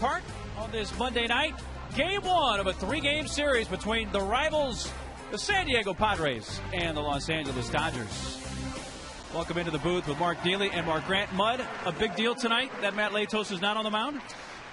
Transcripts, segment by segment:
Park on this Monday night. Game one of a three-game series between the rivals, the San Diego Padres and the Los Angeles Dodgers. Welcome into the booth with Mark Neely and Mark Grant. Mud, a big deal tonight that Matt Latos is not on the mound?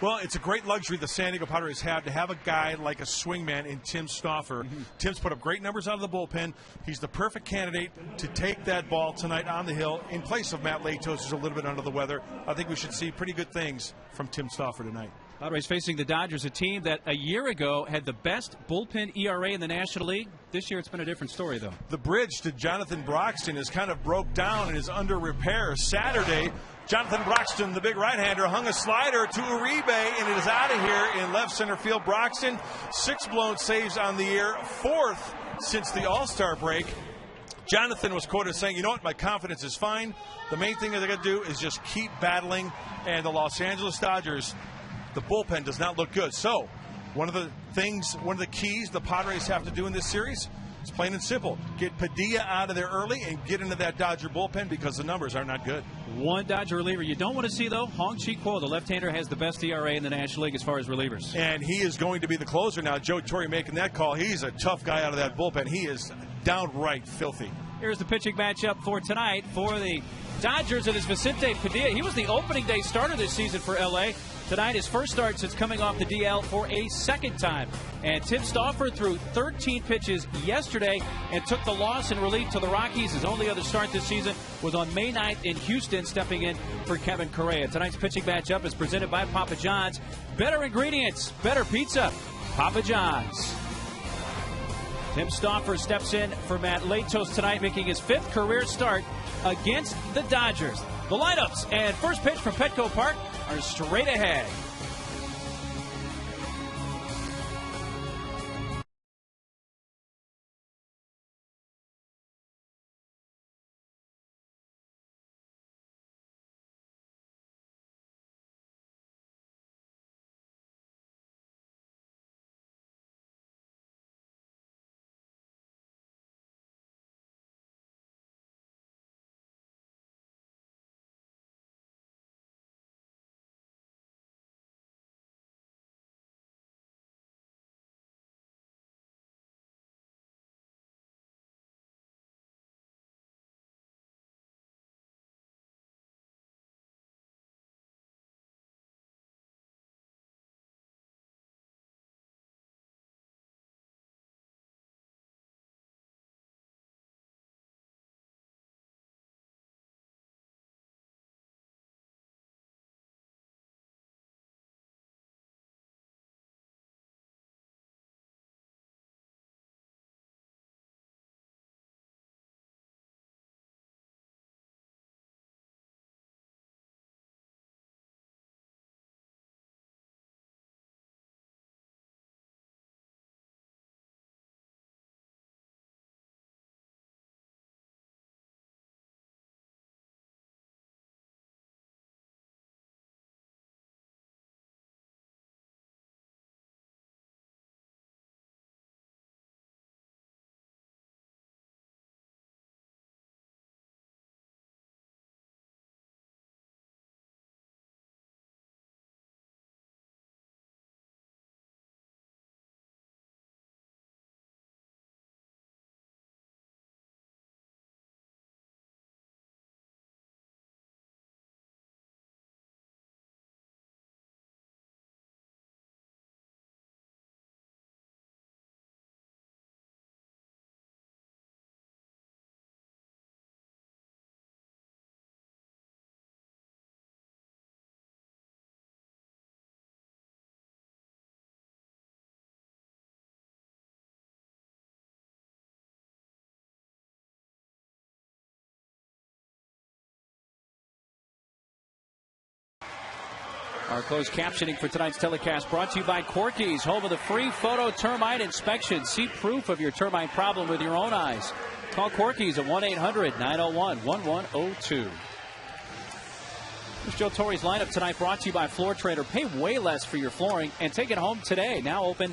Well, it's a great luxury the San Diego Padres have to have a guy like a swingman in Tim Stauffer. Tim's put up great numbers out of the bullpen. He's the perfect candidate to take that ball tonight on the hill in place of Matt Latos, who's a little bit under the weather. I think we should see pretty good things from Tim Stauffer tonight. Padres facing the Dodgers, a team that a year ago had the best bullpen ERA in the National League. This year it's been a different story, though. The bridge to Jonathan Broxton is kind of broke down and is under repair. Saturday, Jonathan Broxton, the big right-hander, hung a slider to Uribe, and it is out of here in left center field. Broxton, 6 blown saves on the year, 4th since the All-Star break. Jonathan was quoted saying, you know what, my confidence is fine. The main thing that I got to do is just keep battling. And the Los Angeles Dodgers, the bullpen does not look good. So one of the keys the Padres have to do in this series is plain and simple. Get Padilla out of there early and get into that Dodger bullpen because the numbers are not good. One Dodger reliever you don't want to see, though, Hong-Chi Kuo, the left-hander, has the best ERA in the National League as far as relievers. And he is going to be the closer now. Joe Torre making that call. He's a tough guy out of that bullpen. He is downright filthy. Here's the pitching matchup for tonight for the Dodgers. It is Vicente Padilla. He was the opening day starter this season for L.A. Tonight, his first start since coming off the DL for a second time. And Tim Stauffer threw 13 pitches yesterday and took the loss in relief to the Rockies. His only other start this season was on May 9th in Houston, stepping in for Kevin Correa. Tonight's pitching matchup is presented by Papa John's. Better ingredients, better pizza. Papa John's. Tim Stauffer steps in for Matt Latos tonight, making his 5th career start against the Dodgers. The lineups and first pitch from Petco Park are straight ahead. Our closed captioning for tonight's telecast brought to you by Corky's, home of the free photo termite inspection. See proof of your termite problem with your own eyes. Call Corky's at 1-800-901-1102. Here's Joe Torre's lineup tonight, brought to you by Floor Trader. Pay way less for your flooring and take it home today. Now open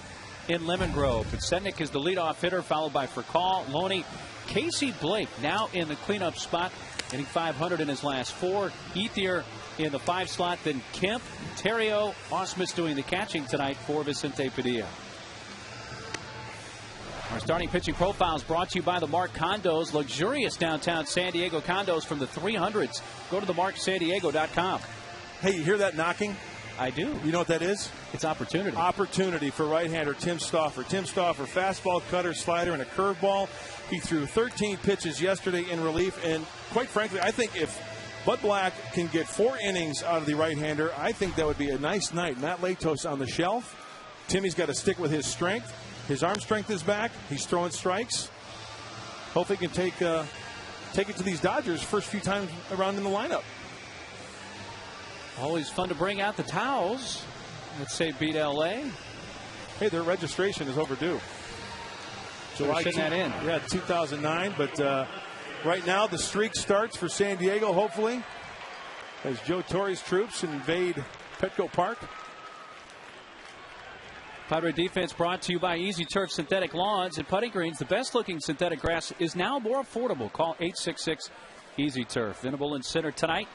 in Lemon Grove. Podsednik is the leadoff hitter, followed by Furcal, Loney, Casey Blake now in the cleanup spot hitting .500 in his last 4. Ethier in the 5 slot, then Kemp, Terrio, Osmus doing the catching tonight for Vicente Padilla. Our starting pitching profiles brought to you by the Mark Condos. Luxurious downtown San Diego condos from the 300s. Go to themarksandiego.com. Hey, you hear that knocking? I do. You know what that is? It's opportunity. Opportunity for right-hander Tim Stauffer. Tim Stauffer, fastball, cutter, slider, and a curveball. He threw 13 pitches yesterday in relief, and quite frankly, I think if Bud Black can get 4 innings out of the right-hander, I think that would be a nice night. Matt Latos on the shelf. Timmy's got to stick with his strength. His arm strength is back. He's throwing strikes. Hopefully he can take it to these Dodgers first few times around in the lineup. Always fun to bring out the towels. Let's say beat LA. Hey, their registration is overdue. July sending that in. Yeah, 2009. But right now the streak starts for San Diego, hopefully, as Joe Torre's troops invade Petco Park. Padre defense brought to you by Easy Turf Synthetic Lawns and Putting Greens. The best looking synthetic grass is now more affordable. Call 866 Easy Turf. Venable in center tonight.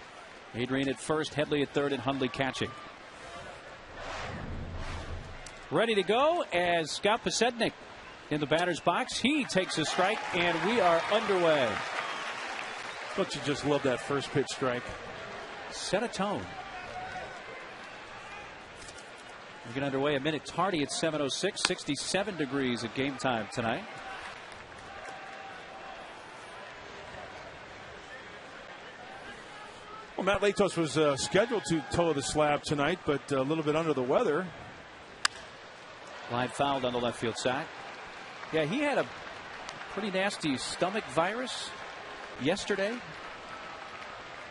Adrian at first, Headley at third, and Hundley catching. Ready to go as Scott Pasednik in the batter's box. He takes a strike, and we are underway. Don't you just love that first pitch strike? Set a tone. We get underway a minute tardy at 7:06, 67 degrees at game time tonight. Well, Matt Latos was scheduled to toe the slab tonight, but a little bit under the weather. Line fouled on the left field side. Yeah, he had a pretty nasty stomach virus yesterday.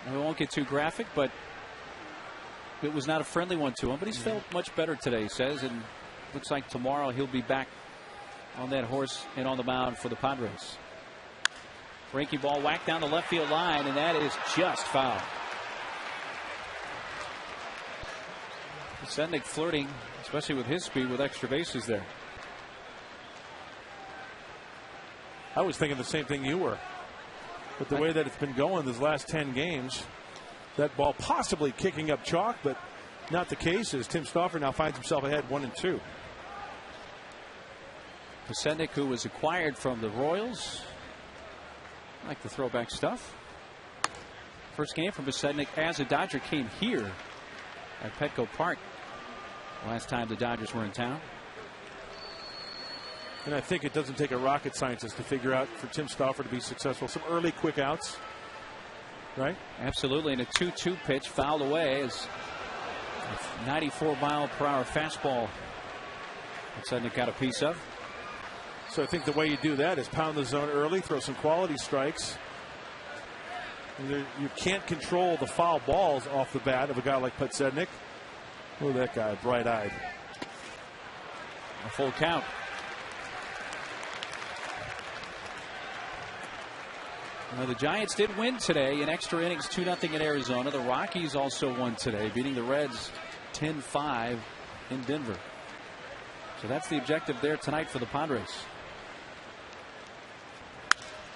We won't get too graphic, but it was not a friendly one to him, but he's felt much better today, he says, and looks like tomorrow he'll be back on that horse and on the mound for the Padres. Breaking ball whacked down the left field line, and that is just foul. Sednick flirting, especially with his speed, with extra bases there. I was thinking the same thing you were. With the way that it's been going these last 10 games, that ball possibly kicking up chalk, but not the case, as Tim Stauffer now finds himself ahead 1-2. Pasednik, who was acquired from the Royals. I like the throwback stuff. First game from Pasednik as a Dodger came here at Petco Park last time the Dodgers were in town. And I think it doesn't take a rocket scientist to figure out for Tim Stauffer to be successful. Some early quick outs. Right? Absolutely. And a 2-2 pitch fouled away as a 94-mile-per-hour fastball that Sednick got a piece of. So I think the way you do that is pound the zone early, throw some quality strikes. And you can't control the foul balls off the bat of a guy like Pasednik. Oh, that guy, bright-eyed. A full count. Well, the Giants did win today in extra innings, 2-0 in Arizona. The Rockies also won today, beating the Reds 10-5 in Denver. So that's the objective there tonight for the Padres.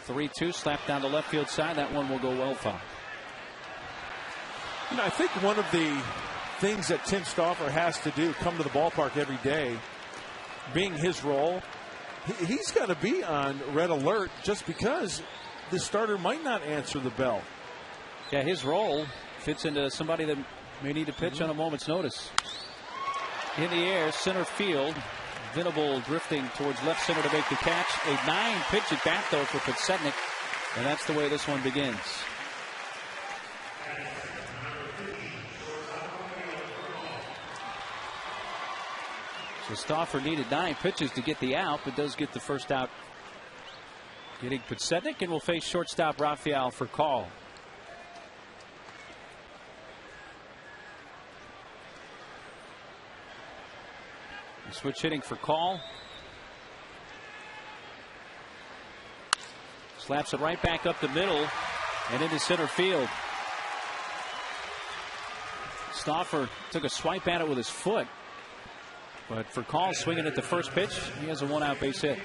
3-2 slapped down the left field side. That one will go well foul. You know, I think one of the things that Tim Stauffer has to do, come to the ballpark every day, being his role, he's got to be on red alert just because the starter might not answer the bell. Yeah, his role fits into somebody that may need to pitch on a moment's notice. In the air, center field. Venable drifting towards left center to make the catch. A 9-pitch at bat, though, for Pasednik. And that's the way this one begins. So Stauffer needed 9 pitches to get the out, but does get the first out. Getting Pasednik, and will face shortstop Rafael for call. Switch hitting for call. Slaps it right back up the middle and into center field. Stauffer took a swipe at it with his foot, but for call, swinging at the first pitch, he has a 1-out base hit.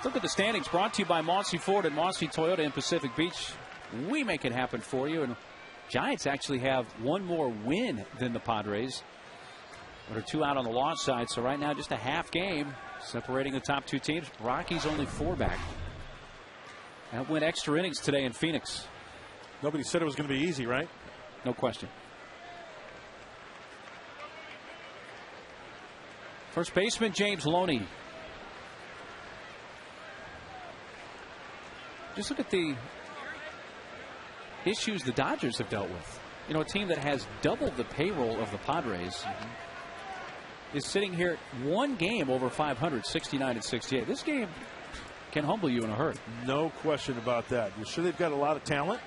Look at the standings, brought to you by Mossy Ford and Mossy Toyota in Pacific Beach. we make it happen for you. And Giants actually have one more win than the Padres, but are 2 out on the loss side. So right now just a half game separating the top 2 teams. Rockies only 4 back. That went extra innings today in Phoenix. Nobody said it was going to be easy, right? No question. First baseman James Loney. Just look at the issues the Dodgers have dealt with. You know, a team that has doubled the payroll of the Padres is sitting here 1 game over 500, 69 and 68. This game can humble you in a hurry. No question about that. You sure they've got a lot of talent?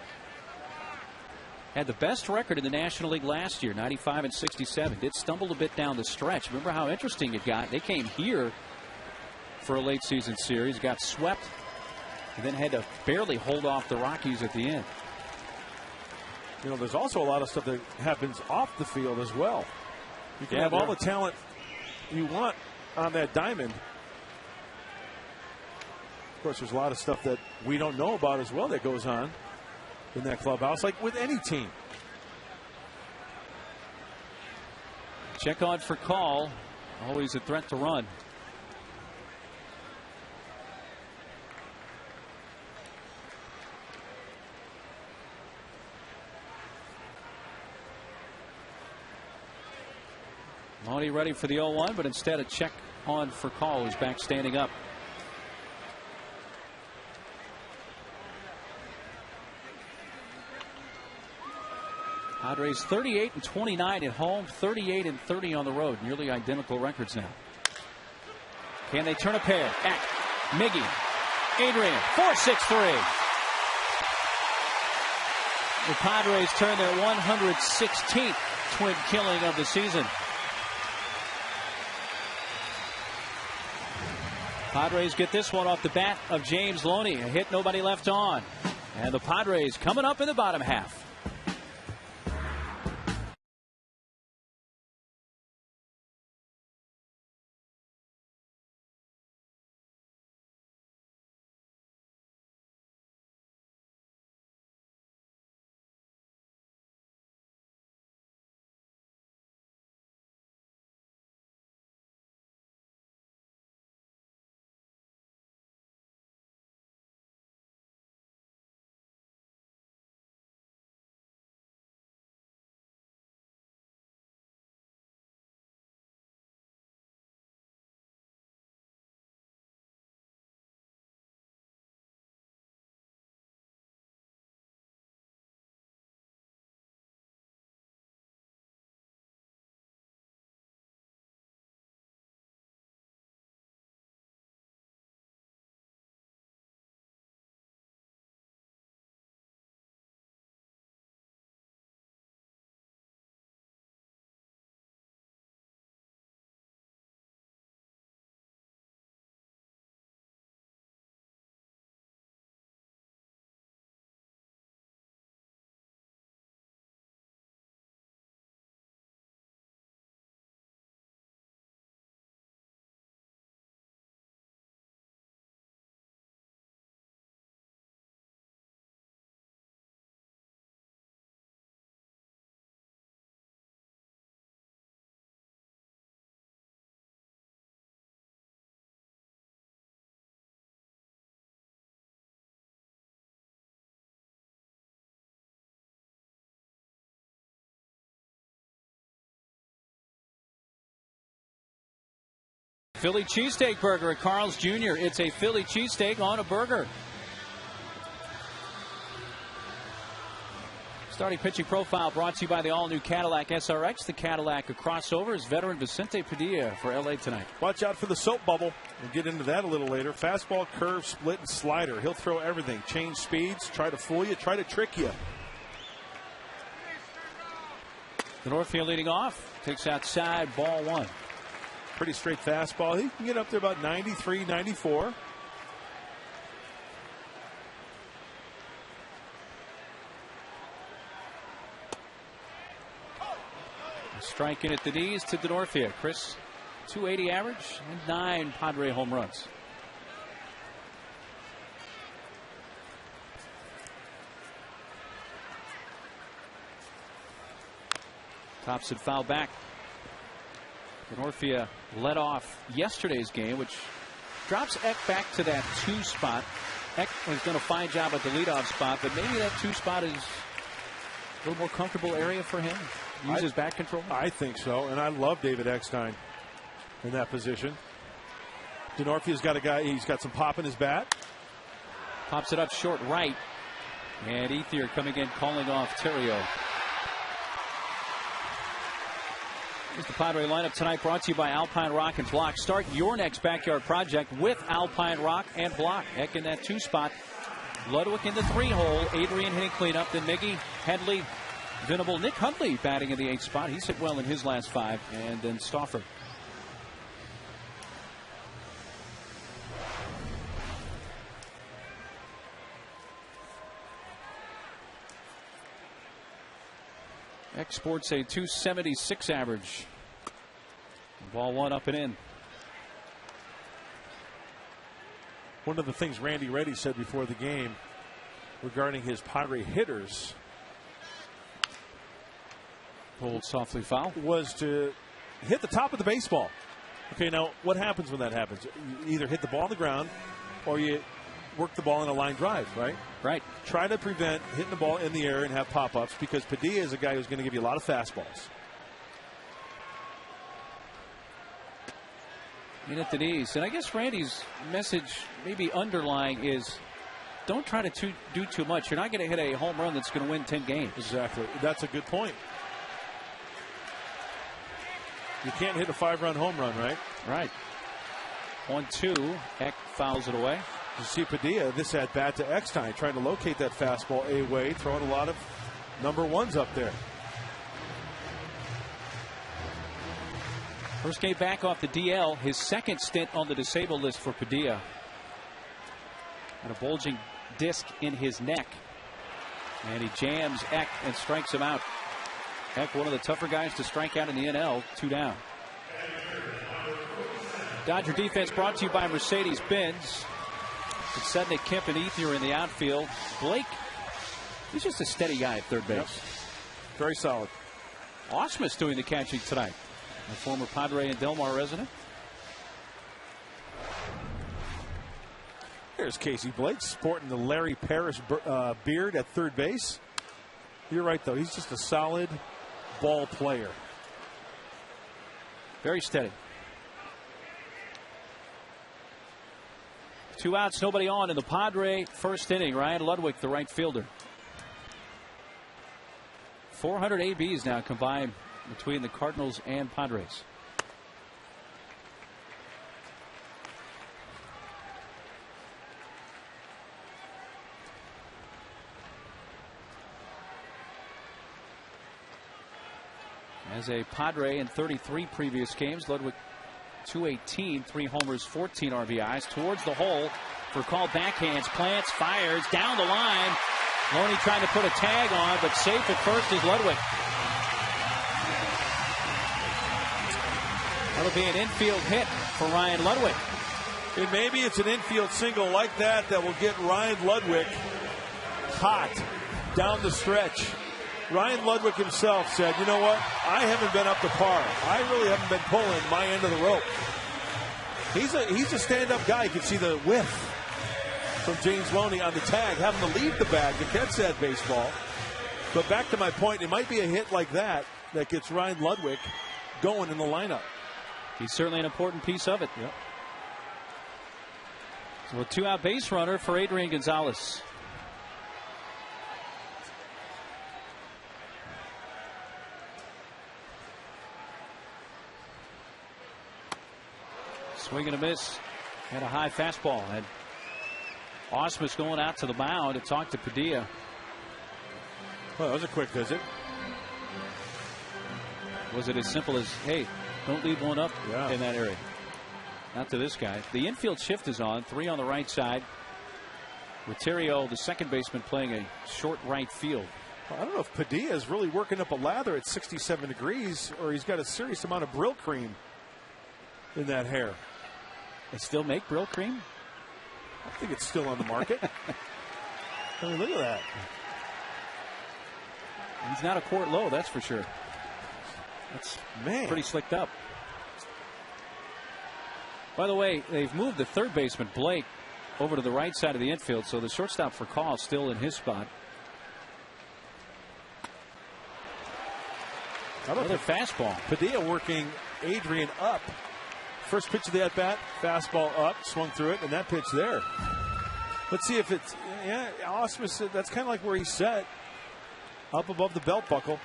Had the best record in the National League last year, 95 and 67. Did stumble a bit down the stretch. Remember how interesting it got? They came here for a late season series, got swept, and then had to barely hold off the Rockies at the end. You know, there's also a lot of stuff that happens off the field as well. You can have all the talent you want on that diamond. Of course, there's a lot of stuff that we don't know about as well that goes on in that clubhouse, like with any team. Check on for call. Always a threat to run. Monty ready for the 0-1, but instead a check on for call. Who's back standing up. Padres 38 and 29 at home, 38 and 30 on the road. Nearly identical records now. Can they turn a pair? At Miggy, Adrian, 4-6-3. The Padres turn their 116th twin killing of the season. Padres get this one off the bat of James Loney. A hit nobody left on. And the Padres coming up in the bottom half. Philly cheesesteak burger at Carl's Jr. It's a Philly cheesesteak on a burger. Starting pitching profile brought to you by the all-new Cadillac SRX. The Cadillac, a crossover, is veteran Vicente Padilla for LA tonight. Watch out for the soap bubble. We'll get into that a little later. Fastball, curve, split, and slider. He'll throw everything. Change speeds, try to fool you, try to trick you. The Northfield leading off. Takes outside, ball 1. Pretty straight fastball. He can get up there about 93, 94. Striking at the knees to Denorfia. Chris, 280 average and 9 Padre home runs. Thompson foul back. Northia led off yesterday's game, which drops Eck back to that 2 spot. Eck has done a fine job at the leadoff spot, but maybe that 2 spot is a little more comfortable area for him. Use his back control. I think so, and I love David Eckstein in that position. Denorfia's got a guy, he's got some pop in his bat. Pops it up short right. And Ethier coming in, calling off Terrio. Here's the Padre lineup tonight, brought to you by Alpine Rock and Block. Start your next backyard project with Alpine Rock and Block. Eck in that 2 spot. Ludwig in the 3 hole. Adrian hitting cleanup. Then Miggy, Headley, Venable. Nick Huntley batting in the 8 spot. He's hit well in his last 5. And then Stauffer. Eck sports a 276 average. Ball 1 up and in. One of the things Randy Reddy said before the game regarding his Padre hitters, pulled softly foul, was to hit the top of the baseball. Okay, now what happens when that happens? You either hit the ball on the ground or you work the ball in a line drive, right? Right. Try to prevent hitting the ball in the air and have pop-ups, because Padilla is a guy who's going to give you a lot of fastballs. In at the knees. And I guess Randy's message, maybe underlying, is don't try to do too much. You're not going to hit a home run that's going to win 10 games. Exactly. That's a good point. You can't hit a 5-run home run, right? Right. 1-2. Eck fouls it away. You see Padilla, this at bat to Eckstein, trying to locate that fastball A-way, throwing a lot of number 1s up there. First game back off the DL, his second stint on the disabled list for Padilla. And a bulging disc in his neck. And he jams Eck and strikes him out. Eck, one of the tougher guys to strike out in the NL, 2 down. Dodger defense brought to you by Mercedes-Benz. It's Sednick, Kemp, and Ethier in the outfield. Blake, he's just a steady guy at third base. Yep. Very solid. Ausmus doing the catching tonight. A former Padre and Del Mar resident. Here's Casey Blake sporting the Larry Parrish beard at third base. You're right, though. He's just a solid ball player. Very steady. 2 outs, nobody on in the Padre first inning. Ryan Ludwig, the right fielder. 400 ABs now combined between the Cardinals and Padres. As a Padre in 33 previous games, Ludwig 218, 3 homers, 14 RBIs. Towards the hole for called backhands. Plants, fires, down the line. Loney trying to put a tag on, but safe at first is Ludwig. That'll be an infield hit for Ryan Ludwig. And maybe it's an infield single like that that will get Ryan Ludwig hot down the stretch. Ryan Ludwig himself said, you know what, I haven't been up to par. I really haven't been pulling my end of the rope. He's a stand-up guy. You can see the whiff from James Loney on the tag, having to leave the bag to catch that baseball. But back to my point, it might be a hit like that that gets Ryan Ludwig going in the lineup. He's certainly an important piece of it. Yep. So a 2-out base runner for Adrian Gonzalez. Swing and a miss and a high fastball. And Ausmus going out to the mound to talk to Padilla. Well, that was a quick visit. Was it as simple as, hey, don't leave one up in that area? Not to this guy. The infield shift is on. 3 on the right side. With Terrio, the second baseman, playing a short right field. Well, I don't know if Padilla is really working up a lather at 67 degrees, or he's got a serious amount of Brill cream in that hair. They still make Brill cream? I think it's still on the market. I mean, look at that. He's not a quart low, that's for sure. That's pretty slicked up. By the way, they've moved the third baseman, Blake, over to the right side of the infield, so the shortstop for Call is still in his spot. Another fastball. Padilla working Adrian up. First pitch of the at-bat, fastball up, swung through it, and that pitch there. Let's see if it's, yeah, Ausmus, that's kind of like where he's set, up above the belt buckle.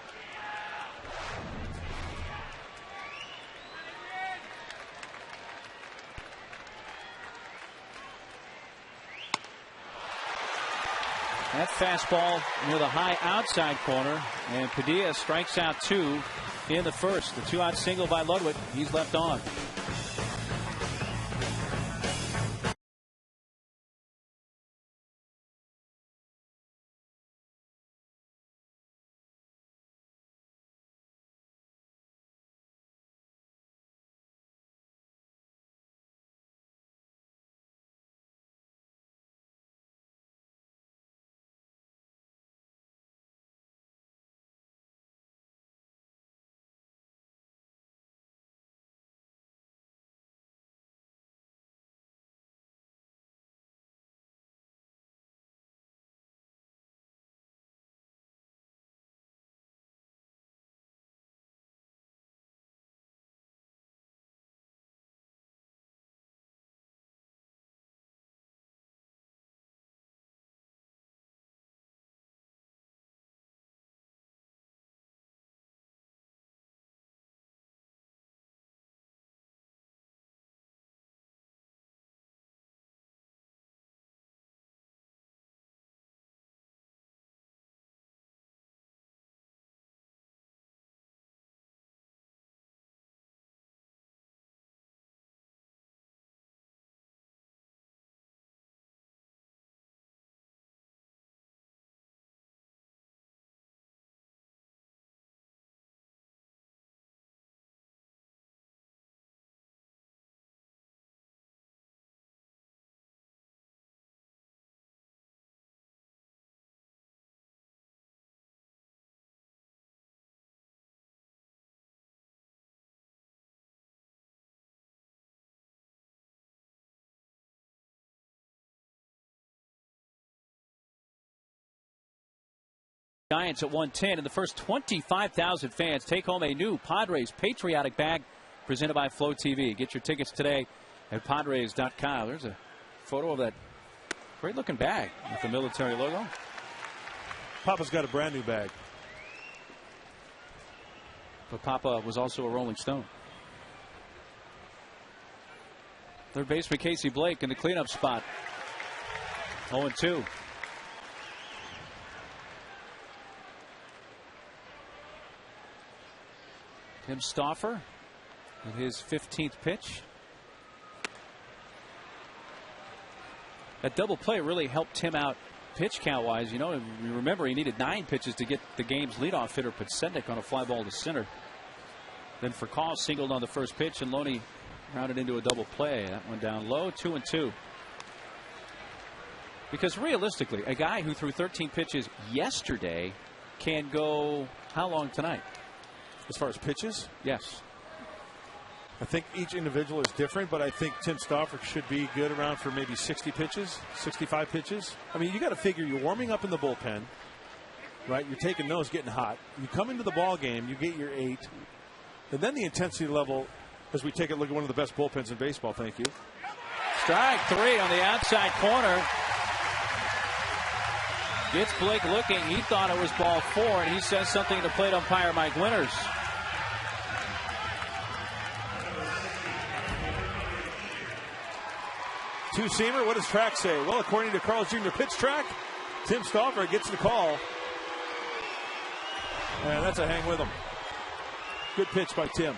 That fastball near the high outside corner, and Padilla strikes out 2 in the first. The 2-out single by Ludwig. He's left on. Giants at 110, and the first 25,000 fans take home a new Padres patriotic bag presented by Flow TV. Get your tickets today at Padres.com. There's a photo of that great looking bag with the military logo. Papa's got a brand new bag. But Papa was also a Rolling Stone. Third baseman Casey Blake in the cleanup spot. 0-2. Tim Stauffer with his 15th pitch. That double play really helped Tim out pitch count wise. You know, you remember he needed 9 pitches to get the game's leadoff hitter Podsednik on a fly ball to center. Then for Call singled on the first pitch, and Loney rounded into a double play. That one down low, 2-2. Because realistically, a guy who threw 13 pitches yesterday can go how long tonight? As far as pitches? Yes. I think each individual is different, but I think Tim Stauffer should be good around for maybe 60 pitches, 65 pitches. I mean, you got to figure you're warming up in the bullpen, right? You're taking those, getting hot. You come into the ball game, you get your 8, and then the intensity level, as we take a look at one of the best bullpens in baseball. Thank you. Strike 3 on the outside corner. Gets Blake looking. He thought it was ball 4, and he says something to plate umpire Mike Winters. Two-seamer, what does track say? Well, according to Carl's Jr. pitch track, Tim Stauffer gets the call. And that's a hang with him. Good pitch by Tim.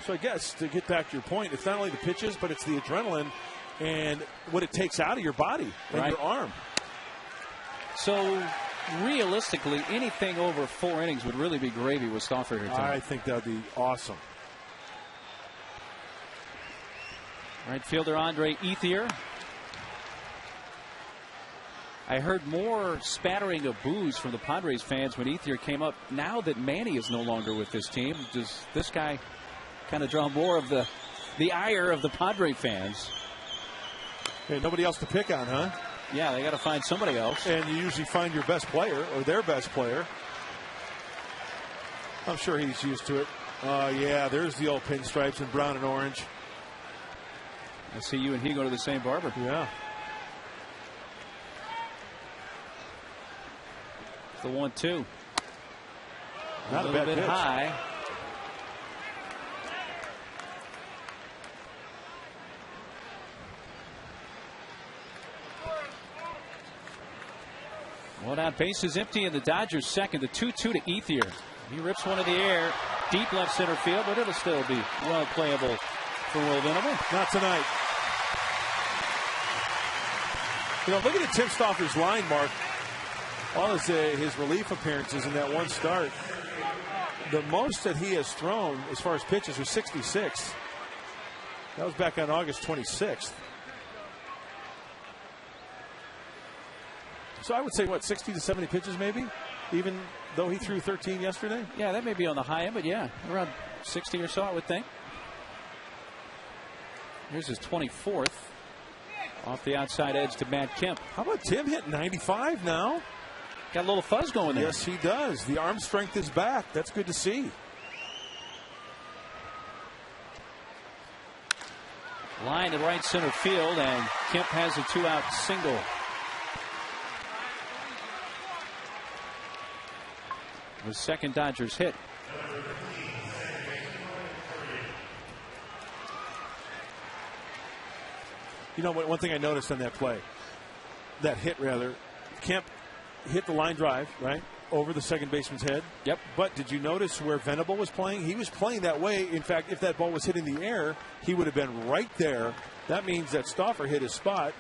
So I guess, to get back to your point, it's not only the pitches, but it's the adrenaline and what it takes out of your body and your arm. So realistically, anything over 4 innings would really be gravy with Stauffer here tonight. I think that would be awesome. Right fielder Andre Ethier. I heard more spattering of boos from the Padres fans when Ethier came up. Now that Manny is no longer with this team, does this guy kind of draw more of the ire of the Padre fans? Hey, nobody else to pick on, huh? Yeah, they got to find somebody else. And you usually find your best player or their best player. I'm sure he's used to it. Yeah, there's the old pinstripes in brown and orange. I see you and he go to the same barber. Yeah. The 1-2. Not a a little bad bit pitch. High. One out, base is empty, and the Dodgers second. The 2-2 to Ethier. He rips one in the air, deep left center field, but it'll still be well playable for Will Venable. Not tonight. You know, looking at Tim Stoffer's line, Mark, all his relief appearances in that one start, the most that he has thrown as far as pitches was 66. That was back on August 26th. So I would say, what, 60 to 70 pitches maybe? Even though he threw 13 yesterday? Yeah, that may be on the high end, but yeah, around 60 or so, I would think. Here's his 24th. Off the outside edge to Matt Kemp. How about Tim hit 95 now? Got a little fuzz going there. Yes, he does. The arm strength is back. That's good to see. Line to right center field, and Kemp has a 2-out single. The second Dodgers hit. You know what? One thing I noticed on that play, that hit rather, Kemp hit the line drive, right, over the second baseman's head. Yep. But did you notice where Venable was playing? He was playing that way. In fact, if that ball was hitting the air, he would have been right there. That means that Stoffer hit his spot.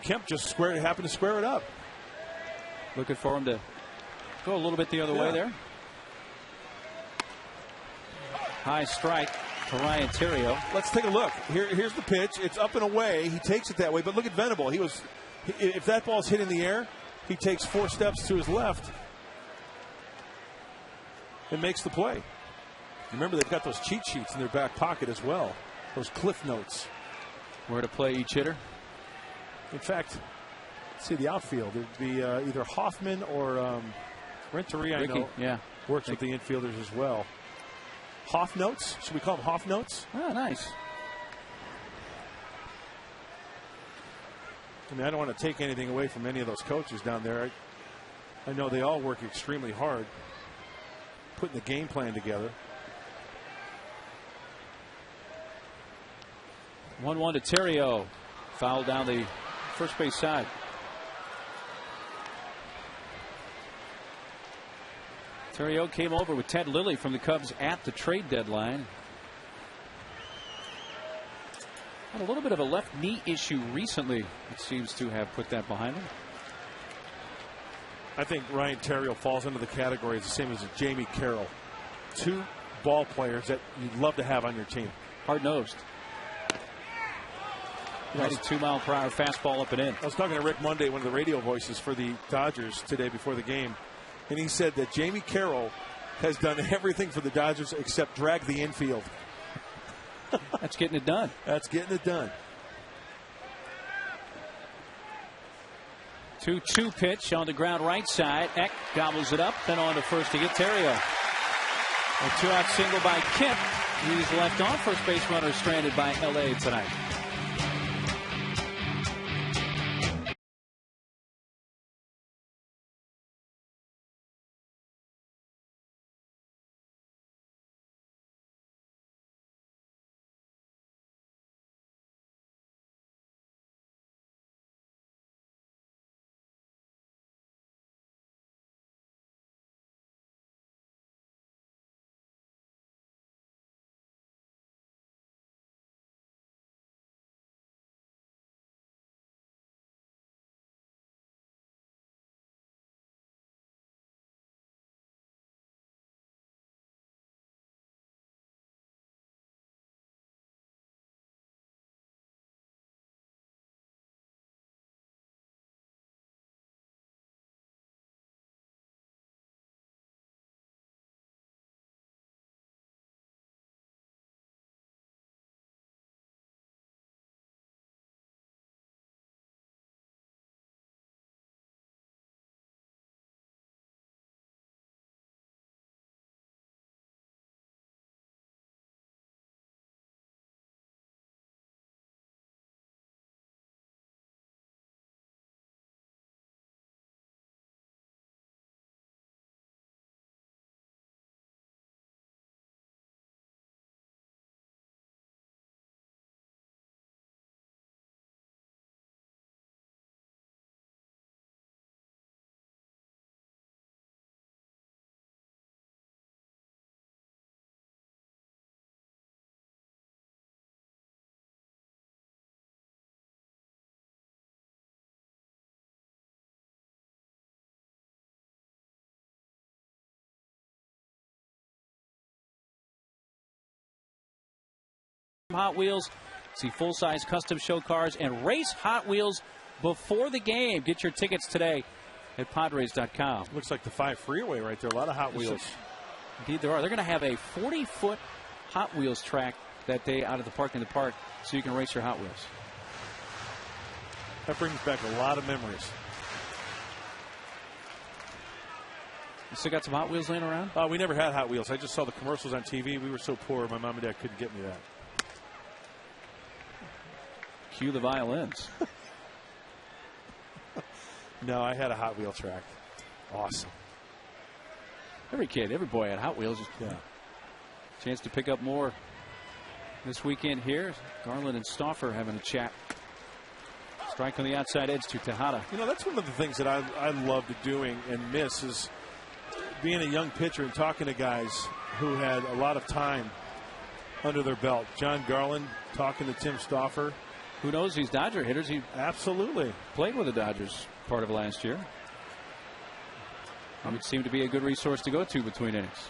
Kemp just happened to square it up. Looking for him to go a little bit the other way there. High strike to Ryan Theriot. Let's take a look. Here's the pitch. It's up and away. He takes it that way. But look at Venable. If that ball's hitting the air, he takes 4 steps to his left and makes the play. Remember, they've got those cheat sheets in their back pocket as well. Those cliff notes. Where to play each hitter. In fact, let's see the outfield. It'd be either Hoffman or Renteria. I know. Yeah. Works with the infielders as well. Hoff notes? Should we call them Hoff notes? Oh, nice. I mean, I don't want to take anything away from any of those coaches down there. I know they all work extremely hard putting the game plan together. 1-1 to Theriot. Foul down the first base side. Theriot came over with Ted Lilly from the Cubs at the trade deadline. Had a little bit of a left knee issue recently. It seems to have put that behind him. I think Ryan Theriot falls into the category as the same as Jamie Carroll. 2 ball players that you'd love to have on your team. Hard-nosed. 92-mile-per-hour fastball up and in. I was talking to Rick Monday, one of the radio voices for the Dodgers today before the game, and he said that Jamie Carroll has done everything for the Dodgers except drag the infield. That's getting it done. That's getting it done. 2-2 pitch on the ground right side. Eck gobbles it up, then on to first to get Theriot. A 2-out single by Kemp. He's left on. First base runner stranded by LA tonight. Hot Wheels, see full-size custom show cars, and race Hot Wheels before the game. Get your tickets today at Padres.com. Looks like the 5 freeway right there. A lot of Hot Wheels. Indeed, there are. They're going to have a 40-foot Hot Wheels track that day out of the park in the park, so you can race your Hot Wheels. That brings back a lot of memories. You still got some Hot Wheels laying around? We never had Hot Wheels. I just saw the commercials on TV. We were so poor, my mom and dad couldn't get me that. Cue the violins. No, I had a Hot Wheel track. Awesome. Every kid, every boy had Hot Wheels. Yeah. Chance to pick up more this weekend here. Garland and Stauffer having a chat. Strike on the outside edge to Tejada. You know, that's one of the things that I loved doing and miss is being a young pitcher and talking to guys who had a lot of time under their belt. John Garland talking to Tim Stauffer. Who knows these Dodger hitters? He absolutely played with the Dodgers part of last year. It would seem to be a good resource to go to between innings.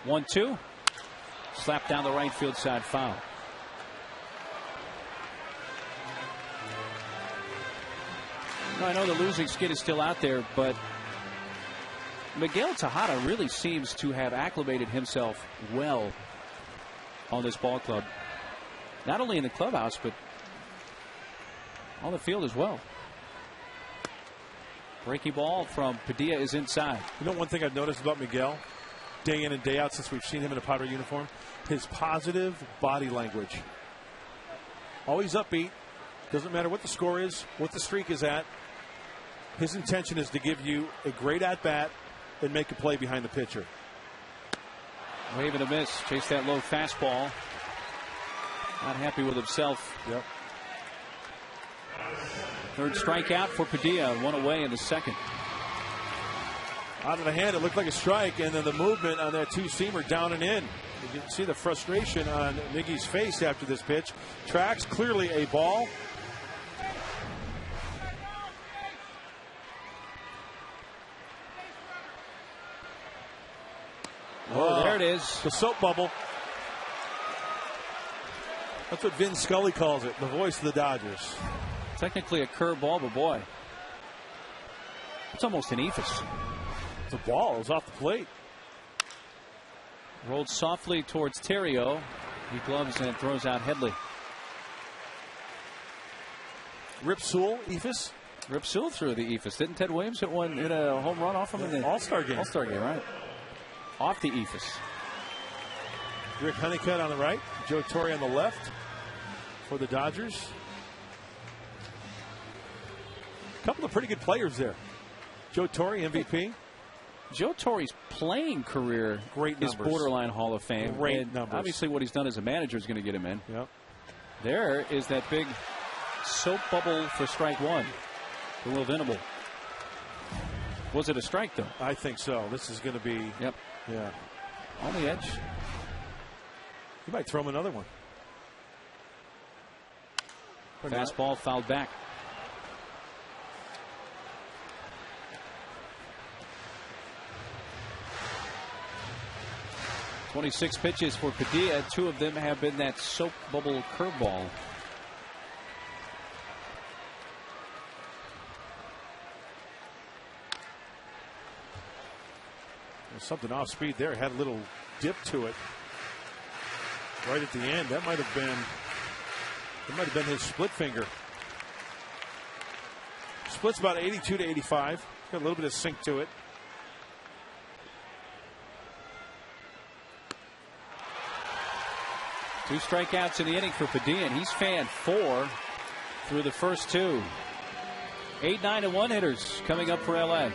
1-2. Slapped down the right field side foul. I know the losing skid is still out there, but Miguel Tejada really seems to have acclimated himself well on this ball club. Not only in the clubhouse, but on the field as well. Breaking ball from Padilla is inside. You know, one thing I've noticed about Miguel, day in and day out since we've seen him in a Padre uniform, his positive body language. Always upbeat. Doesn't matter what the score is, what the streak is at. His intention is to give you a great at-bat and make a play behind the pitcher. Wave and a miss. Chase that low fastball. Not happy with himself. Yep. Third strikeout for Padilla. One away in the second. Out of the hand, it looked like a strike, and then the movement on that two-seamer down and in. You can see the frustration on Miggy's face after this pitch. Tracks, clearly a ball. Oh, there it is. The soap bubble. That's what Vin Scully calls it, the voice of the Dodgers. Technically a curveball, but boy, it's almost an ephus. It's a ball. It was off the plate. Rolled softly towards Terrio. He gloves and throws out Headley. Rip Sewell, ephus. Rip Sewell threw the ephus. Didn't Ted Williams hit a home run off him in the All-Star game? All-Star game, right? Off the ephus. Rick Honeycutt on the right, Joe Torre on the left for the Dodgers. A couple of pretty good players there. Joe Torre, MVP. Joe Torre's playing career is borderline Hall of Fame. Great numbers. Obviously, what he's done as a manager is going to get him in. Yep. There is that big soap bubble for strike one. The Will Venable. Was it a strike, though? I think so. This is going to be. Yep. Yeah. On the edge. You might throw him another one. Fastball fouled back. .26 pitches for Padilla. 2 of them have been that soap bubble curveball. Something off speed there. Had a little dip to it right at the end. That might have been his split finger. Split's about 82 to 85. Got a little bit of sink to it. Two strikeouts in the inning for Padilla, and he's fanned 4 through the first 2. 8, 9, and 1 hitters coming up for LA.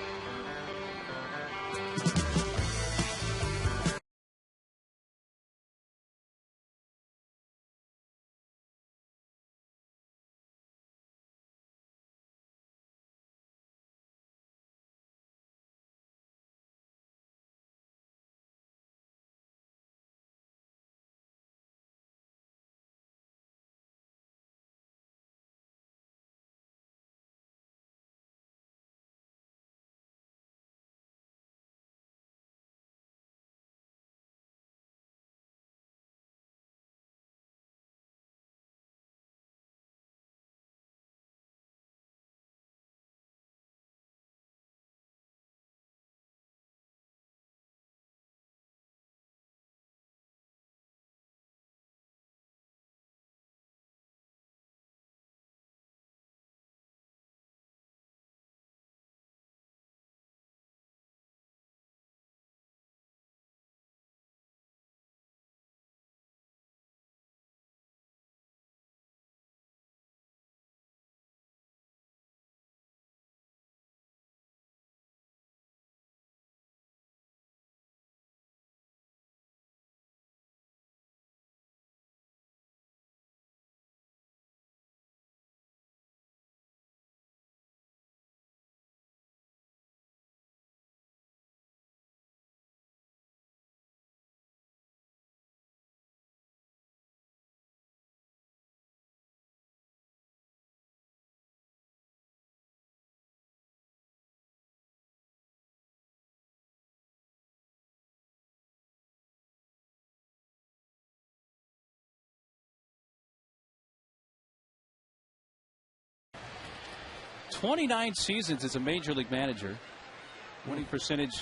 29 seasons as a major league manager. Winning percentage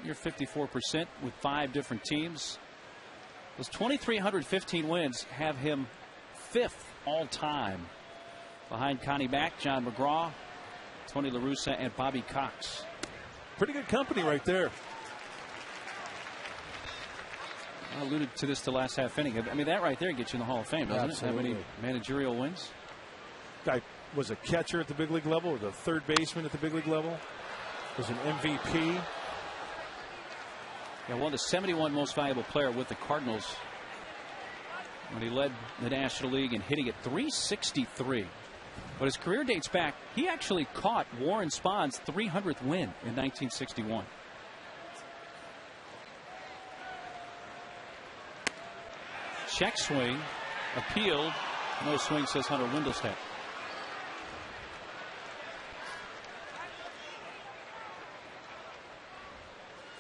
near 54% with 5 different teams. Those 2,315 wins have him 5th all time, behind Connie Mack, John McGraw, Tony La Russa, and Bobby Cox. Pretty good company right there. I alluded to this the last half inning. I mean, that right there gets you in the Hall of Fame, doesn't it? How many managerial wins? Guy was a catcher at the big league level, was a third baseman at the big league level, was an MVP. Yeah, won the 71 most valuable player with the Cardinals when he led the National League in hitting at .363. But his career dates back. He actually caught Warren Spahn's 300th win in 1961. Check swing, appealed. No swing, says Hunter Wendelstedt.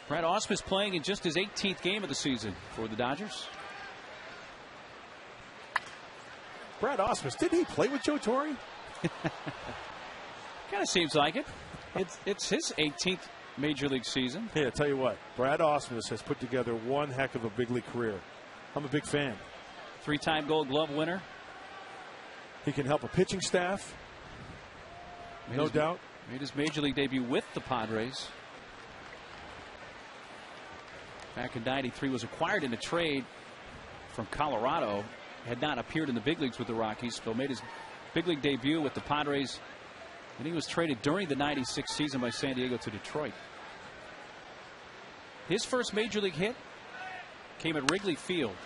Brad Ausmus playing in just his 18th game of the season for the Dodgers. Brad Ausmus, did he play with Joe Torre? Kind of seems like it. It's his 18th major league season. Hey, I tell you what, Brad Ausmus has put together one heck of a big league career. I'm a big fan. 3-time Gold Glove winner. He can help a pitching staff, no doubt. Made his major league debut with the Padres. Back in '93, was acquired in a trade from Colorado. Had not appeared in the big leagues with the Rockies, so made his big league debut with the Padres. And he was traded during the '96 season by San Diego to Detroit. His first major league hit came at Wrigley Field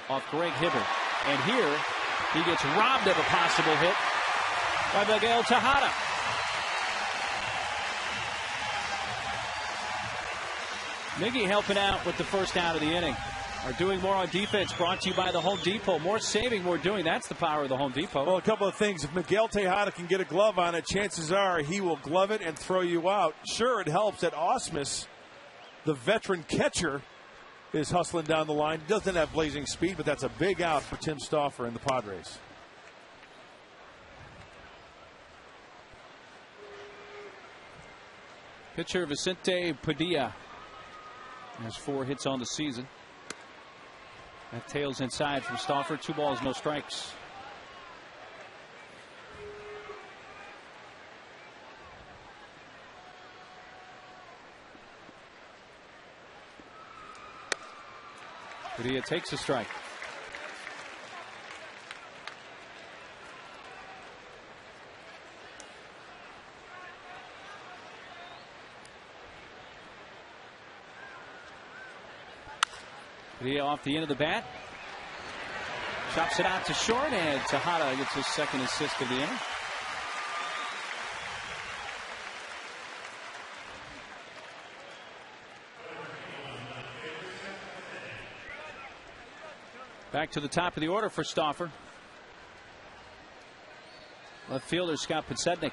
off Greg Hibbert. And here he gets robbed of a possible hit by Miguel Tejada. Miggy helping out with the first out of the inning. Are doing more on defense, brought to you by the Home Depot. More saving, more doing. That's the power of the Home Depot. Well, a couple of things. If Miguel Tejada can get a glove on it, chances are he will glove it and throw you out. Sure, it helps that Ausmus, the veteran catcher, is hustling down the line. Doesn't have blazing speed, but that's a big out for Tim Stauffer and the Padres. Pitcher Vicente Padilla has 4 hits on the season. That tails inside from Stauffer. 2 balls, no strikes. Padilla takes a strike. Padilla off the end of the bat. Chops it out to short, and Tejada gets his second assist of the inning. Back to the top of the order for Stauffer. Left fielder Scott Podsednik.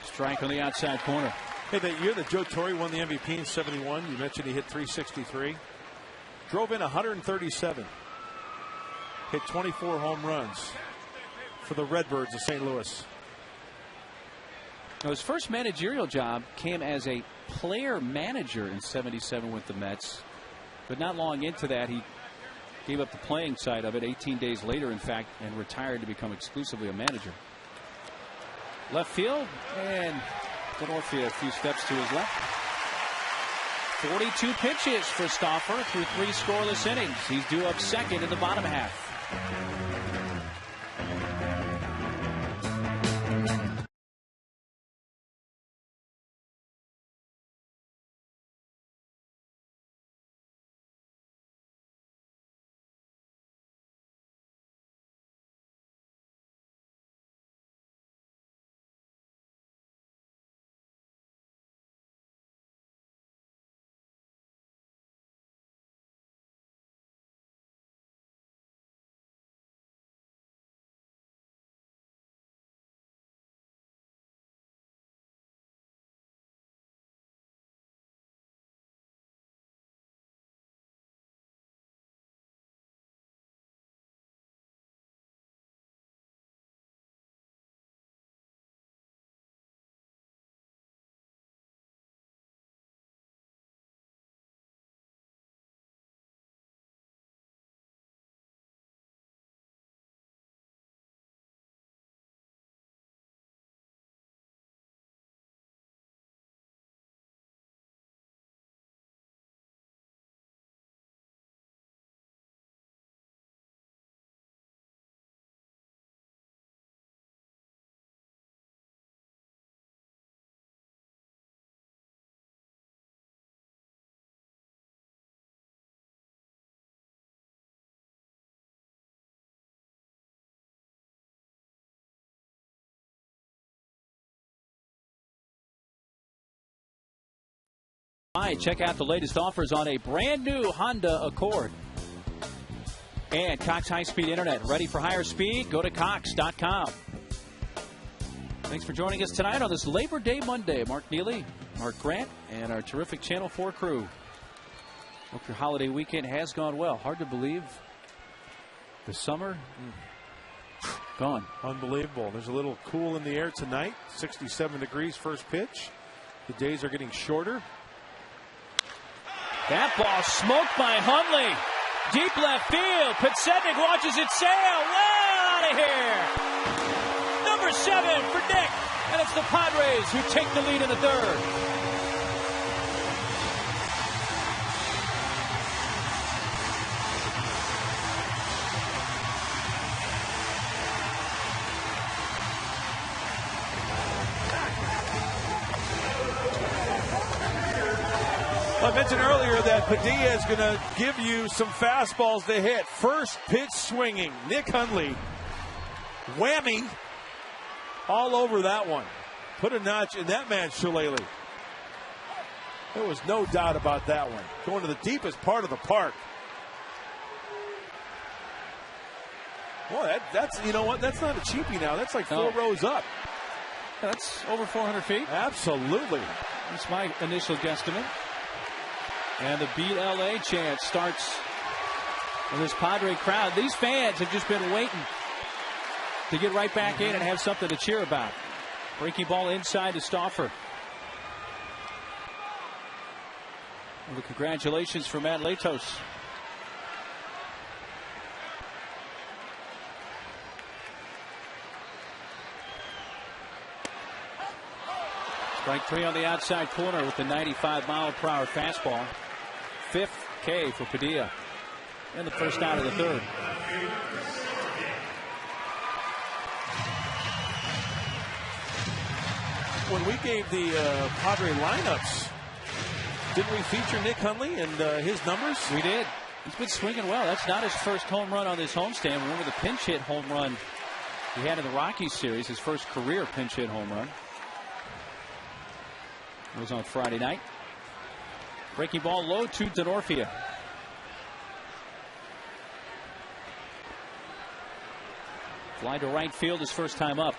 Strike on the outside corner. Hey, that year that Joe Torre won the MVP in '71, you mentioned he hit .363. Drove in 137. Hit 24 home runs for the Redbirds of St. Louis. Now, his first managerial job came as a player manager in '77 with the Mets. But not long into that, he gave up the playing side of it 18 days later, in fact, and retired to become exclusively a manager. Left field, and Denorfia a few steps to his left. 42 pitches for Stauffer through 3 scoreless innings. He's due up second in the bottom half. Check out the latest offers on a brand new Honda Accord. And Cox high-speed internet. Ready for higher speed? Go to Cox.com. Thanks for joining us tonight on this Labor Day Monday. Mark Neely, Mark Grant, and our terrific Channel 4 crew. Hope your holiday weekend has gone well. Hard to believe the summer gone. Unbelievable. There's a little cool in the air tonight. 67 degrees first pitch. The days are getting shorter. That ball smoked by Hundley. Deep left field. Petsednik watches it sail. Well out of here. Number 7 for Nick. And it's the Padres who take the lead in the third. I mentioned earlier that Padilla is going to give you some fastballs to hit. First pitch swinging. Nick Hundley. Whammy. All over that one. Put a notch in that man's shillelagh. There was no doubt about that one. Going to the deepest part of the park. Boy, that's, you know what? That's not a cheapie now. That's like 4 rows up. That's over 400 feet. Absolutely. That's my initial guesstimate. And the Beat LA chant starts with this Padre crowd. These fans have just been waiting to get right back in and have something to cheer about. Breaking ball inside to Stauffer. Well, the congratulations for Matt Latos. Strike 3 on the outside corner with the 95-mile-per-hour fastball. 5th K for Padilla. And the first out of the third. When we gave the Padre lineups, didn't we feature Nick Hundley and his numbers? We did. He's been swinging well. That's not his first home run on this homestand. Remember the pinch hit home run he had in the Rockies series, his first career pinch hit home run. It was on Friday night. Breaking ball low to Denorfia. Fly to right field his first time up.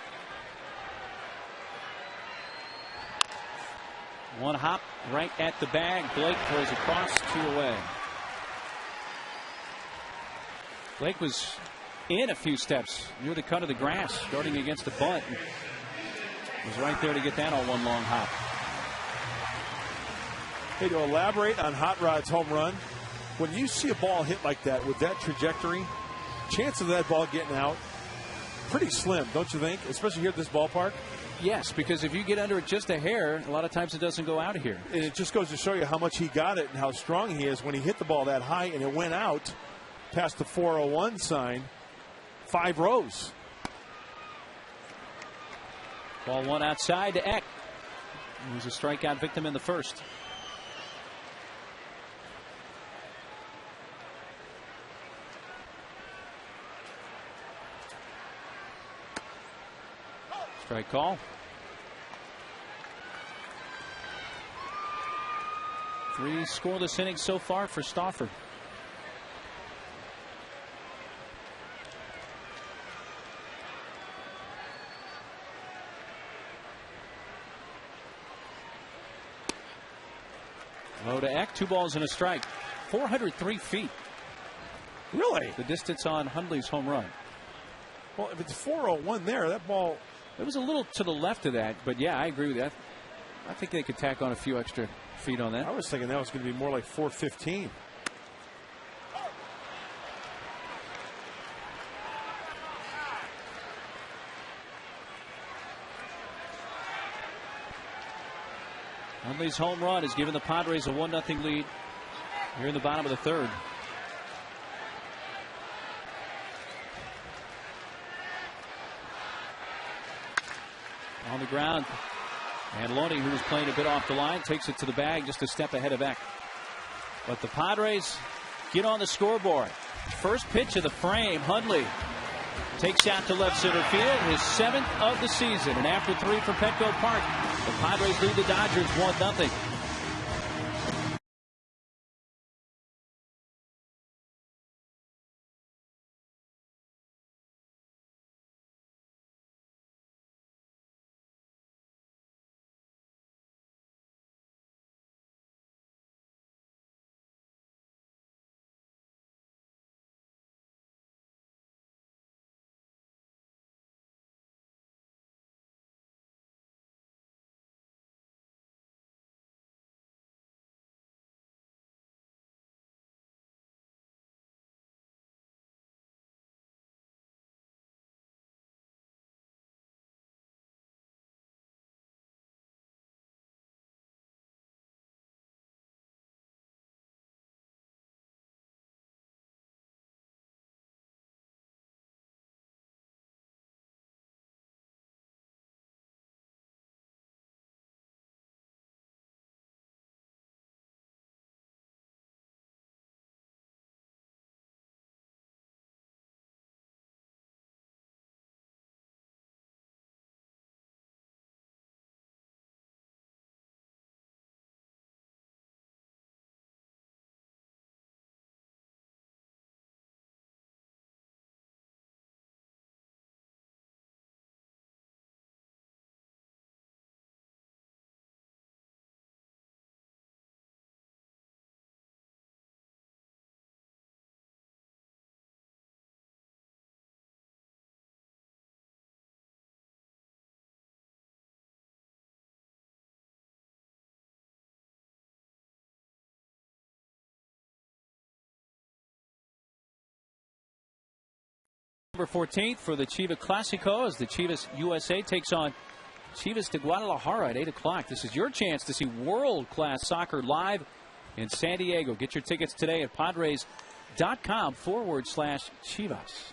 One hop right at the bag. Blake throws across, 2 away. Blake was in a few steps near the cut of the grass, starting against a bunt. Was right there to get that on one long hop. Hey, to elaborate on Hot Rod's home run, when you see a ball hit like that with that trajectory, chance of that ball getting out, pretty slim, don't you think? Especially here at this ballpark. Yes, because if you get under it just a hair, a lot of times it doesn't go out of here. And it just goes to show you how much he got it and how strong he is when he hit the ball that high and it went out past the 401 sign. 5 rows. Ball 1 outside to Eck. He was a strikeout victim in the first. Strike call. Three scoreless innings so far for Stauffer. Low to Eck, 2 balls and a strike. 403 feet. Really? The distance on Hundley's home run. Well, if it's 401 there, that ball. It was a little to the left of that, but yeah, I agree with that. I think they could tack on a few extra feet on that. I was thinking that was going to be more like 415. Hundley's home run has given the Padres a 1-0 lead here in the bottom of the third. On the ground, and Loney, who was playing a bit off the line, takes it to the bag just a step ahead of Eck. But the Padres get on the scoreboard. First pitch of the frame, Hundley takes out to left center field, his 7th of the season, and after 3 from Petco Park, the Padres lead the Dodgers 1-0. November 14th for the Chivas Clásico as the Chivas USA takes on Chivas de Guadalajara at 8 o'clock. This is your chance to see world-class soccer live in San Diego. Get your tickets today at Padres.com/Chivas.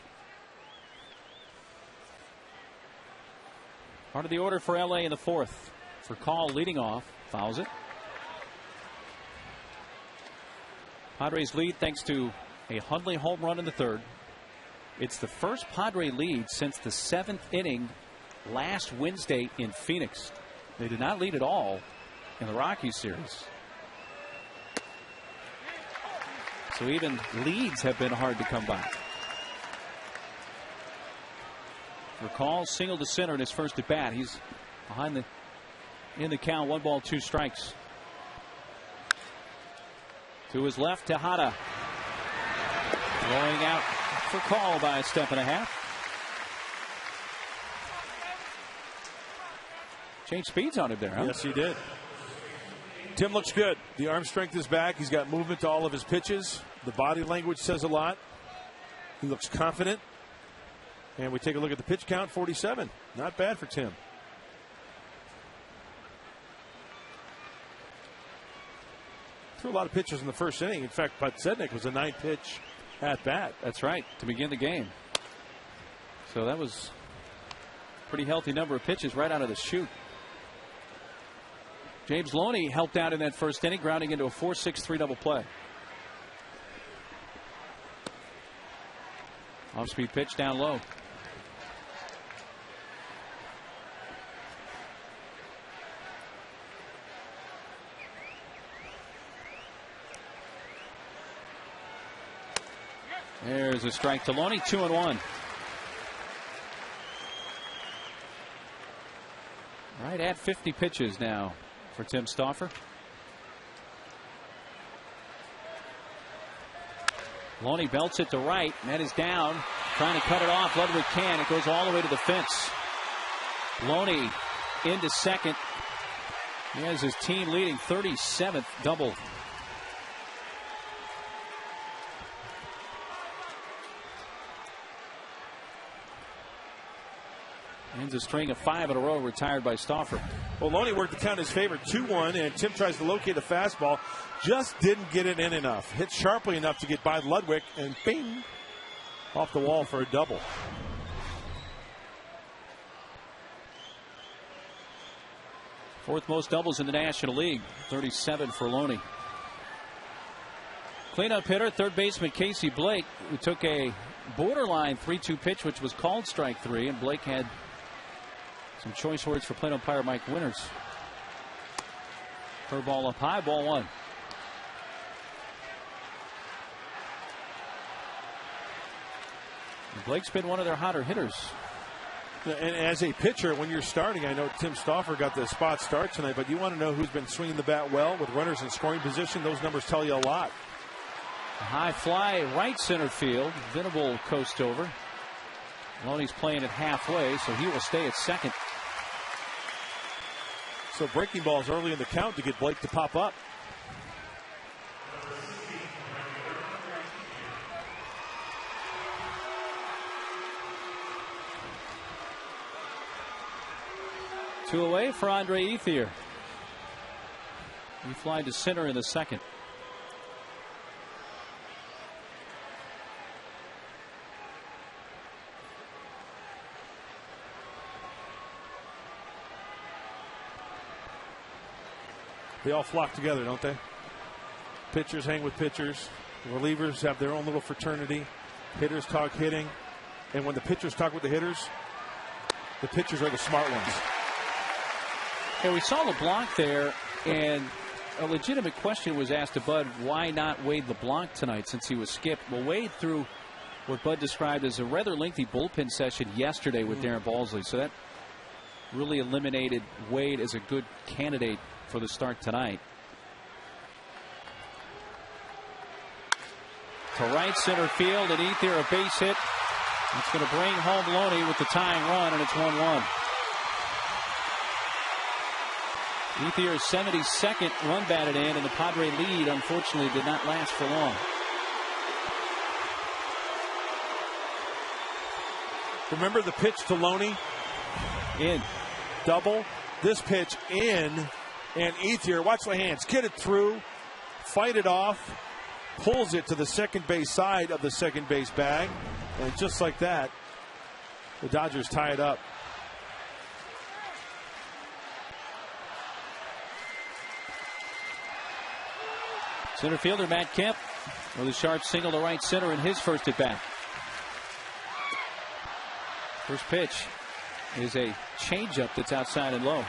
Part of the order for LA in the fourth. For Call leading off, fouls it. Padres lead thanks to a Hundley home run in the third. It's the first Padre lead since the 7th inning last Wednesday in Phoenix. They did not lead at all in the Rockies series. So even leads have been hard to come by. Recall single to center in his first at bat. He's behind in the count. 1 ball, 2 strikes. To his left, Tejada. Throwing out for Call by a step and a half. Changed speeds on him there, huh? Yes, he did. Tim looks good. The arm strength is back. He's got movement to all of his pitches. The body language says a lot. He looks confident. And we take a look at the pitch count, 47. Not bad for Tim. Threw a lot of pitches in the first inning. In fact, Podsednik was a 9th pitch at bat. That's right, to begin the game. So that was a pretty healthy number of pitches right out of the chute. James Loney helped out in that first inning, grounding into a 4-6-3 double play. Off-speed pitch down low. There's a strike to Loney, 2-1. Right at 50 pitches now for Tim Stauffer. Loney belts it to right. That is down. Trying to cut it off. Ludwig can. It goes all the way to the fence. Loney into second. He has his team leading 37th double. Ends a string of 5 in a row retired by Stauffer. Well, Loney worked the count in his favor, 2-1, and Tim tries to locate a fastball. Just didn't get it in enough. Hit sharply enough to get by Ludwig, and bing, off the wall for a double. Fourth most doubles in the National League, 37 for Loney. Cleanup hitter, third baseman Casey Blake, who took a borderline 3-2 pitch, which was called strike 3, and Blake had some choice words for plate umpire Mike Winters. Curveball up high, ball 1. And Blake's been one of their hotter hitters. And as a pitcher, when you're starting, I know Tim Stauffer got the spot start tonight, but you want to know who's been swinging the bat well with runners in scoring position. Those numbers tell you a lot. A high fly right center field. Venable coast over. Loney's playing it halfway, so he will stay at second. So breaking balls early in the count to get Blake to pop up. Two away for Andre Ethier. He fly to center in the second. They all flock together, don't they? Pitchers hang with pitchers. Relievers have their own little fraternity. Hitters talk hitting. And when the pitchers talk with the hitters, the pitchers are the smart ones. Yeah, we saw LeBlanc there, and a legitimate question was asked to Bud, why not Wade LeBlanc tonight since he was skipped? Well, Wade threw what Bud described as a rather lengthy bullpen session yesterday with Darren Balsley, so that really eliminated Wade as a good candidate for the start tonight. To right center field, and Ethier a base hit. It's going to bring home Loney with the tying run, and it's 1-1. Ethier's 72nd run batted in, and the Padre lead unfortunately did not last for long. Remember the pitch to Loney? In. Double. This pitch in. And Ethier, watch the hands. Get it through. Fight it off. Pulls it to the second base side of the second base bag. And just like that, the Dodgers tie it up. Center fielder Matt Kemp with a sharp single to right center in his first at bat. First pitch is a changeup that's outside and low.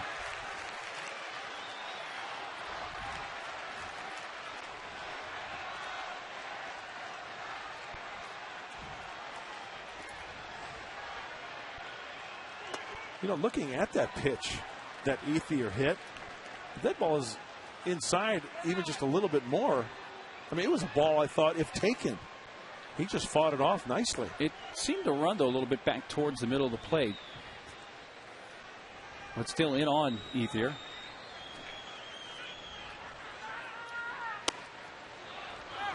You know, looking at that pitch that Ethier hit, that ball is inside even just a little bit more. I mean, it was a ball I thought, if taken, he just fought it off nicely. It seemed to run, though, a little bit back towards the middle of the plate. But still in on Ethier.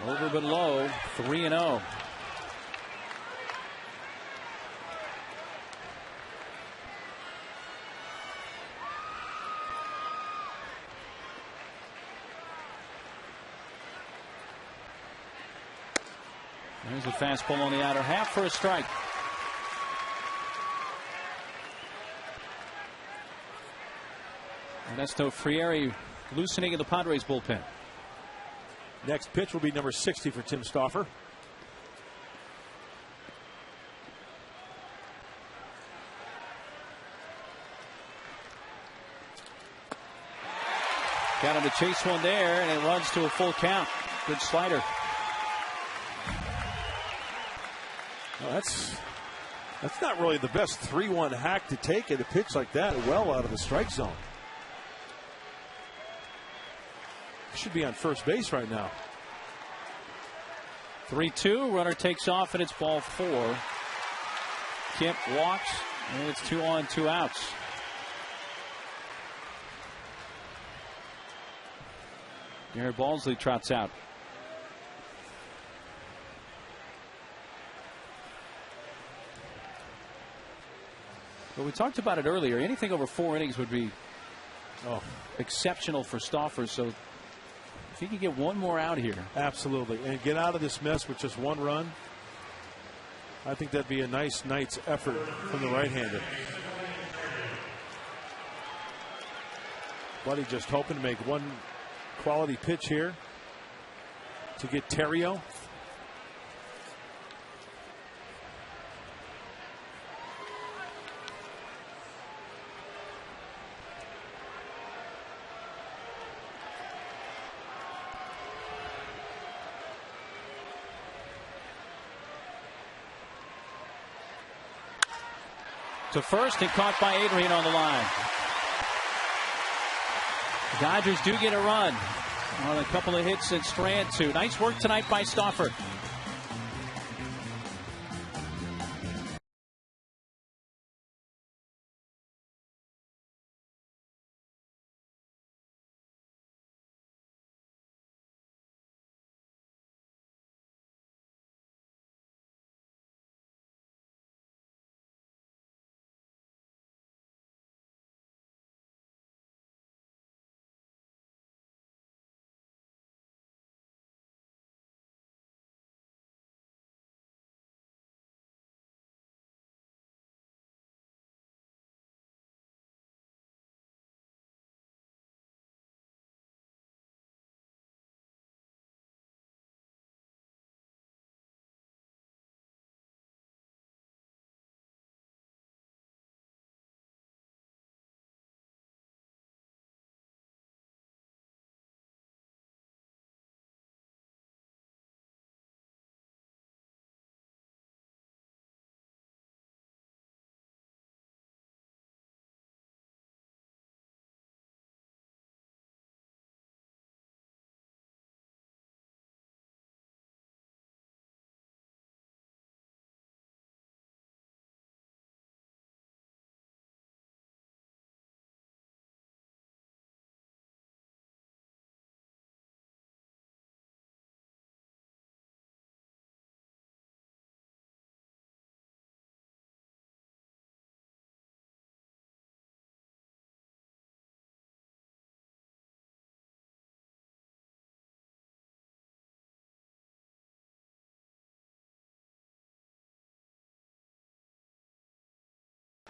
Over but low, 3-0. There's a fastball on the outer half for a strike. Ernesto Frieri loosening in the Padres bullpen. Next pitch will be number 60 for Tim Stauffer. Got him to chase one there, and it runs to a full count. Good slider. Well, that's not really the best 3-1 hack to take at a pitch like that well out of the strike zone. Should be on first base right now. 3-2. Runner takes off, and it's ball 4. Kemp walks, and it's 2 on, 2 outs. Garrett Balsley trots out. But we talked about it earlier. Anything over 4 innings would be exceptional for Stauffer. So if he could get one more out here. Absolutely. And get out of this mess with just 1 run, I think that'd be a nice night's effort from the right-hander. Buddy just hoping to make one quality pitch here to get Terrio. To first and caught by Adrian on the line. The Dodgers do get a run on a couple of hits in strand 2. Nice work tonight by Stauffer.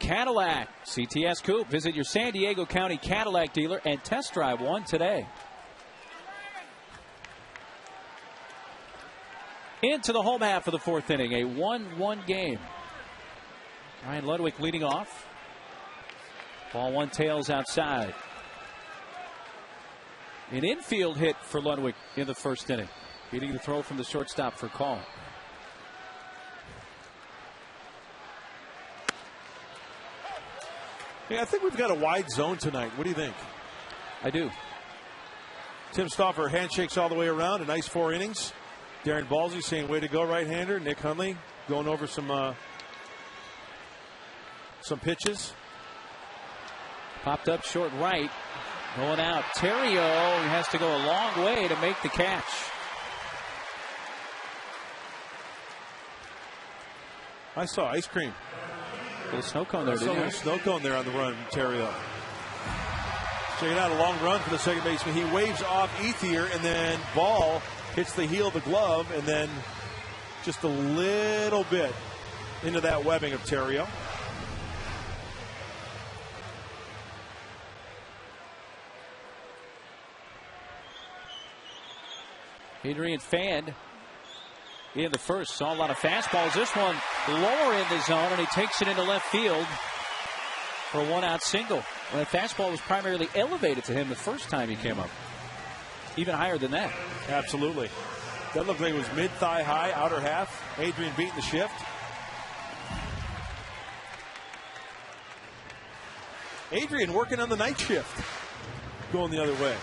Cadillac CTS Coupe. Visit your San Diego County Cadillac dealer and test drive one today. Into the home half of the fourth inning, a 1-1 game. Ryan Ludwig leading off. Ball one tails outside. An infield hit for Ludwig in the first inning, beating the throw from the shortstop for call. Yeah, I think we've got a wide zone tonight. What do you think? I do. Tim Stauffer handshakes all the way around. A nice 4 innings. Darren Balsey saying, way to go, right-hander. Nick Hundley going over some pitches. Popped up short right. Going out. Terrio has to go a long way to make the catch. I saw ice cream. A little snow cone there, didn't you? A little snow cone there on the run, Terrio. Checking out a long run for the second baseman. He waves off Ethier, and then ball hits the heel of the glove, and then just a little bit into that webbing of Terrio. Adrian Fand in the first. Saw a lot of fastballs. This one lower in the zone, and he takes it into left field for a 1-out single. Well, that fastball was primarily elevated to him the first time he came up. Even higher than that. Absolutely. That looked like it was mid-thigh high, outer half. Adrian beating the shift. Adrian working on the night shift. Going the other way.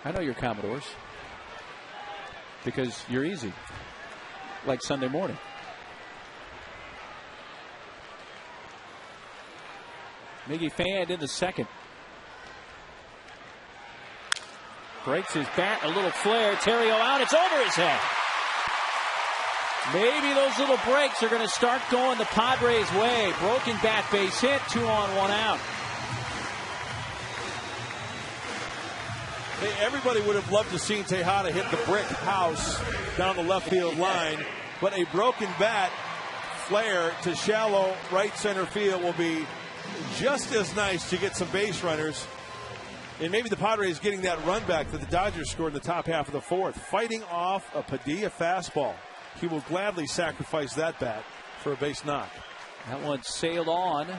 I know your Commodores because you're easy, like Sunday morning. Miggy Fand in the second. Breaks his bat, a little flare. Terrio out, it's over his head. Maybe those little breaks are going to start going the Padres' way. Broken bat, base hit, 2 on, 1 out. Hey, everybody would have loved to see Tejada hit the brick house down the left field line, but a broken bat flare to shallow right center field will be just as nice to get some base runners. And maybe the Padres getting that run back that the Dodgers scored in the top half of the fourth. Fighting off a Padilla fastball. He will gladly sacrifice that bat for a base knock. That one sailed on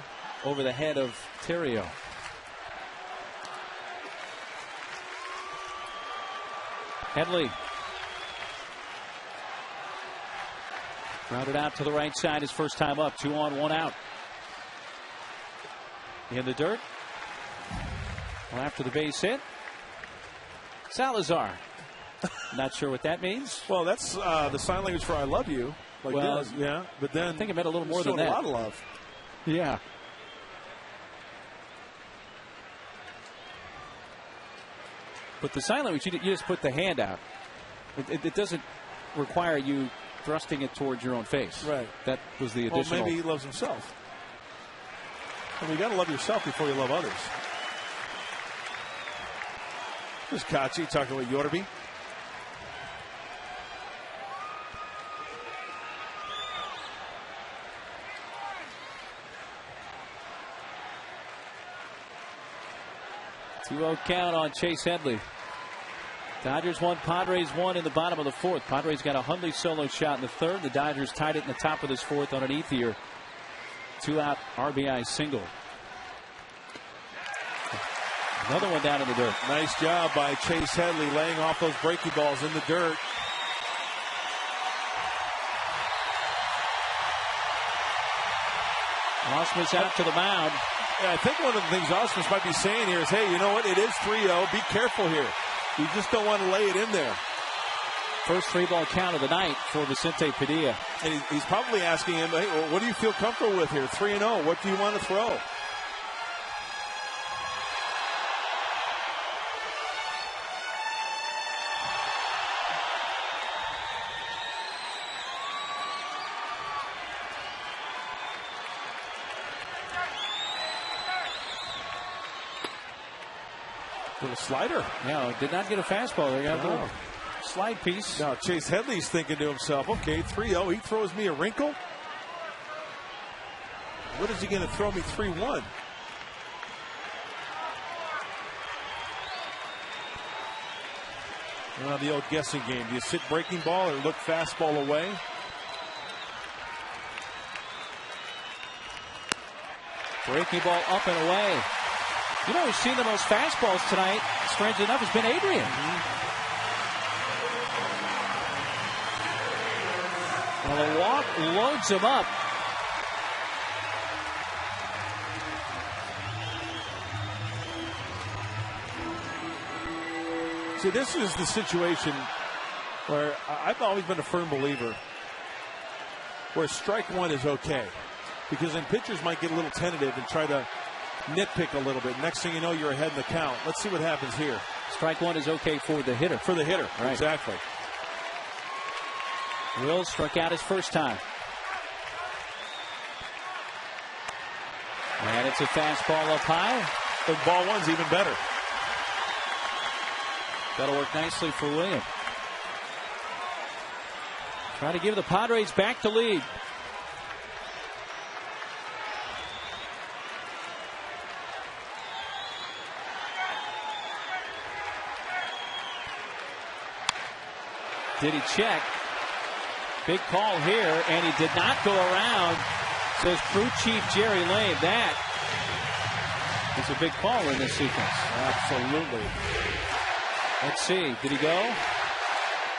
over the head of Terrio. Headley. Grounded out to the right side his first time up. 2 on, 1 out. In the dirt. Well, after the base hit, Salazar. Not sure what that means. Well, that's the sign language for I love you. Like well, this. Yeah, but then I think it meant a little more than that. A lot of love. Yeah. But the sign language, you just put the hand out. It doesn't require you thrusting it towards your own face. Right. That was the additional. Well, maybe he loves himself. I mean, you got to love yourself before you love others. This is Kachi talking with Yorby. Two-0 count on Chase Headley. Dodgers 1, Padres 1 in the bottom of the fourth. Padres got a Hundley solo shot in the third. The Dodgers tied it in the top of this fourth on an Ethier 2-out RBI single. Another one down in the dirt. Nice job by Chase Headley laying off those breaking balls in the dirt. Ausmus out to the mound. Yeah, I think one of the things Ausmus might be saying here is, hey, you know what? It is 3-0. Be careful here. You just don't want to lay it in there. First 3-ball count of the night for Vicente Padilla. And he's probably asking him, hey, well, what do you feel comfortable with here? 3-0. What do you want to throw? Little slider. No, did not get a fastball. They got a little slide piece. Now Chase Headley's thinking to himself, okay, 3-0, he throws me a wrinkle. What is he going to throw me 3-1? Well, the old guessing game. Do you sit breaking ball or look fastball away? Breaking ball up and away. You know, who's seen the most fastballs tonight, strange enough, has been Adrian. Well, the walk loads him up. See, this is the situation where I've always been a firm believer where strike one is okay. Because then pitchers might get a little tentative and try to nitpick a little bit. Next thing you know, you're ahead in the count. Let's see what happens here. Strike one is okay for the hitter. For the hitter, right. Exactly. Will struck out his first time. And it's a fastball up high. And ball one's even better. That'll work nicely for William. Trying to give the Padres back the lead. Did he check? Big call here, and he did not go around, says crew chief Jerry Lane. That is a big call in this sequence. Absolutely. Let's see. Did he go?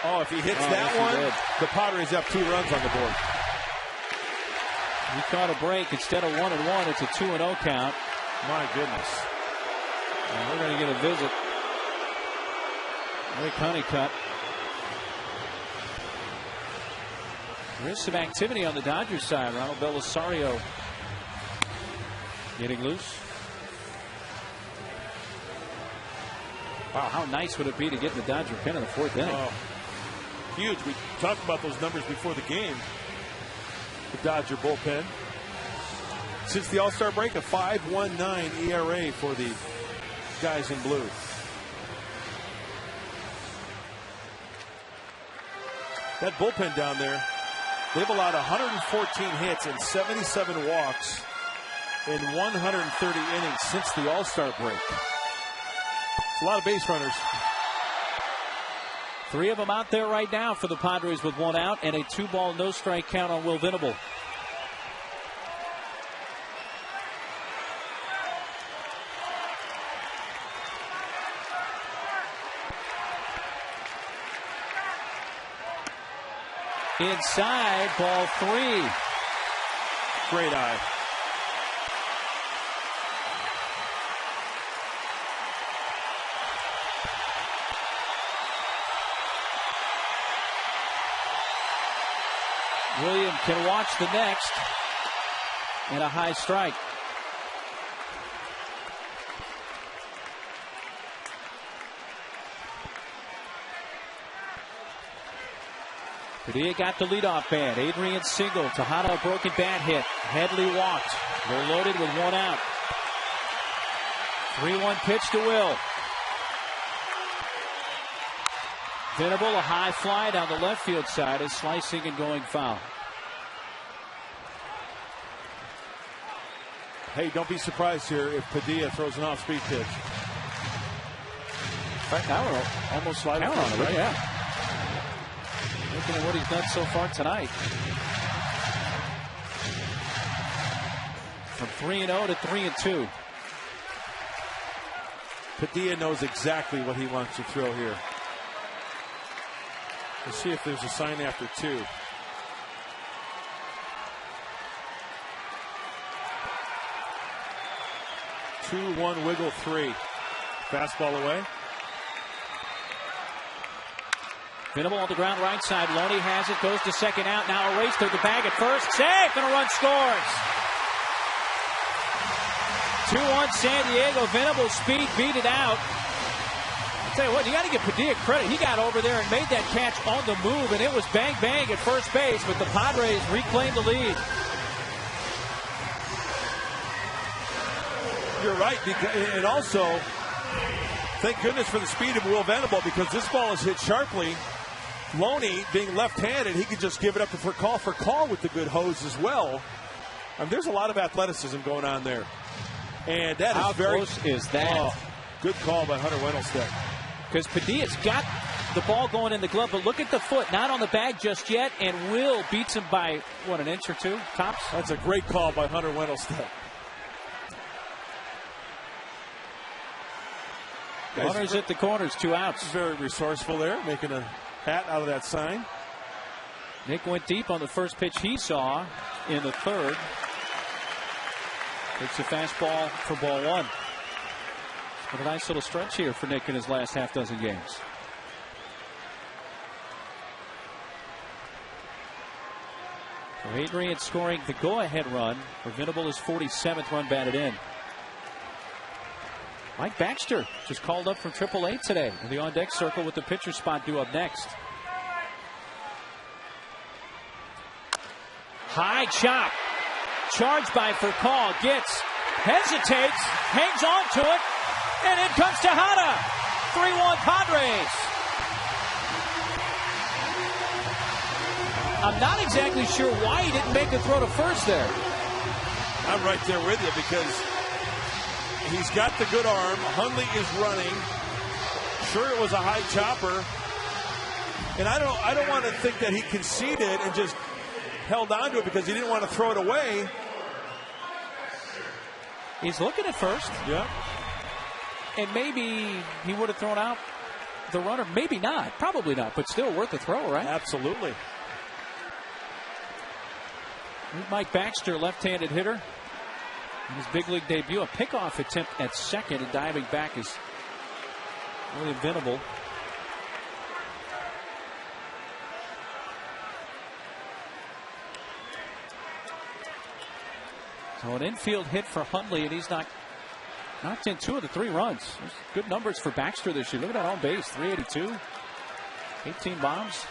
Oh, if he hits that yes, one, the Padres have 2 runs on the board. He caught a break. Instead of 1-1, it's a 2-0 count. My goodness. And we're going to get a visit. Rick Honeycutt. There's some activity on the Dodgers side. Ronald Belisario getting loose. Wow, how nice would it be to get in the Dodger pen in the 4th inning? Oh, huge. We talked about those numbers before the game. The Dodger bullpen. Since the All-Star break, a 5.19 ERA for the guys in blue. That bullpen down there, they've allowed 114 hits and 77 walks in 130 innings since the All-Star break. It's a lot of base runners. 3 of them out there right now for the Padres with 1 out and a 2-ball no-strike count on Will Venable. Inside, ball 3. Great eye. William can watch the next and a high strike. Padilla got the leadoff man. Adrian single. Tejada a broken bat hit. Headley walked. They're loaded with 1 out. 3-1 pitch to Will. Venable, a high fly down the left field side, is slicing and going foul. Hey, don't be surprised here if Padilla throws an off-speed pitch. In fact, I would almost slide out on it, right? Yeah. Looking at what he's done so far tonight. From 3-0 to 3-2. Padilla knows exactly what he wants to throw here. Let's see if there's a sign after 2. Two, 1, wiggle 3. Fastball away. Venable on the ground right side. Loney has it, goes to second out. Now a race to the bag at first. Safe, and a run scores. 2-1 San Diego. Venable speed beat it out. I'll tell you what, you got to give Padilla credit. He got over there and made that catch on the move, and it was bang bang at first base, but the Padres reclaimed the lead. You're right, and also, thank goodness for the speed of Will Venable, because this ball is hit sharply, Loney, being left-handed, he could just give it up to Call with the good hose as well. There's a lot of athleticism going on there. And that How is very close is that? Good call by Hunter Wendelstedt. Because Padilla's got the ball going in the glove, but look at the foot, not on the bag just yet, and Will beats him by, what, an inch or two, tops? That's a great call by Hunter Wendelstedt. Runners at the corners, 2 outs. Very resourceful there, making a hat out of that sign. Nick went deep on the first pitch he saw in the third. Takes a fastball for ball 1. But a nice little stretch here for Nick in his last half dozen games. So Adrian scoring the go-ahead run for Venable's 47th run batted in. Mike Baxter just called up from AAA today in the on-deck circle with the pitcher spot due up next. High chop. Charged by Furcal. Gets, hesitates, hangs on to it, and in comes Tejada. 3-1 Padres. I'm not exactly sure why he didn't make a throw to first there. I'm right there with you because he's got the good arm. Hundley is running. Sure, it was a high chopper. And I don't want to think that he conceded and just held on to it because he didn't want to throw it away. He's looking at first. Yeah. And maybe he would have thrown out the runner. Maybe not. Probably not. But still worth a throw, right? Absolutely. Mike Baxter, left-handed hitter. In his big league debut, a pickoff attempt at second, and diving back is William Venable. So an infield hit for Hundley, and he's knocked in 2 of the 3 runs. There's good numbers for Baxter this year. Look at that on base, 382, 18 bombs.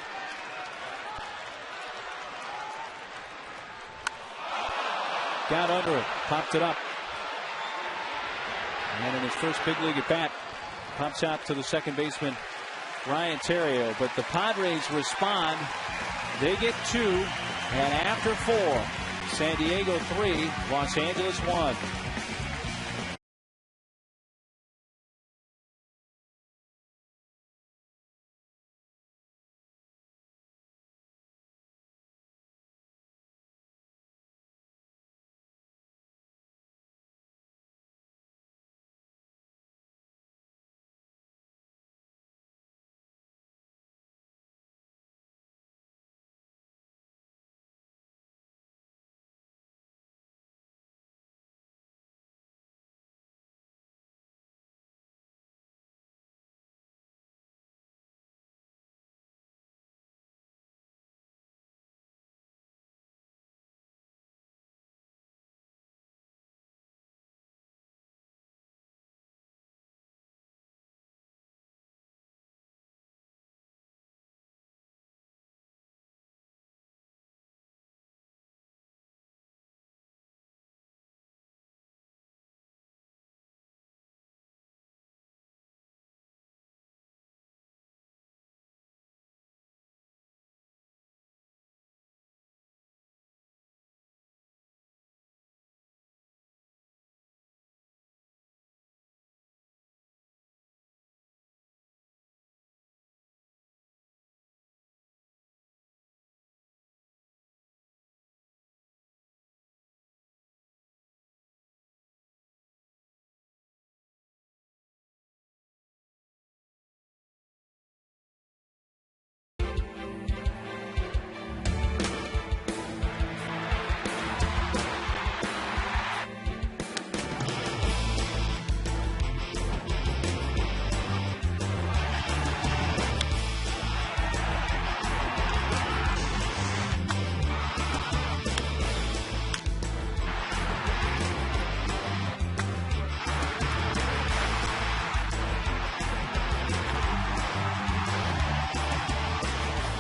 Got under it, popped it up. And in his first big league at bat, pops out to the second baseman, Ryan Theriot. But the Padres respond. They get 2, and after 4, San Diego 3, Los Angeles 1.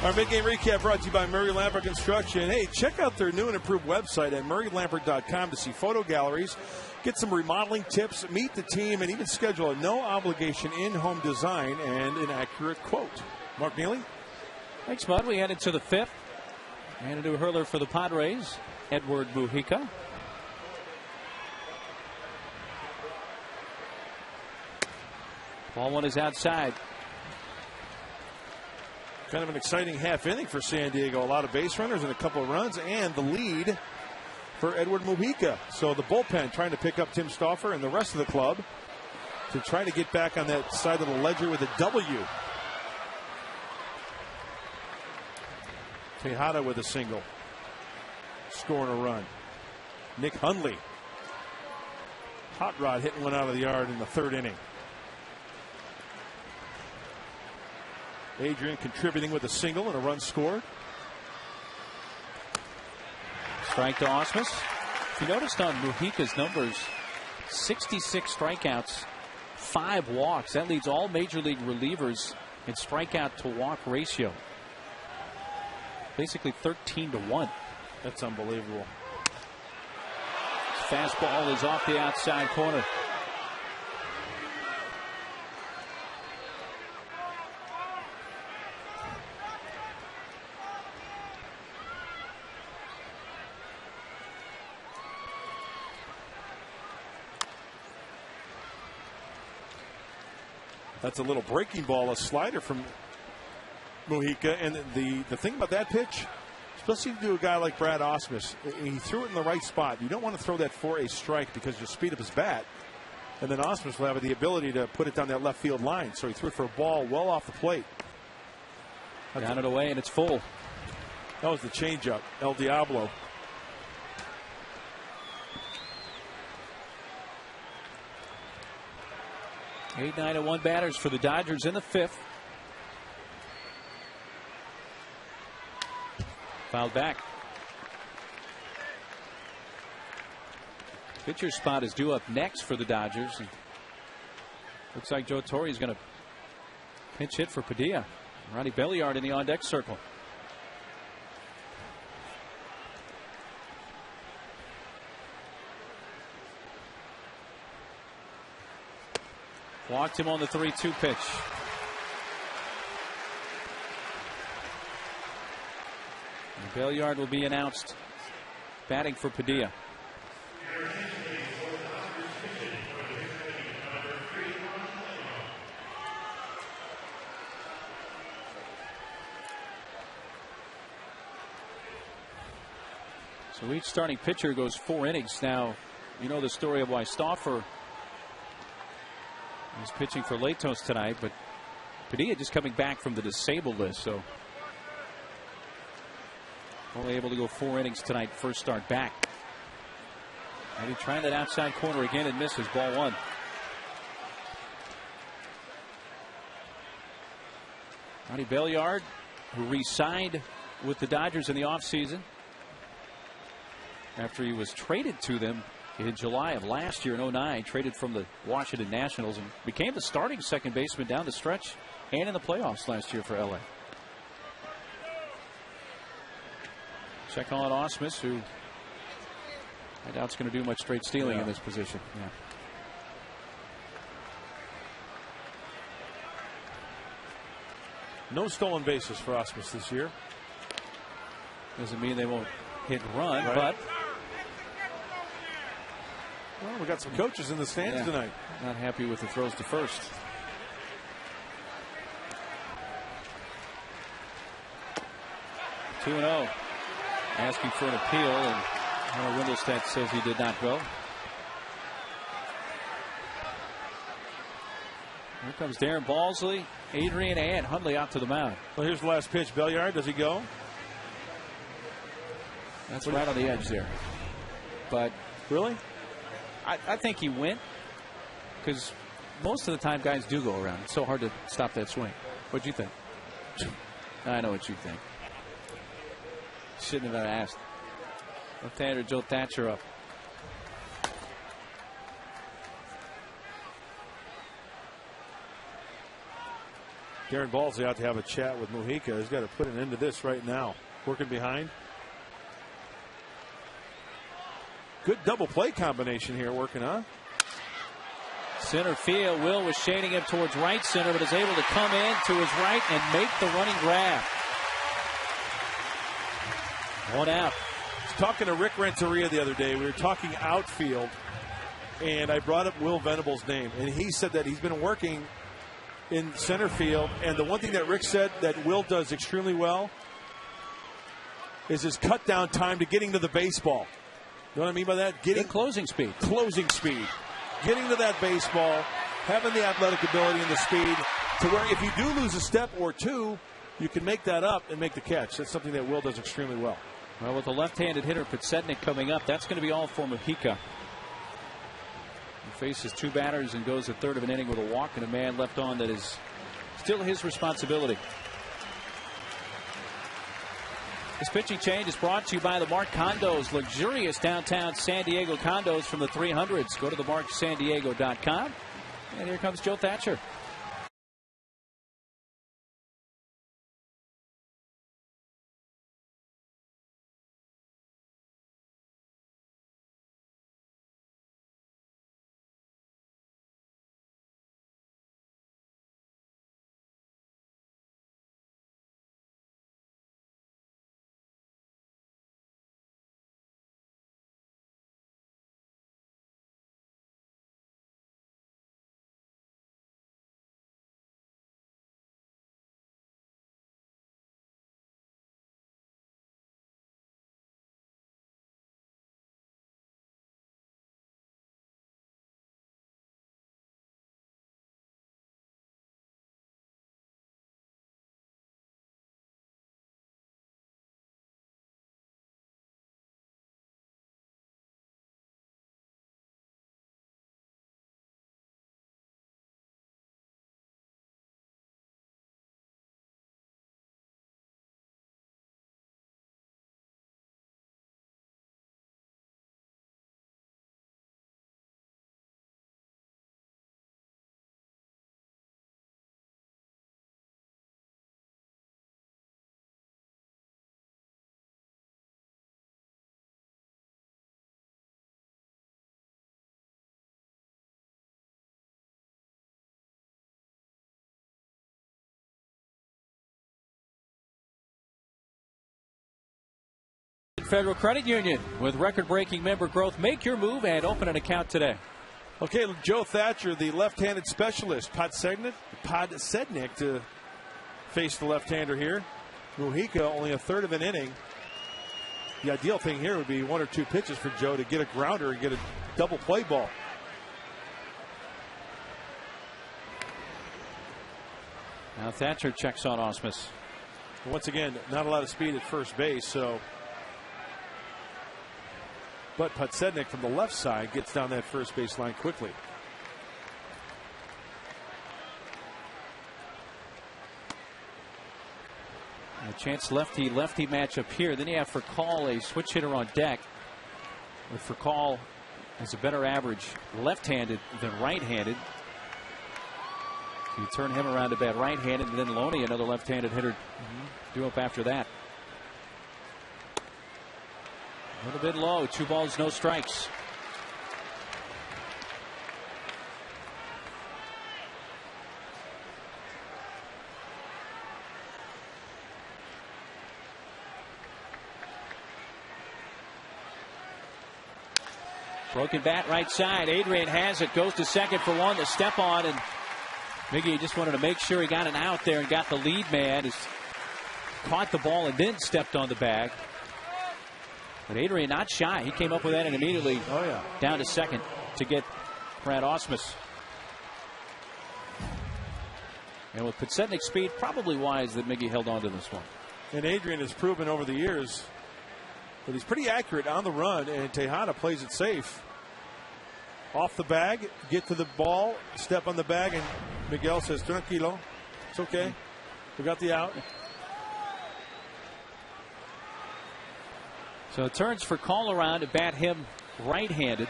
Our mid-game recap brought to you by Murray Lampert Construction. Hey, check out their new and improved website at murraylampert.com to see photo galleries, get some remodeling tips, meet the team, and even schedule a no-obligation in-home design and an accurate quote. Mark Neely? Thanks, Bud. We headed to the 5th. And a new hurler for the Padres, Edward Mujica. Ball one is outside. Kind of an exciting half inning for San Diego. A lot of base runners and a couple of runs, and the lead for Edward Mujica. So the bullpen trying to pick up Tim Stauffer and the rest of the club to try to get back on that side of the ledger with a W. Tejada with a single, scoring a run. Nick Hundley, hot rod, hitting one out of the yard in the 3rd inning. Adrian contributing with a single and a run scored. Strike to Osmus. If you noticed on Mujica's numbers, 66 strikeouts, 5 walks. That leads all major league relievers in strikeout to walk ratio. Basically 13-1. That's unbelievable. Fastball is off the outside corner. That's a little breaking ball, a slider from Mujica. And the thing about that pitch, especially to a guy like Brad Osmus, he threw it in the right spot. You don't want to throw that for a strike because you speed up his bat. And then Osmus will have the ability to put it down that left field line. So he threw it for a ball well off the plate. Down and away, and it's full. That was the changeup, El Diablo. Eight, 9, and 1 batters for the Dodgers in the 5th. Fouled back. Pitcher spot is due up next for the Dodgers. Looks like Joe Torre is going to pinch hit for Padilla. Ronnie Belliard in the on-deck circle. Walked him on the 3-2 pitch. And Belliard will be announced batting for Padilla. So each starting pitcher goes 4 innings. Now, you know the story of why Stauffer is pitching for Latos tonight, but Padilla just coming back from the disabled list, so only able to go 4 innings tonight. First start back. And he trying that outside corner again and misses. Ball 1. Ronnie Belliard, who re-signed with the Dodgers in the offseason after he was traded to them in July of last year in 2009, traded from the Washington Nationals and became the starting second baseman down the stretch and in the playoffs last year for LA. Check on Osmus, who I doubt is going to do much straight stealing in this position. Yeah. No stolen bases for Osmus this year. Doesn't mean they won't hit and run, right. But well, we got some coaches in the stands tonight. Not happy with the throws to first. Two 2-0. Asking for an appeal, and Wendelstedt says he did not go. Here comes Darren Balsley, Adrian, and Hundley out to the mound. Well, here's the last pitch. Belliard, does he go? That's right on the edge there. But really? I think he went, because most of the time guys do go around. It's so hard to stop that swing. What'd you think? I know what you think. Shouldn't have asked. Left-hander Joe Thatcher up. Darren Balsley out to have a chat with Mujica. He's got to put an end to this right now. Working behind. Good double play combination here working on. Center field. Will was shading him towards right center, but is able to come in to his right and make the running grab. One out. I was talking to Rick Renteria the other day. We were talking outfield, and I brought up Will Venable's name, and he said that he's been working in center field, and the one thing that Rick said that Will does extremely well is his cut down time to getting to the baseball. You know what I mean by that? Getting closing speed. Closing speed. Getting to that baseball, having the athletic ability and the speed to where if you do lose a step or two, you can make that up and make the catch. That's something that Will does extremely well. Well, with the left-handed hitter Podsednik coming up, that's going to be all for Mujica. He faces two batters and goes a third of an inning with a walk and a man left on that is still his responsibility. This pitching change is brought to you by the Mark Condos, luxurious downtown San Diego condos from the 300s. Go to themarksandiego.com. And here comes Joe Thatcher. Federal Credit Union with record-breaking member growth. Make your move and open an account today. Okay, Joe Thatcher, the left-handed specialist. Podsednik to face the left-hander here. Mujica only a third of an inning. The ideal thing here would be one or two pitches for Joe to get a grounder and get a double play ball. Now Thatcher checks on Ausmus. Once again, not a lot of speed at first base, so. But Podsednik from the left side gets down that first base line quickly. A chance lefty-lefty matchup here. Then you have Furcal, a switch hitter on deck. With Furcal has a better average left-handed than right-handed. You turn him around to bat right-handed, and then Loney, another left-handed hitter, due up after that. A little bit low. 2 balls, no strikes. Broken bat right side. Adrian has it. Goes to second for one. The step on, and Miggy just wanted to make sure he got an out there and got the lead man. Has caught the ball and then stepped on the bag. But Adrian not shy. He came up with that and immediately down to second to get Brad Ausmus. And with Podsednik's speed, probably wise that Miggy held on to this one. And Adrian has proven over the years that he's pretty accurate on the run, and Tejada plays it safe. Off the bag, get to the ball, step on the bag, and Miguel says, tranquilo, it's okay. We got the out. So it turns Furcal around to bat him right-handed.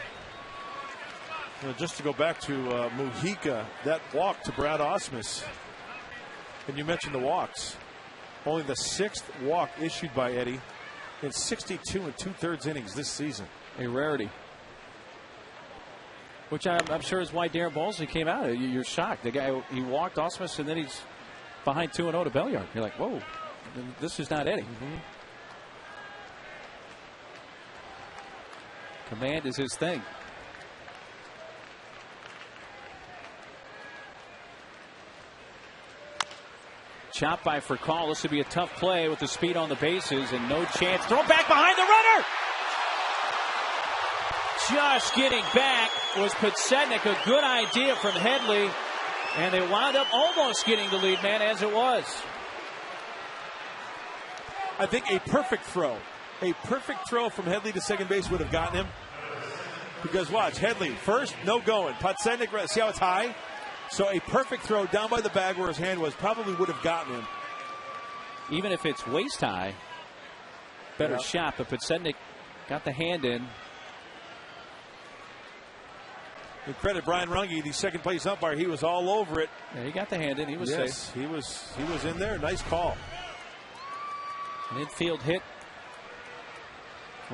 Just to go back to Mujica, that walk to Brad Ausmus. And you mentioned the walks. Only the 6th walk issued by Eddie in 62 2/3 innings this season. A rarity. Which I'm sure is why Darren Balsley came out. You're shocked. The guy, he walked Ausmus, and then he's behind 2-0 to Belliard. You're like, whoa, this is not Eddie. Command is his thing. Chop by Furcal. This would be a tough play with the speed on the bases and no chance. Throw back behind the runner. Just getting back was Podsednik. A good idea from Headley. And they wound up almost getting the lead man as it was. I think a perfect throw from Headley to second base would have gotten him. Because watch, Headley first, no going. Podsednik, see how it's high? So a perfect throw down by the bag where his hand was probably would have gotten him. Even if it's waist high, better shot. But Podsednik got the hand in. And credit Brian Runge, the second place umpire. He was all over it. Yeah, he got the hand in. He was safe. He was in there. Nice call. An infield hit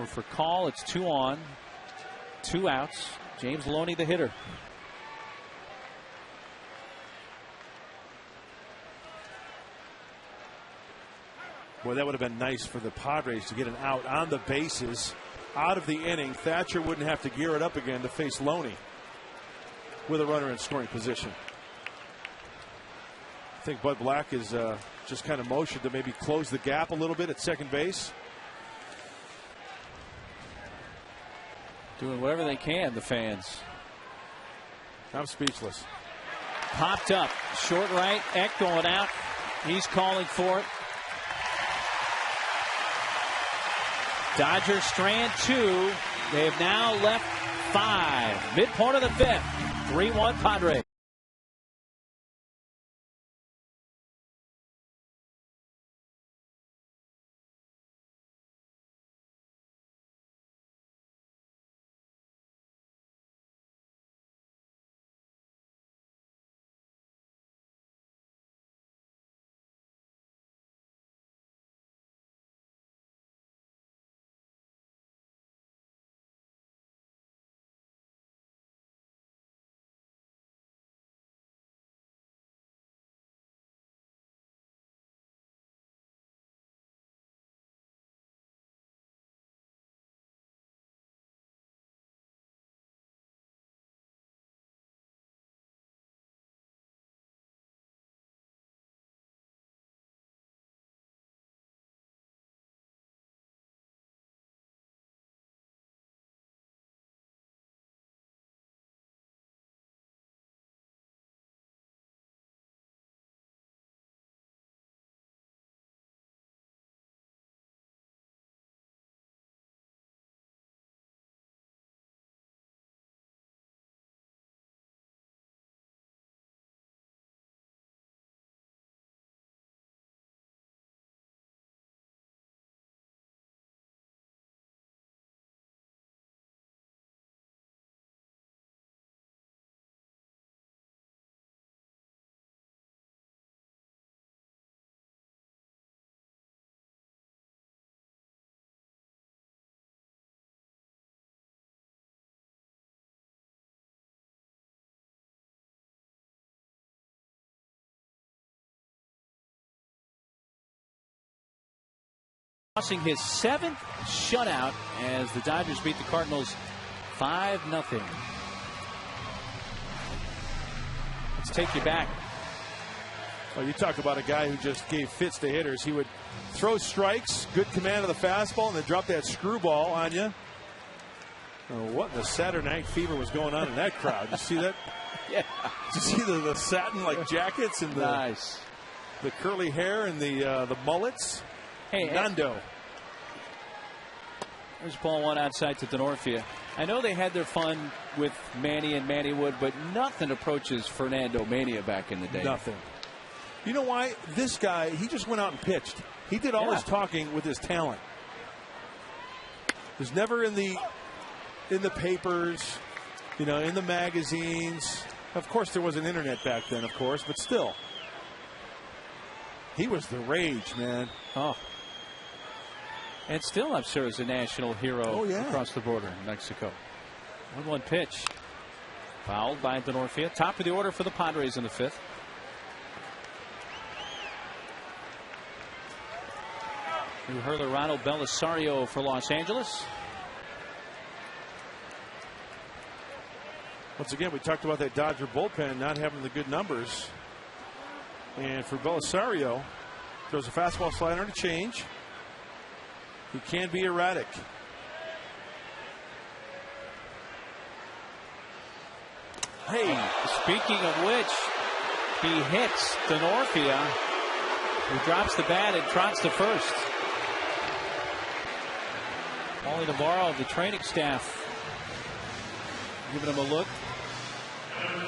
for call. It's 2 on, 2 outs. James Loney, the hitter. Boy, that would have been nice for the Padres to get an out on the bases out of the inning. Thatcher wouldn't have to gear it up again to face Loney with a runner in scoring position. I think Bud Black is just kind of motioned to maybe close the gap a little bit at second base. Doing whatever they can, the fans. I'm speechless. Popped up. Short right. Eck going out. He's calling for it. Dodgers strand 2. They have now left 5. Midpoint of the 5th. 3-1 Padres. Crossing his 7th shutout as the Dodgers beat the Cardinals 5-0. Let's take you back. Well, you talk about a guy who just gave fits to hitters. He would throw strikes, good command of the fastball, and then drop that screwball on you. Oh, what in the Saturday Night Fever was going on in that crowd? Did you see that? Yeah. Did you see the satin-like jackets and the curly hair and the mullets? Hey, Nando. There's ball 1 outside to Denorfia. I know they had their fun with Manny and Manny Wood, but nothing approaches Fernando Mania back in the day. Nothing. You know why? This guy, he just went out and pitched. He did all his talking with his talent. There's never in the papers, you know, in the magazines. Of course, there was an internet back then, of course, but still. He was the rage, man. Oh. And still, I'm sure, is a national hero across the border in Mexico. 1-1 pitch. Fouled by Denorfia. Top of the order for the Padres in the 5th. New hurler Ronald Belisario for Los Angeles. Once again, we talked about that Dodger bullpen not having the good numbers. And for Belisario, throws a fastball slider and a change. He can be erratic. Hey, speaking of which, he hits Denorfia, who drops the bat and trots to first. Paulie Navarro of the training staff giving him a look.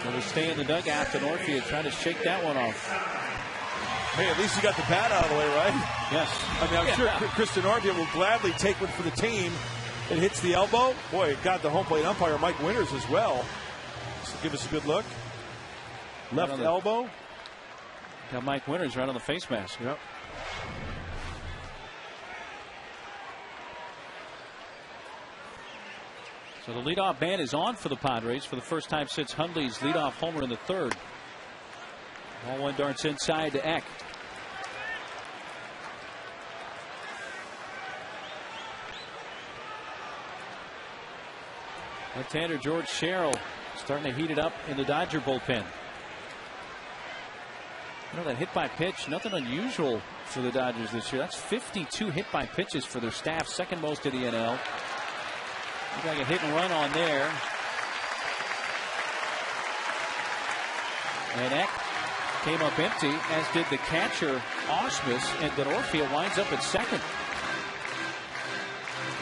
And will stay in the dugout. Denorfia trying to shake that one off. Hey, at least he got the bat out of the way, right? Yes. I mean, I'm sure Chris Denorfia will gladly take one for the team. It hits the elbow. Boy, it got the home plate umpire, Mike Winters, as well. So give us a good look. Left elbow. Got Mike Winters right on the face mask. Yep. So the leadoff man is on for the Padres for the first time since Hundley's leadoff homer in the third. Ball one darts inside to Eck. Left-hander George Sherrill starting to heat it up in the Dodger bullpen. You know, that hit by pitch, nothing unusual for the Dodgers this year. That's 52 hit by pitches for their staff, second most in the NL. Looks like a hit and run on there. And Eck came up empty, as did the catcher Ausmus, and Denorfia winds up at second.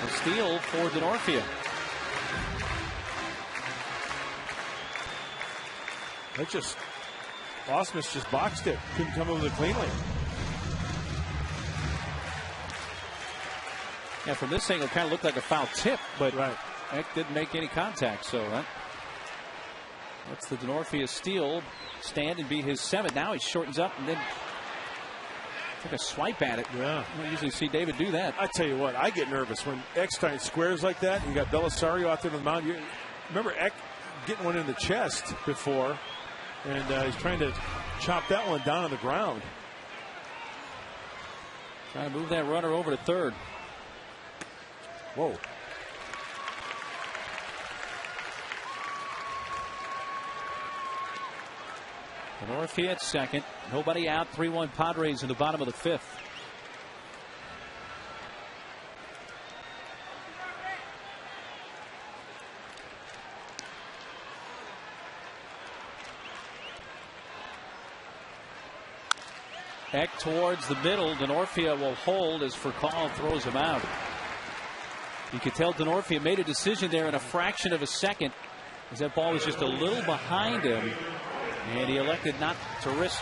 A steal for Denorfia. Ausmus just boxed it. Couldn't come over cleanly. Yeah, from this angle, it kind of looked like a foul tip, but Eck didn't make any contact. So that's the Denorfia steal. Stand and be his seventh. Now he shortens up and then took a swipe at it. Yeah. I don't usually see David do that. I tell you what, I get nervous when Eckstein squares like that. You got Belisario out there on the mound. Remember Eck getting one in the chest before, and he's trying to chop that one down on the ground. Trying to move that runner over to third. Whoa. Denorfia at second. Nobody out. 3-1 Padres in the bottom of the fifth. Eck towards the middle. Denorfia will hold as Furcal throws him out. You could tell Denorfia made a decision there in a fraction of a second, as that ball was just a little behind him, and he elected not to risk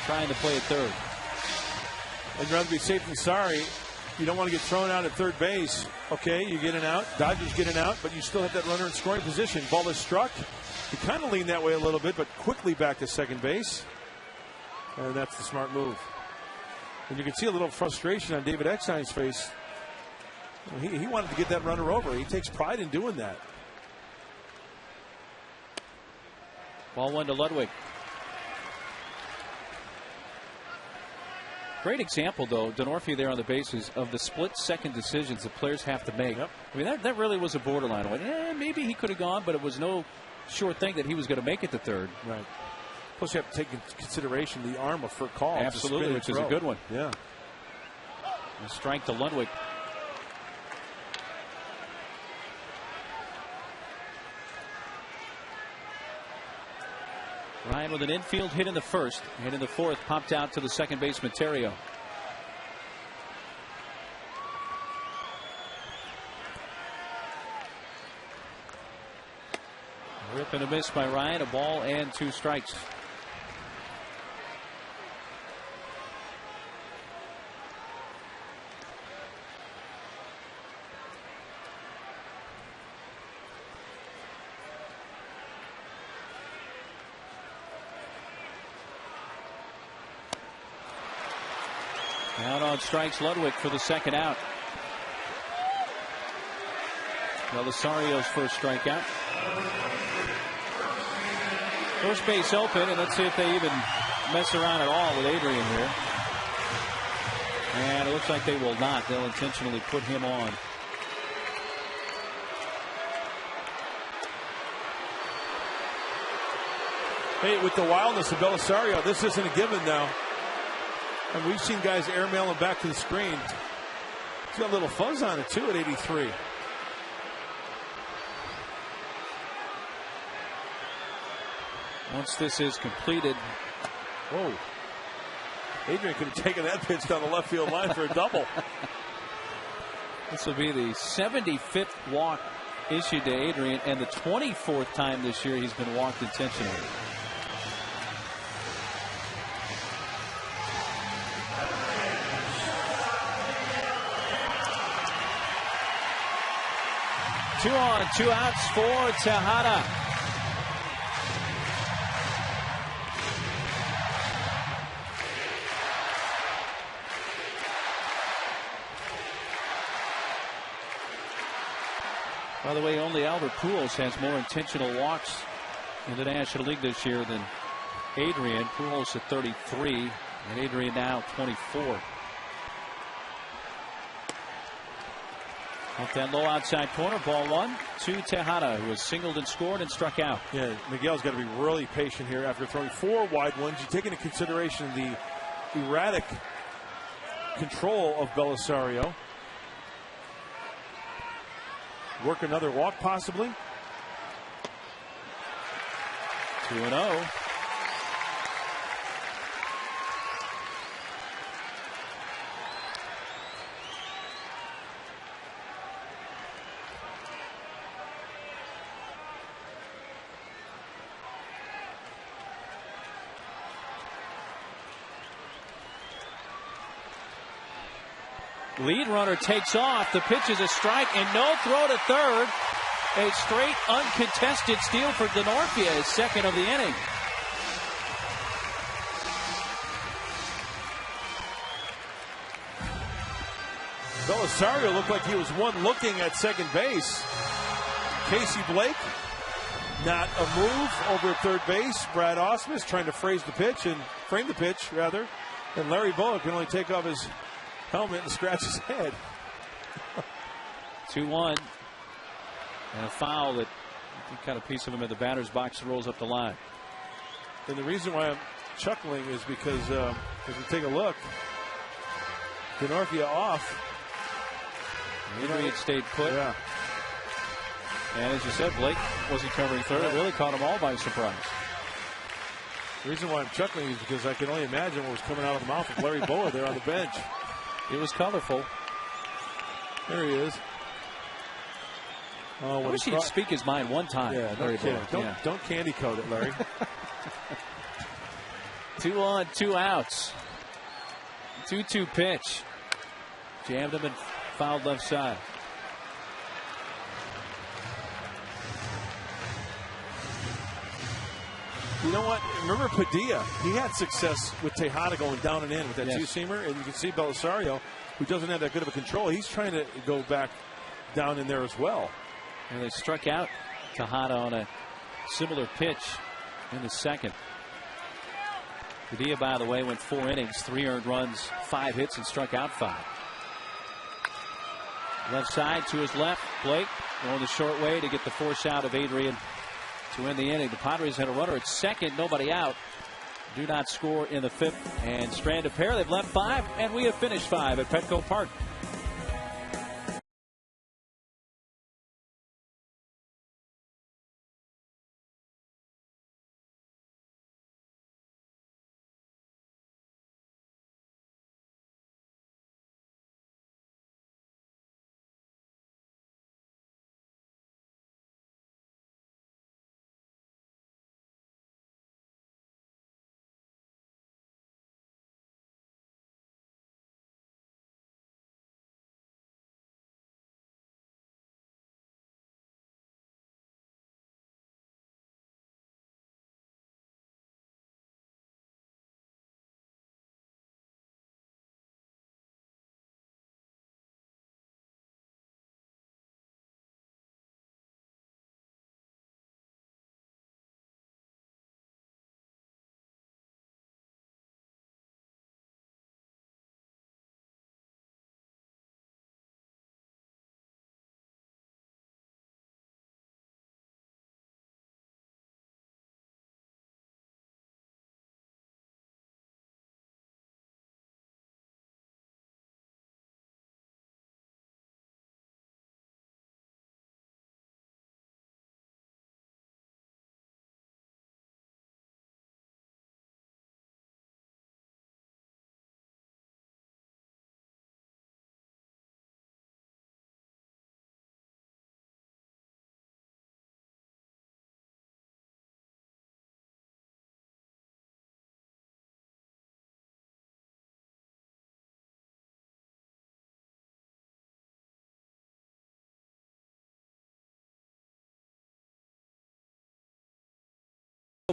trying to play at third. I'd rather be safe than sorry. You don't want to get thrown out at third base. Okay, you get an out. Dodgers get an out, but you still have that runner in scoring position. Ball is struck. He kind of leaned that way a little bit, but quickly back to second base. And that's the smart move. And you can see a little frustration on David Eckstein's face. He wanted to get that runner over. He takes pride in doing that. Ball one to Ludwig. Great example, though, Denorfia there on the bases of the split-second decisions that players have to make. Yep. I mean, that really was a borderline one. Maybe he could have gone, but it was no sure thing that he was going to make it to third. Right. Plus, you have to take into consideration the arm of Furcal. Absolutely, which is a good one. Yeah. A strike to Ludwig. Ryan with an infield hit in the first, and in the fourth popped out to the second baseman Terrio. Rip and a miss by Ryan, a ball and 2 strikes. Out on strikes Ludwig for the second out. Belisario's first strikeout. First base open, and let's see if they even mess around at all with Adrian here. And it looks like they will not. They'll intentionally put him on. Hey, with the wildness of Belisario, this isn't a given now. And we've seen guys airmail him back to the screen. He's got a little fuzz on it, too, at 83. Once this is completed. Whoa. Adrian could have taken that pitch down the left field line for a double. This will be the 75th walk issued to Adrian and the 24th time this year he's been walked intentionally. Two on, 2 outs for Tejada. By the way, only Albert Pujols has more intentional walks in the National League this year than Adrian. Pujols at 33 and Adrian now 24. Off that low outside corner, ball 1 to Tejada, who has singled and scored and struck out. Yeah, Miguel's got to be really patient here after throwing 4 wide ones. You take into consideration the erratic control of Belisario. Work another walk, possibly. 2-0. Lead runner takes off. The pitch is a strike and no throw to third. A straight uncontested steal for Denorfia, his second of the inning. Belisario looked like he was one looking at second base. Casey Blake, not a move over at third base. Brad Ausmus trying to frame the pitch, and Larry Boa can only take off his helmet and scratch his head. 2-1. And a foul that got a piece of him in the batter's box and rolls up the line. And the reason why I'm chuckling is because if you take a look, Denorfia off. Adrian stayed put. Yeah. And as you said, Blake wasn't covering third. It really caught them all by surprise. The reason why I'm chuckling is because I can only imagine what was coming out of the mouth of Larry Boa there on the bench. It was colorful. There he is. I wish he'd speak his mind one time. Yeah, Larry Boa. Don't candy coat it, Larry. 2 on, 2 outs. 2-2 pitch. Jammed him and fouled left side. You know what? Remember Padilla? He had success with Tejada going down and in with that yes. two-seamer. And you can see Belisario, who doesn't have that good of a control. He's trying to go back down in there as well. And they struck out Tejada on a similar pitch in the second. Padilla, by the way, went 4 innings, 3 earned runs, 5 hits, and struck out 5. Left side to his left. Blake going the short way to get the force out of Adrian to end the inning. The Padres had a runner at second, nobody out. Do not score in the 5th and strand a pair. They've left 5, and we have finished 5 at Petco Park.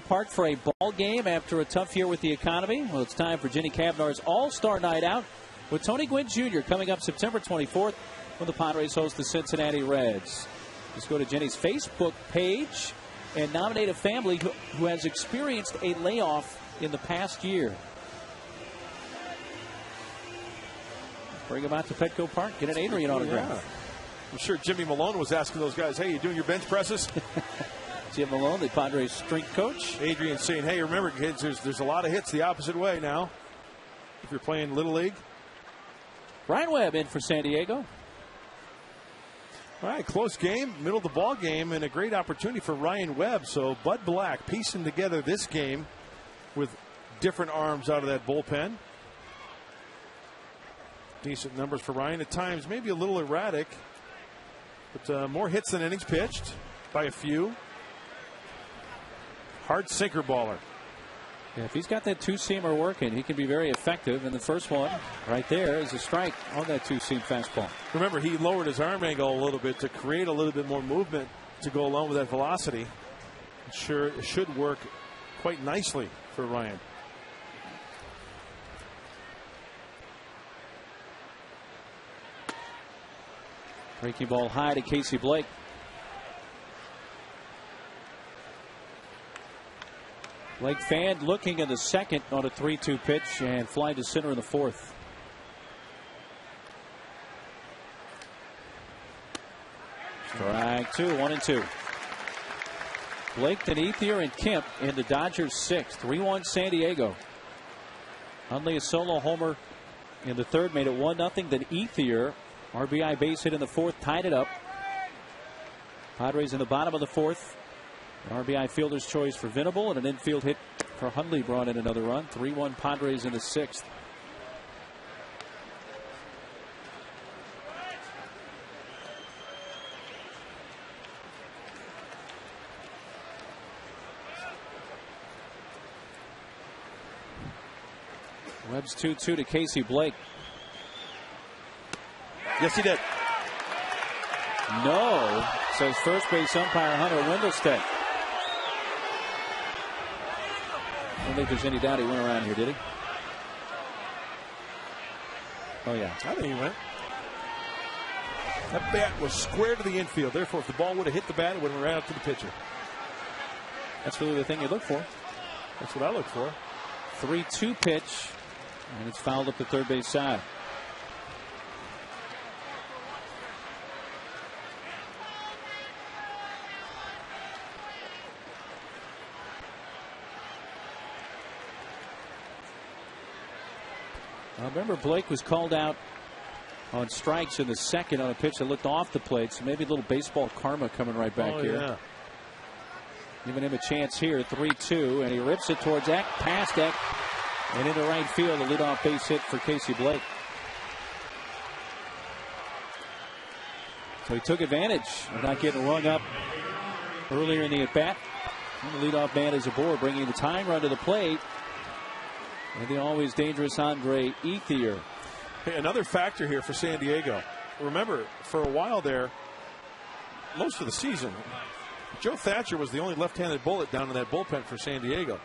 Park for a ball game after a tough year with the economy. Well, it's time for Jenny Cavnar's All-Star Night Out with Tony Gwynn Jr. coming up September 24th when the Padres host the Cincinnati Reds. Just go to Jenny's Facebook page and nominate a family who has experienced a layoff in the past year. Bring them out to Petco Park, get an Adrian autograph. Yeah. I'm sure Jimmy Malone was asking those guys, hey, you doing your bench presses? Jim Malone, the Padres strength coach. Adrian saying, hey, remember, kids, there's a lot of hits the opposite way now if you're playing Little League. Ryan Webb in for San Diego. All right, close game, middle of the ball game, and a great opportunity for Ryan Webb. So Bud Black piecing together this game with different arms out of that bullpen. Decent numbers for Ryan at times, maybe a little erratic, but more hits than innings pitched by a few. Hard sinker baller. Yeah, if he's got that two-seamer working, he can be very effective. And the first one right there is a strike on that two-seam fastball. Remember, he lowered his arm angle a little bit to create a little bit more movement to go along with that velocity. It should work quite nicely for Ryan. Breaking ball high to Casey Blake. Blake fanned looking in the second on a 3-2 pitch and fly to center in the fourth. Strike two, 1-2. Blake, then Ethier and Kemp in the Dodgers' sixth. 3-1 San Diego. Hundley a solo homer in the third made it 1-0. Then Ethier, RBI base hit in the fourth, tied it up. Padres in the bottom of the fourth. An RBI fielder's choice for Venable and an infield hit for Hundley brought in another run. 3-1 Padres in the sixth. Webb's 2-2 to Casey Blake. Yes, he did. No, says first base umpire Hunter Wendelstedt. I don't think there's any doubt he went around here, did he? Oh, yeah. I think he went. That bat was square to the infield. Therefore, if the ball would have hit the bat, it would have ran up to the pitcher. That's really the thing you look for. That's what I look for. 3-2 pitch, and it's fouled up the third base side. I remember Blake was called out on strikes in the second on a pitch that looked off the plate, so maybe a little baseball karma coming right back here. Yeah. Giving him a chance here, 3-2, and he rips it towards Eck, past Eck, and into right field, a leadoff base hit for Casey Blake. So he took advantage of not getting rung up earlier in the at-bat. And the leadoff man is aboard, bringing the tying run to the plate. And the always dangerous Andre Ethier. Hey, another factor here for San Diego. Remember, for a while there, most of the season, Joe Thatcher was the only left-handed bullet down in that bullpen for San Diego.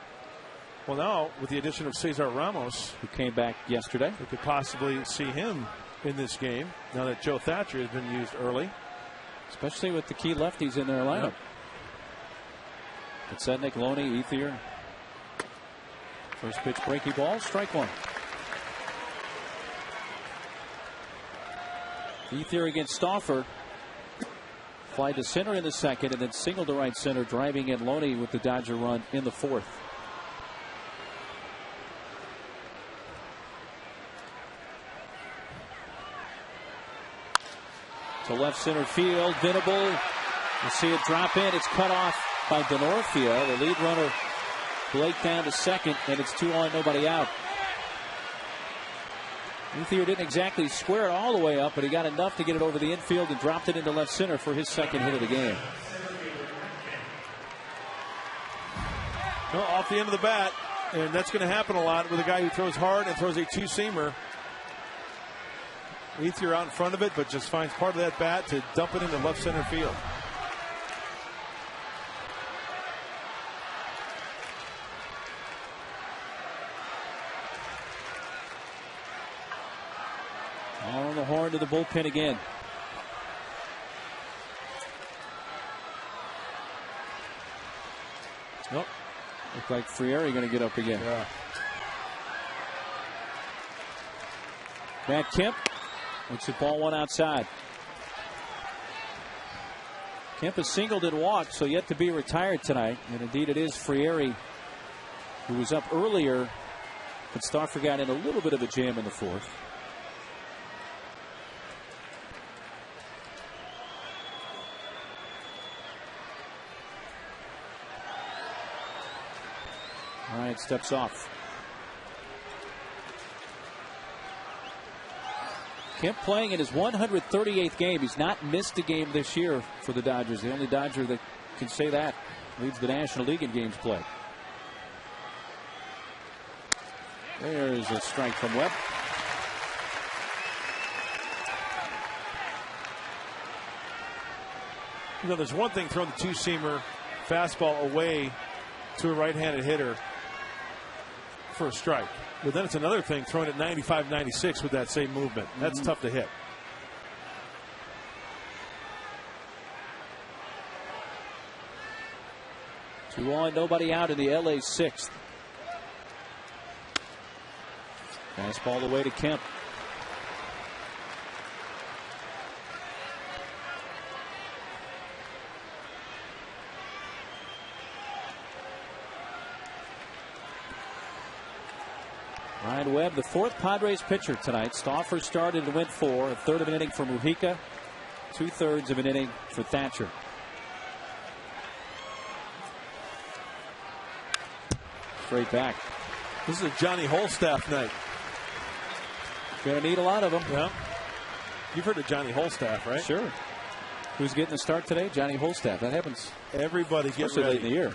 Well, now, with the addition of Cesar Ramos, who came back yesterday, we could possibly see him in this game now that Joe Thatcher has been used early. Especially with the key lefties in their lineup. Yep. Sednick, Loney, Ethier. First pitch breaking ball, strike one. Ethier against Stauffer. Fly to center in the second and then single to right center, driving in Loney with the Dodger run in the fourth. To left center field, Venable. You see it drop in. It's cut off by Denorfia. The lead runner, Blake, down to second, and it's 2 on, nobody out. Ethier didn't exactly square it all the way up, but he got enough to get it over the infield and dropped it into left center for his second hit of the game. Well, off the end of the bat, and that's going to happen a lot with a guy who throws hard and throws a two-seamer. Ethier out in front of it, but just finds part of that bat to dump it into left center field. On the horn to the bullpen again. Nope. Look like Frieri going to get up again. Yeah. Matt Kemp looks at ball one outside. Kemp has singled and walked, so yet to be retired tonight. And indeed it is Frieri who was up earlier, but Stauffer got in a little bit of a jam in the fourth. Ryan steps off. Kemp playing in his 138th game. He's not missed a game this year for the Dodgers. The only Dodger that can say that. Leads the National League in games played. There's a strike from Webb. You know, there's one thing throwing the two-seamer fastball away to a right-handed hitter for a strike. But then it's another thing throwing it 95, 96 with that same movement. That's tough to hit. Two on, nobody out in the LA sixth. Fastball away to Kemp. Ryan Webb, the fourth Padres pitcher tonight. Stauffer started and went 4. A third of an inning for Mujica. 2/3 of an inning for Thatcher. Straight back. This is a Johnny Holstaff night. Gonna need a lot of them. Yeah. You've heard of Johnny Holstaff, right? Sure. Who's getting the start today? Johnny Holstaff. That happens. Everybody get ready. Late in the year.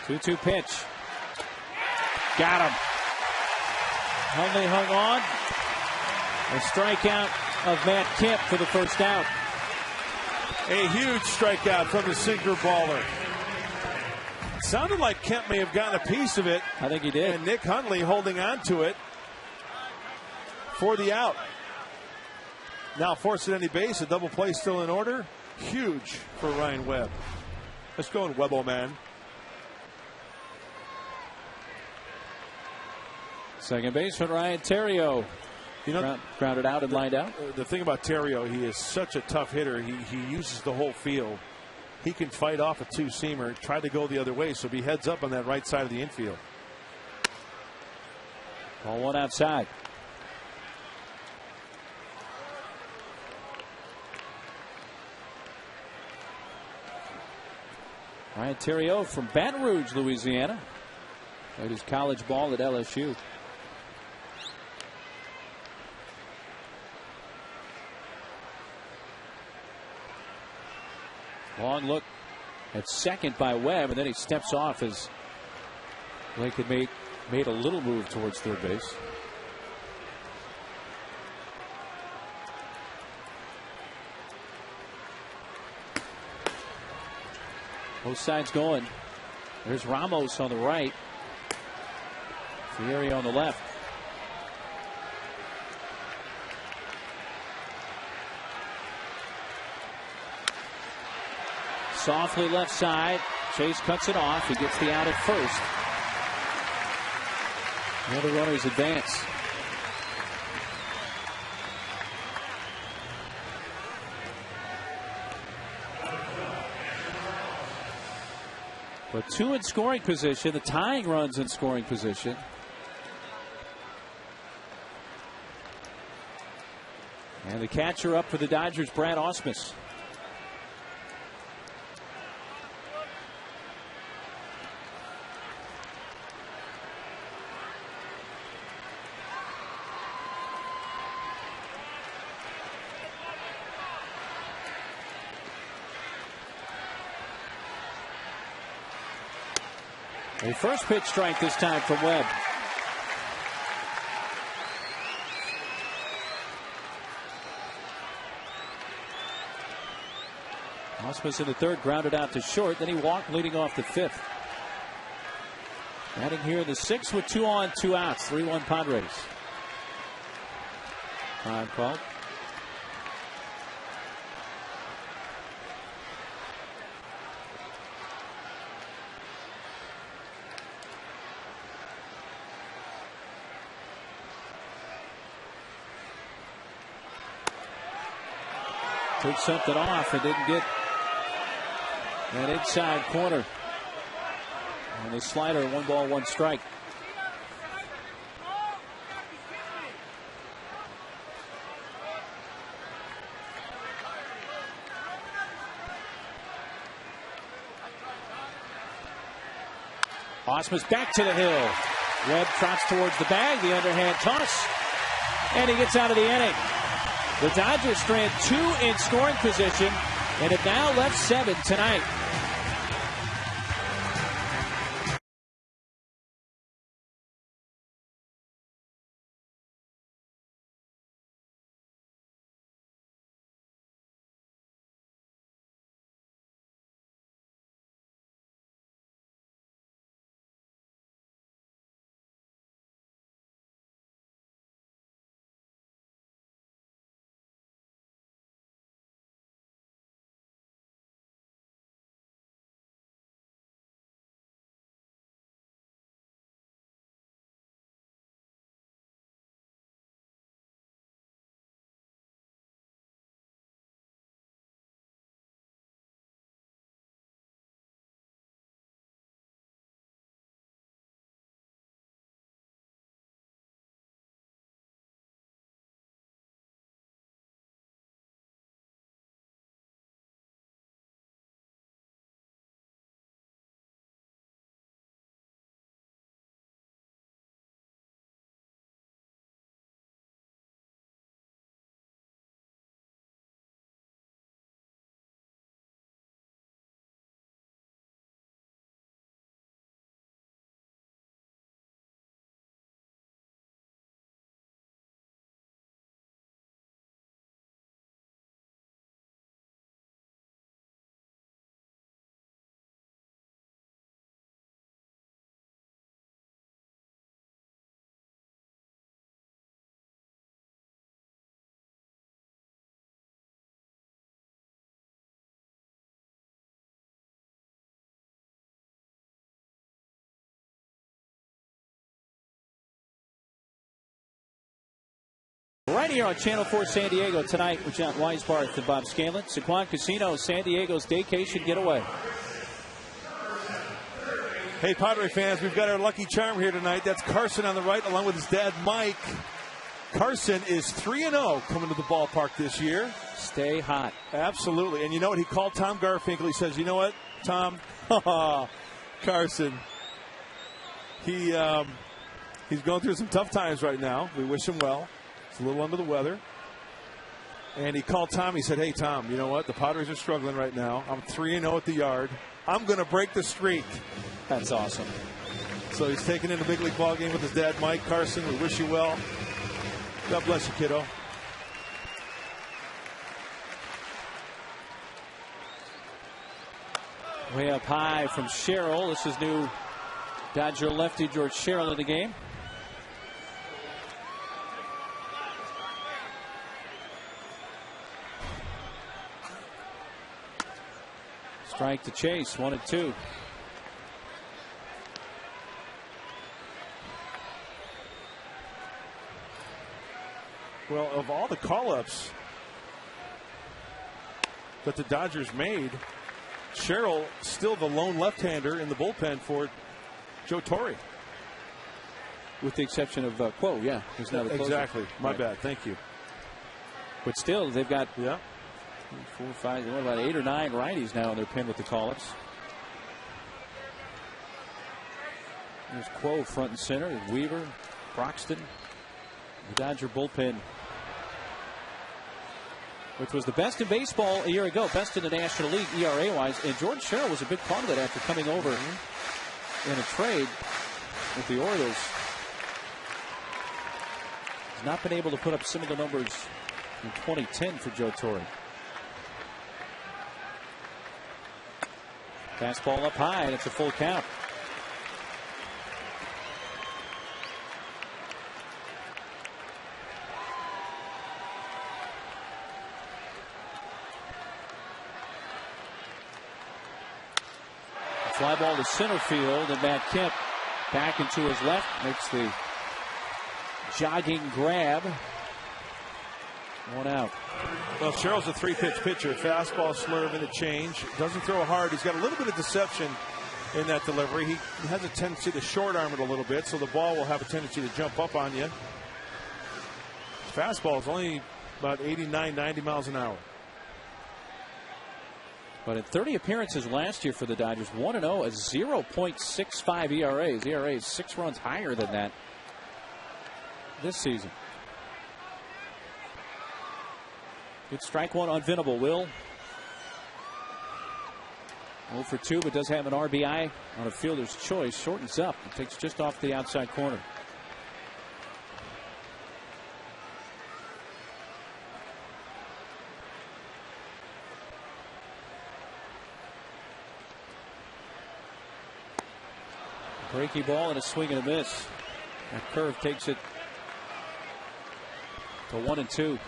Two-two pitch. Got him. Huntley hung on. A strikeout of Matt Kemp for the first out. A huge strikeout from the sinker baller. It sounded like Kemp may have gotten a piece of it. I think he did. And Nick Huntley holding on to it for the out. Now forced at any base. A double play still in order. Huge for Ryan Webb. Let's go in Webbo, man. Second baseman Ryan Theriot. You know, grounded out and lined out. The thing about Theriot, he is such a tough hitter. He uses the whole field. He can fight off a two-seamer, try to go the other way, so be heads up on that right side of the infield. Ball one outside. Ryan Theriot from Baton Rouge, Louisiana. Played his college ball at LSU. Long look at second by Webb, and then he steps off as Blake had made a little move towards third base. Both sides going. There's Ramos on the right. Frieri on the left. Softly left side. Chase cuts it off. He gets the out at first. The other runners advance. But two in scoring position. The tying runs in scoring position. And the catcher up for the Dodgers, Brad Ausmus. A first pitch strike this time from Webb. Ausmus in the third, grounded out to short. Then he walked, leading off the fifth. Batting here in the sixth with 2 on, 2 outs. 3-1 Padres. Time called. Took something off and didn't get that inside corner. And the slider, 1 ball, 1 strike. Ausmus back to the hill. Webb trots towards the bag, the underhand toss, and he gets out of the inning. The Dodgers strand 2 in scoring position and have now left 7 tonight. Right here on Channel 4 San Diego tonight with John Weisbarth and Bob Scanlon. Sequan Casino, San Diego's Daycation Getaway. Hey, Padre fans, we've got our lucky charm here tonight. That's Carson on the right, along with his dad, Mike. Carson is 3-0 coming to the ballpark this year. Stay hot. Absolutely. And you know what? He called Tom Garfinkel. He says, you know what, Tom? Carson. He's going through some tough times right now. We wish him well. He's a little under the weather. And he called Tom. He said, hey, Tom, you know what? The Padres are struggling right now. I'm 3-0 at the yard. I'm going to break the streak. That's awesome. So he's taking in a big league ball game with his dad, Mike. Carson, we wish you well. God bless you, kiddo. Way up high from Sherrill. This is new Dodger lefty George Sherrill in the game. Strike to chase, 1-2. Well, of all the call-ups that the Dodgers made, Sherrill still the lone left-hander in the bullpen for Joe Torre. With the exception of Quo, yeah. He's not the closer. Exactly. My bad. Thank you. But still, they've got 4, 5, what about 8 or 9 righties now in their pen with the call-ups. There's Quo front and center. There's Weaver, Broxton. The Dodger bullpen, which was the best in baseball a year ago, best in the National League ERA-wise. And George Sherrill was a big part of it after coming over in a trade with the Orioles. He's not been able to put up similar numbers in 2010 for Joe Torre. Fastball up high, and it's a full count. Fly ball to center field, and Matt Kemp back into his left, makes the jogging grab. One out. Well, Sherrill's a 3-pitch pitcher. Fastball, slurve, and a change. Doesn't throw hard. He's got a little bit of deception in that delivery. He has a tendency to short arm it a little bit, so the ball will have a tendency to jump up on you. His fastball is only about 89, 90 miles an hour. But in 30 appearances last year for the Dodgers, 1-0, a 0.65 ERA. His ERA is 6 runs higher than that this season. Good strike one on Venable. Will 0 for 2, but does have an RBI on a fielder's choice. Shortens up and takes just off the outside corner. Breaky ball and a swing and a miss. That curve takes it to 1-2.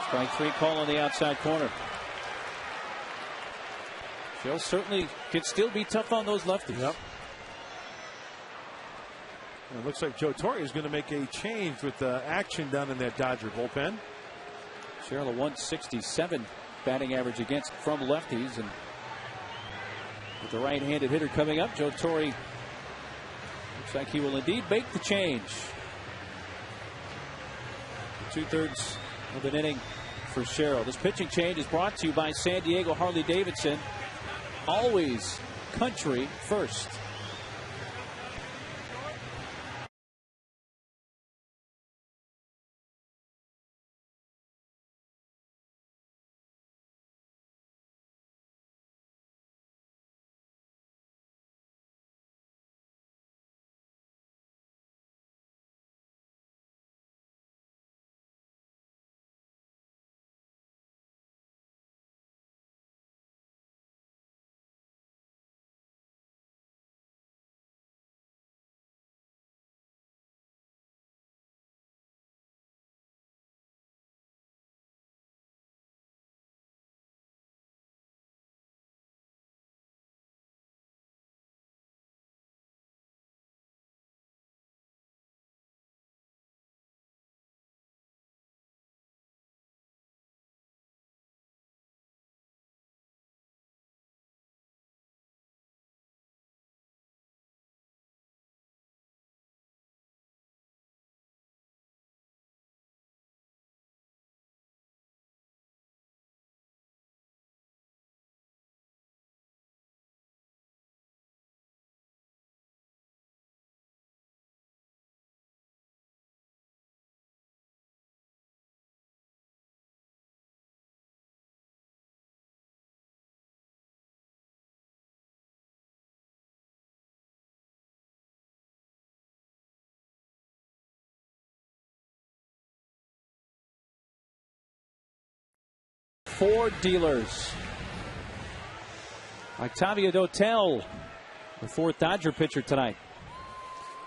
Strike 3 call on the outside corner. Joe certainly could still be tough on those lefties. Yep. It looks like Joe Torre is going to make a change with action down in that Dodger bullpen. Sherrill, a 167 batting average against from lefties, and with the right-handed hitter coming up, Joe Torre looks like he will indeed make the change. 2/3 of an inning for Sherrill. This pitching change is brought to you by San Diego Harley-Davidson. Always country first. Ford dealers. Octavio Dotel, the 4th Dodger pitcher tonight.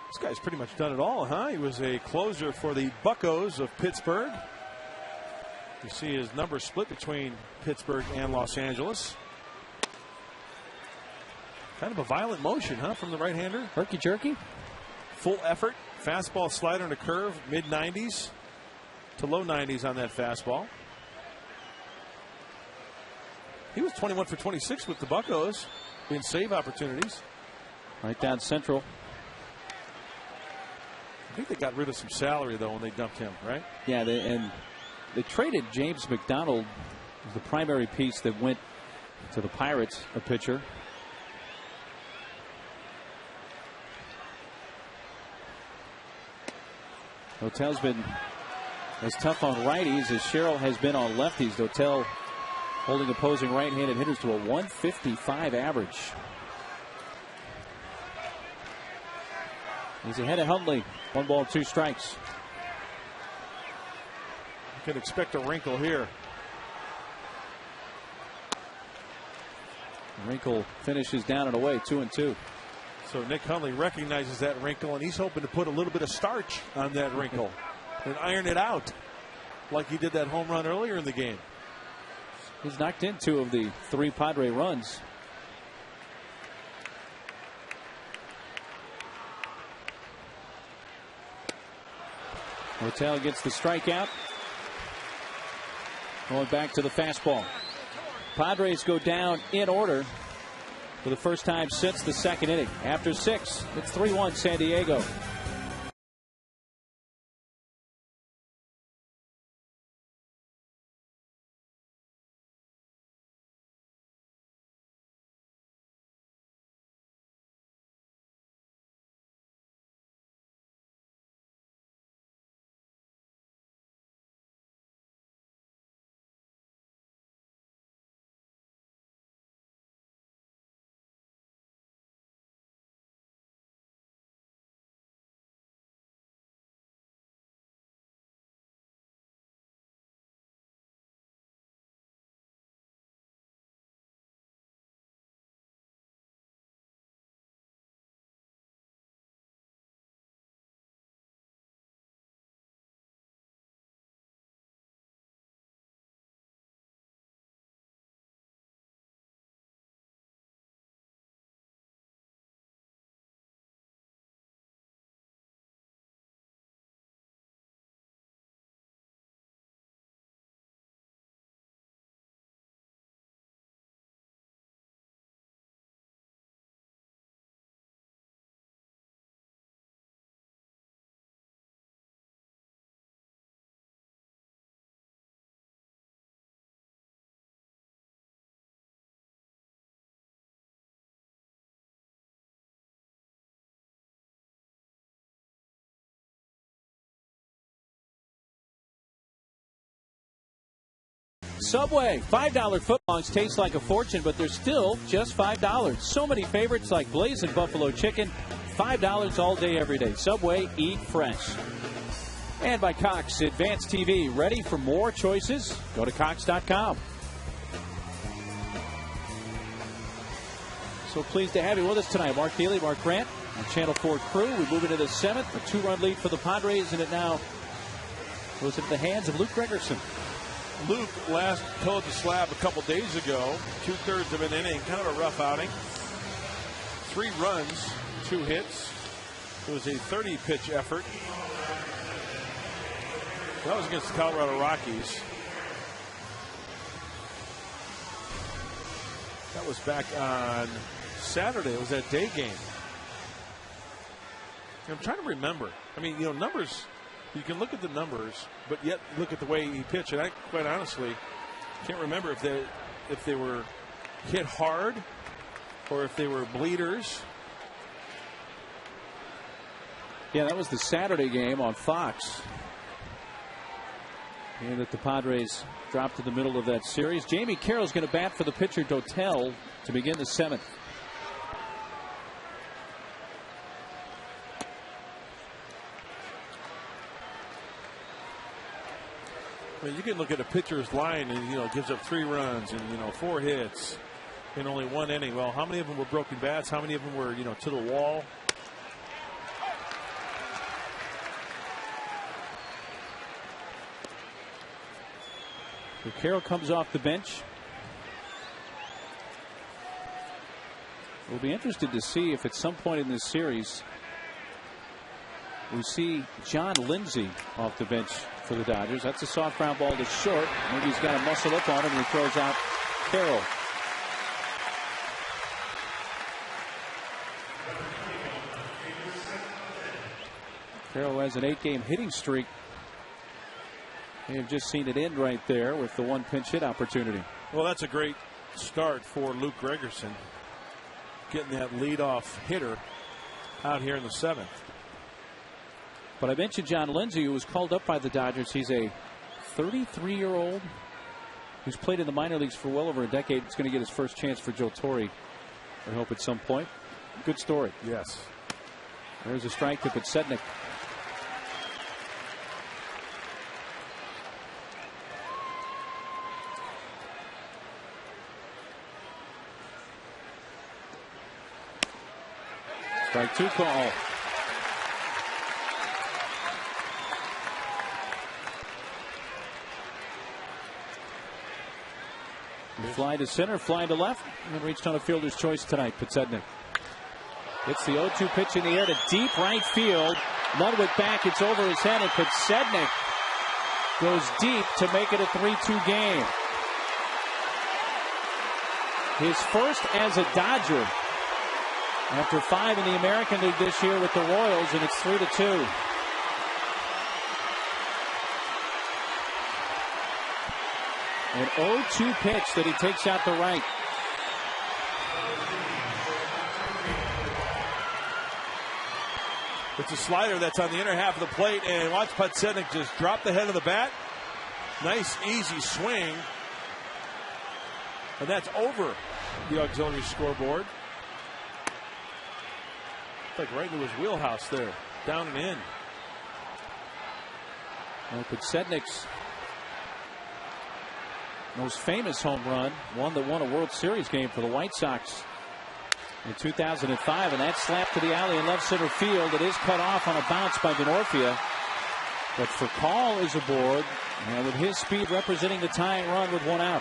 This guy's pretty much done it all, huh? He was a closer for the Buccos of Pittsburgh. You see his number split between Pittsburgh and Los Angeles. Kind of a violent motion, huh, from the right-hander? Herky-jerky. Full effort. Fastball, slider, and a curve. Mid-90s to low 90s on that fastball. He was 21 for 26 with the Buccos in save opportunities. Right down central. I think they got rid of some salary, though, when they dumped him, right? Yeah, they traded James McDonald as the primary piece that went to the Pirates, a pitcher. Dotel's been as tough on righties as Sherrill has been on lefties. Dotel holding opposing right-handed hitters to a 155 average. He's ahead of Hundley. 1 ball, 2 strikes. Can expect a wrinkle here. Wrinkle finishes down and away, 2-2. So Nick Hundley recognizes that wrinkle, and he's hoping to put a little bit of starch on that wrinkle and iron it out like he did that home run earlier in the game. He's knocked in 2 of the 3 Padre runs. Hotel gets the strikeout. Going back to the fastball. Padres go down in order for the first time since the second inning. After 6, it's 3-1 San Diego. Subway, $5 footlongs taste like a fortune, but they're still just $5. So many favorites like Blazing Buffalo Chicken, $5 all day, every day. Subway, eat fresh. And by Cox Advanced TV, ready for more choices? Go to Cox.com. So pleased to have you with us tonight. Mark Healy, Mark Grant, on Channel 4 crew. We move into the 7th, a 2-run lead for the Padres, and it now goes into the hands of Luke Gregerson. Luke last toed the slab a couple days ago, 2/3 of an inning, kind of a rough outing. 3 runs, 2 hits. It was a 30-pitch effort. That was against the Colorado Rockies. That was back on Saturday. It was that day game. I'm trying to remember. I mean, numbers. You can look at the numbers, but yet look at the way he pitched. And I, quite honestly, can't remember if they were hit hard or if they were bleeders. Yeah, that was the Saturday game on Fox. And that the Padres dropped to the middle of that series. Jamie Carroll's going to bat for the pitcher Dotel to begin the 7th. I mean, you can look at a pitcher's line and, gives up 3 runs and, 4 hits in only 1 inning. Well, how many of them were broken bats? How many of them were, to the wall? So Carroll comes off the bench. We'll be interested to see if at some point in this series we see John Lindsay off the bench for the Dodgers. That's a soft ground ball to short. Maybe he's got to muscle up on him and he throws out Carroll. Carroll has an 8-game hitting streak. They have just seen it end right there with the 1 pinch hit opportunity. Well, that's a great start for Luke Gregerson, getting that leadoff hitter out here in the 7th. But I mentioned John Lindsay, who was called up by the Dodgers. He's a 33-year-old who's played in the minor leagues for well over a decade. He's going to get his first chance for Joe Torre, I hope, at some point. Good story. Yes. There's a strike to Podsednik. Strike two call. Fly to center, fly to left, and reached on a fielder's choice tonight. Podsednik. It's the 0-2 pitch in the air to deep right field. Ludwig back, it's over his head, and Podsednik goes deep to make it a 3-2 game. His first as a Dodger after 5 in the American League this year with the Royals, and it's 3-2. An 0-2 pitch that he takes out the right. It's a slider that's on the inner half of the plate, and watch Podsednik just drop the head of the bat. Nice, easy swing. And that's over the auxiliary scoreboard. Like right into his wheelhouse there. Down and in. Well, Podsednik's most famous home run, one that won a World Series game for the White Sox in 2005, and that slap to the alley in left center field. It is cut off on a bounce by Denorfia, but Furcal is aboard, and with his speed representing the tying run with one out.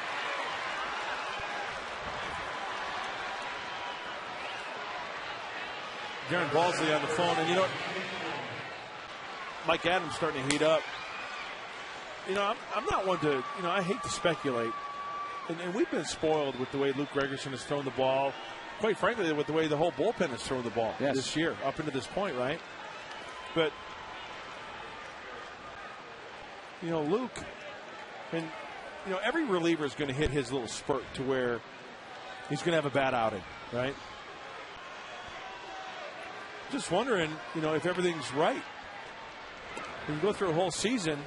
Darren Balsley on the phone, and you know what? Mike Adams starting to heat up. You know, I'm not one to, you know, I hate to speculate. And we've been spoiled with the way Luke Gregerson has thrown the ball. Quite frankly, with the way the whole bullpen has thrown the ball this year, up into this point, right? But, you know, Luke, and, you know, every reliever is going to hit his little spurt to where he's going to have a bad outing, right? Just wondering, you know, if everything's right. When you go through a whole season,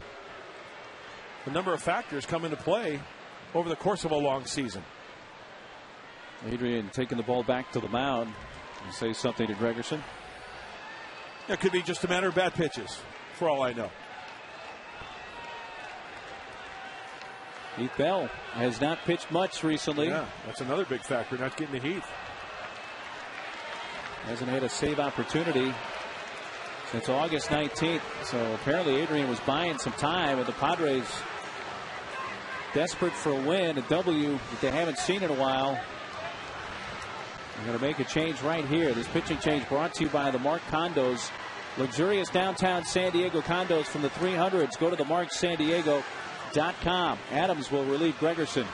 a number of factors come into play over the course of a long season. Adrian taking the ball back to the mound. You say something to Gregerson? It could be just a matter of bad pitches, for all I know. Heath Bell has not pitched much recently. Yeah, that's another big factor, not getting to Heath. Hasn't had a save opportunity since August 19th. So apparently Adrian was buying some time, and the Padres desperate for a win, a W that they haven't seen in a while. They're going to make a change right here. This pitching change brought to you by the Mark Condos. Luxurious downtown San Diego condos from the 300s. Go to themarksandiego.com. Adams will relieve Gregerson.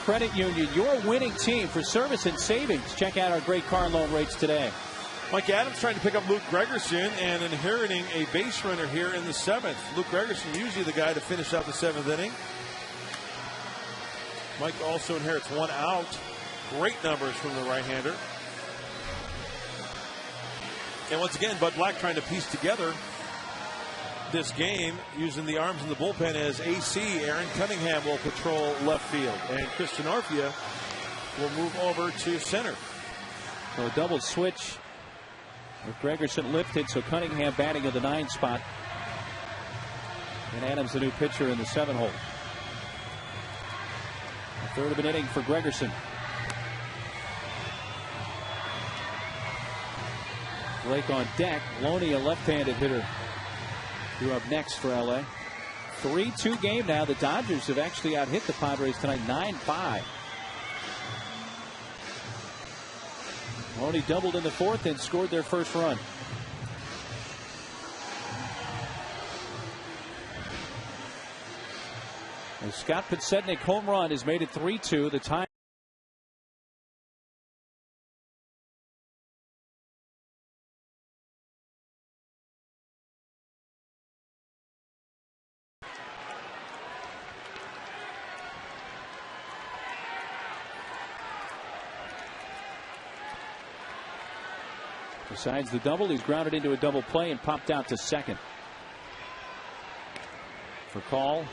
Credit Union, your winning team for service and savings. Check out our great car loan rates today. Mike Adams trying to pick up Luke Gregerson and inheriting a base runner here in the 7th. Luke Gregerson usually the guy to finish out the 7th inning. Mike also inherits one out. Great numbers from the right-hander. And once again, Bud Black trying to piece together this game using the arms in the bullpen as AC. Aaron Cunningham will patrol left field, and Chris Denorfia will move over to center. So a double switch with Gregerson lifted, so Cunningham batting in the 9 spot. And Adams the new pitcher in the 7 hole. The third of an inning for Gregerson. Blake on deck. Loney, a left-handed hitter, who up next for LA. 3-2 game now. The Dodgers have actually out-hit the Padres tonight, 9-5. Loney doubled in the 4th and scored their first run. A Scott Podsednik home run has made it 3-2. The tie. Besides the double, he's grounded into a double play and popped out to second. For Call.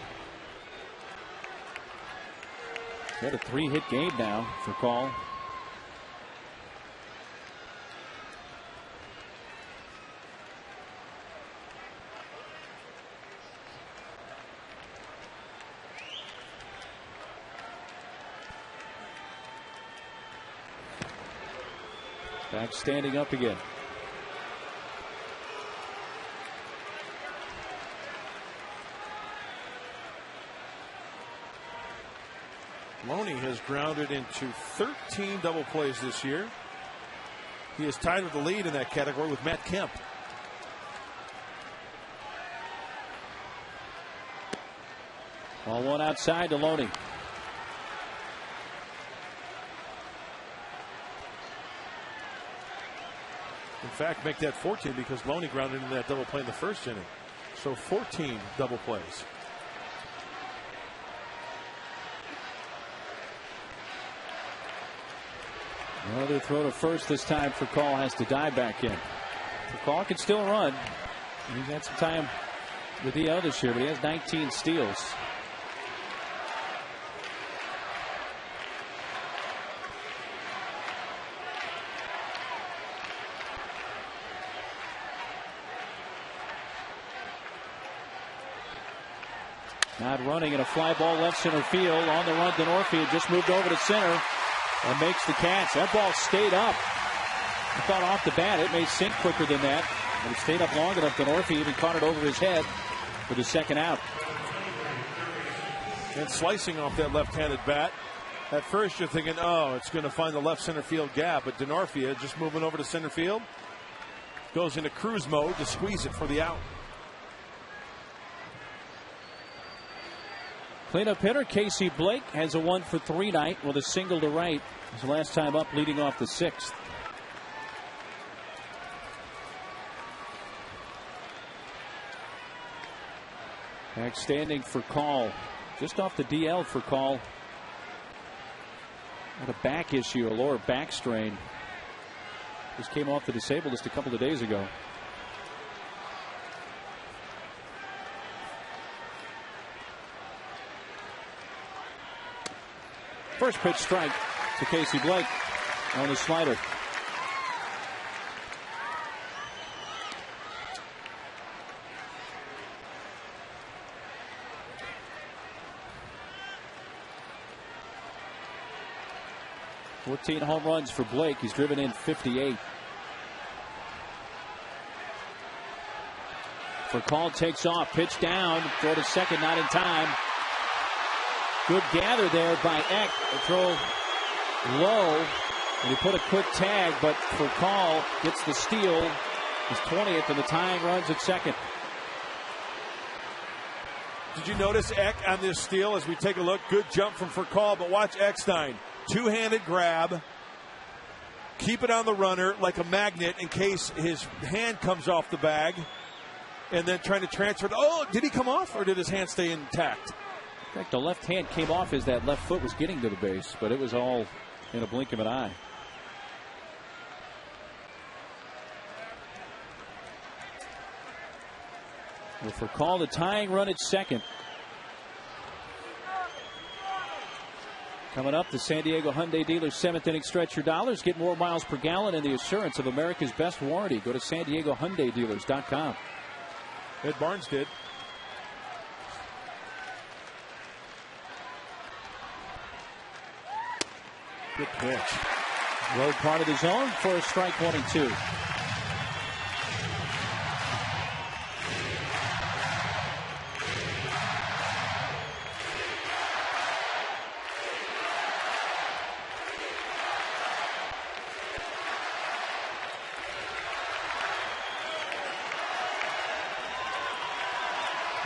He's had a 3-hit game now for Call. Back standing up again. Loney has grounded into 13 double plays this year. He is tied with the lead in that category with Matt Kemp. Ball one outside to Loney. In fact, make that 14 because Loney grounded into that double play in the first inning. So 14 double plays. Another throw to first this time for Call, has to dive back in. For Call can still run. He's had some time with DL this year, but he has 19 steals. Not running, and a fly ball left center field. On the run, Denorfia just moved over to center and makes the catch. That ball stayed up. I thought off the bat it may sink quicker than that, but it stayed up long enough. Denorfia even caught it over his head for the second out. And slicing off that left-handed bat. At first you're thinking, oh, it's going to find the left center field gap, but Denorfia just moving over to center field. Goes into cruise mode to squeeze it for the out. Cleanup hitter Casey Blake has a 1-for-3 night with a single to right. His last time up, leading off the 6th. Back standing for Call. Just off the DL for Call. Had a back issue, a lower back strain. Just came off the disabled list a couple of days ago. First pitch strike to Casey Blake on the slider. $14 home runs for Blake. He's driven in 58. For Call, takes off, pitch down, throw to second, not in time. Good gather there by Eck. A throw low, and he put a quick tag, but for Call, gets the steal, his 20th, and the tying runs at second. Did you notice Eck on this steal as we take a look? Good jump from Furcal, but watch Eckstein. Two-handed grab. Keep it on the runner like a magnet in case his hand comes off the bag. And then trying to transfer it. Oh, did he come off or did his hand stay intact? In fact, the left hand came off as that left foot was getting to the base, but it was all in a blink of an eye. Well, for call the tying run at second. Coming up, the San Diego Hyundai dealer's 7th inning stretch your dollars. Get more miles per gallon and the assurance of America's best warranty. Go to SanDiegoHyundaiDealers.com. Ed Barnes did. Good pitch. Road part of the zone for a strike 1 and 2.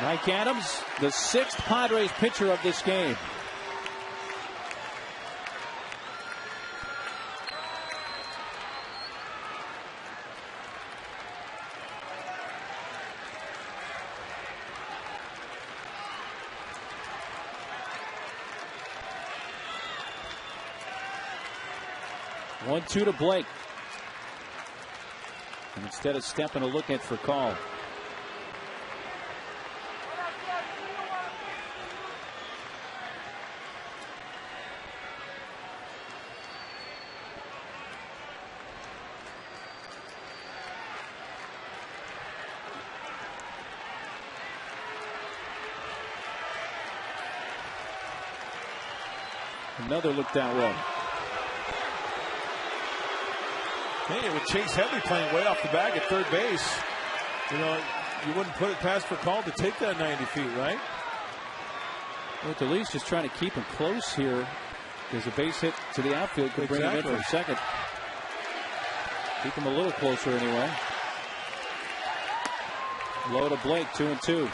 Mike Adams, the 6th Padres pitcher of this game. One, two to Blake. And instead of stepping a look at for call. Another look that way. Hey, with Chase Headley playing way off the bag at third base, you know, you wouldn't put it past for call to take that 90 feet, right? Well, at least just trying to keep him close here, because a base hit to the outfield could bring him in for a second. Keep him a little closer anyway. Low to Blake, 2 and 2.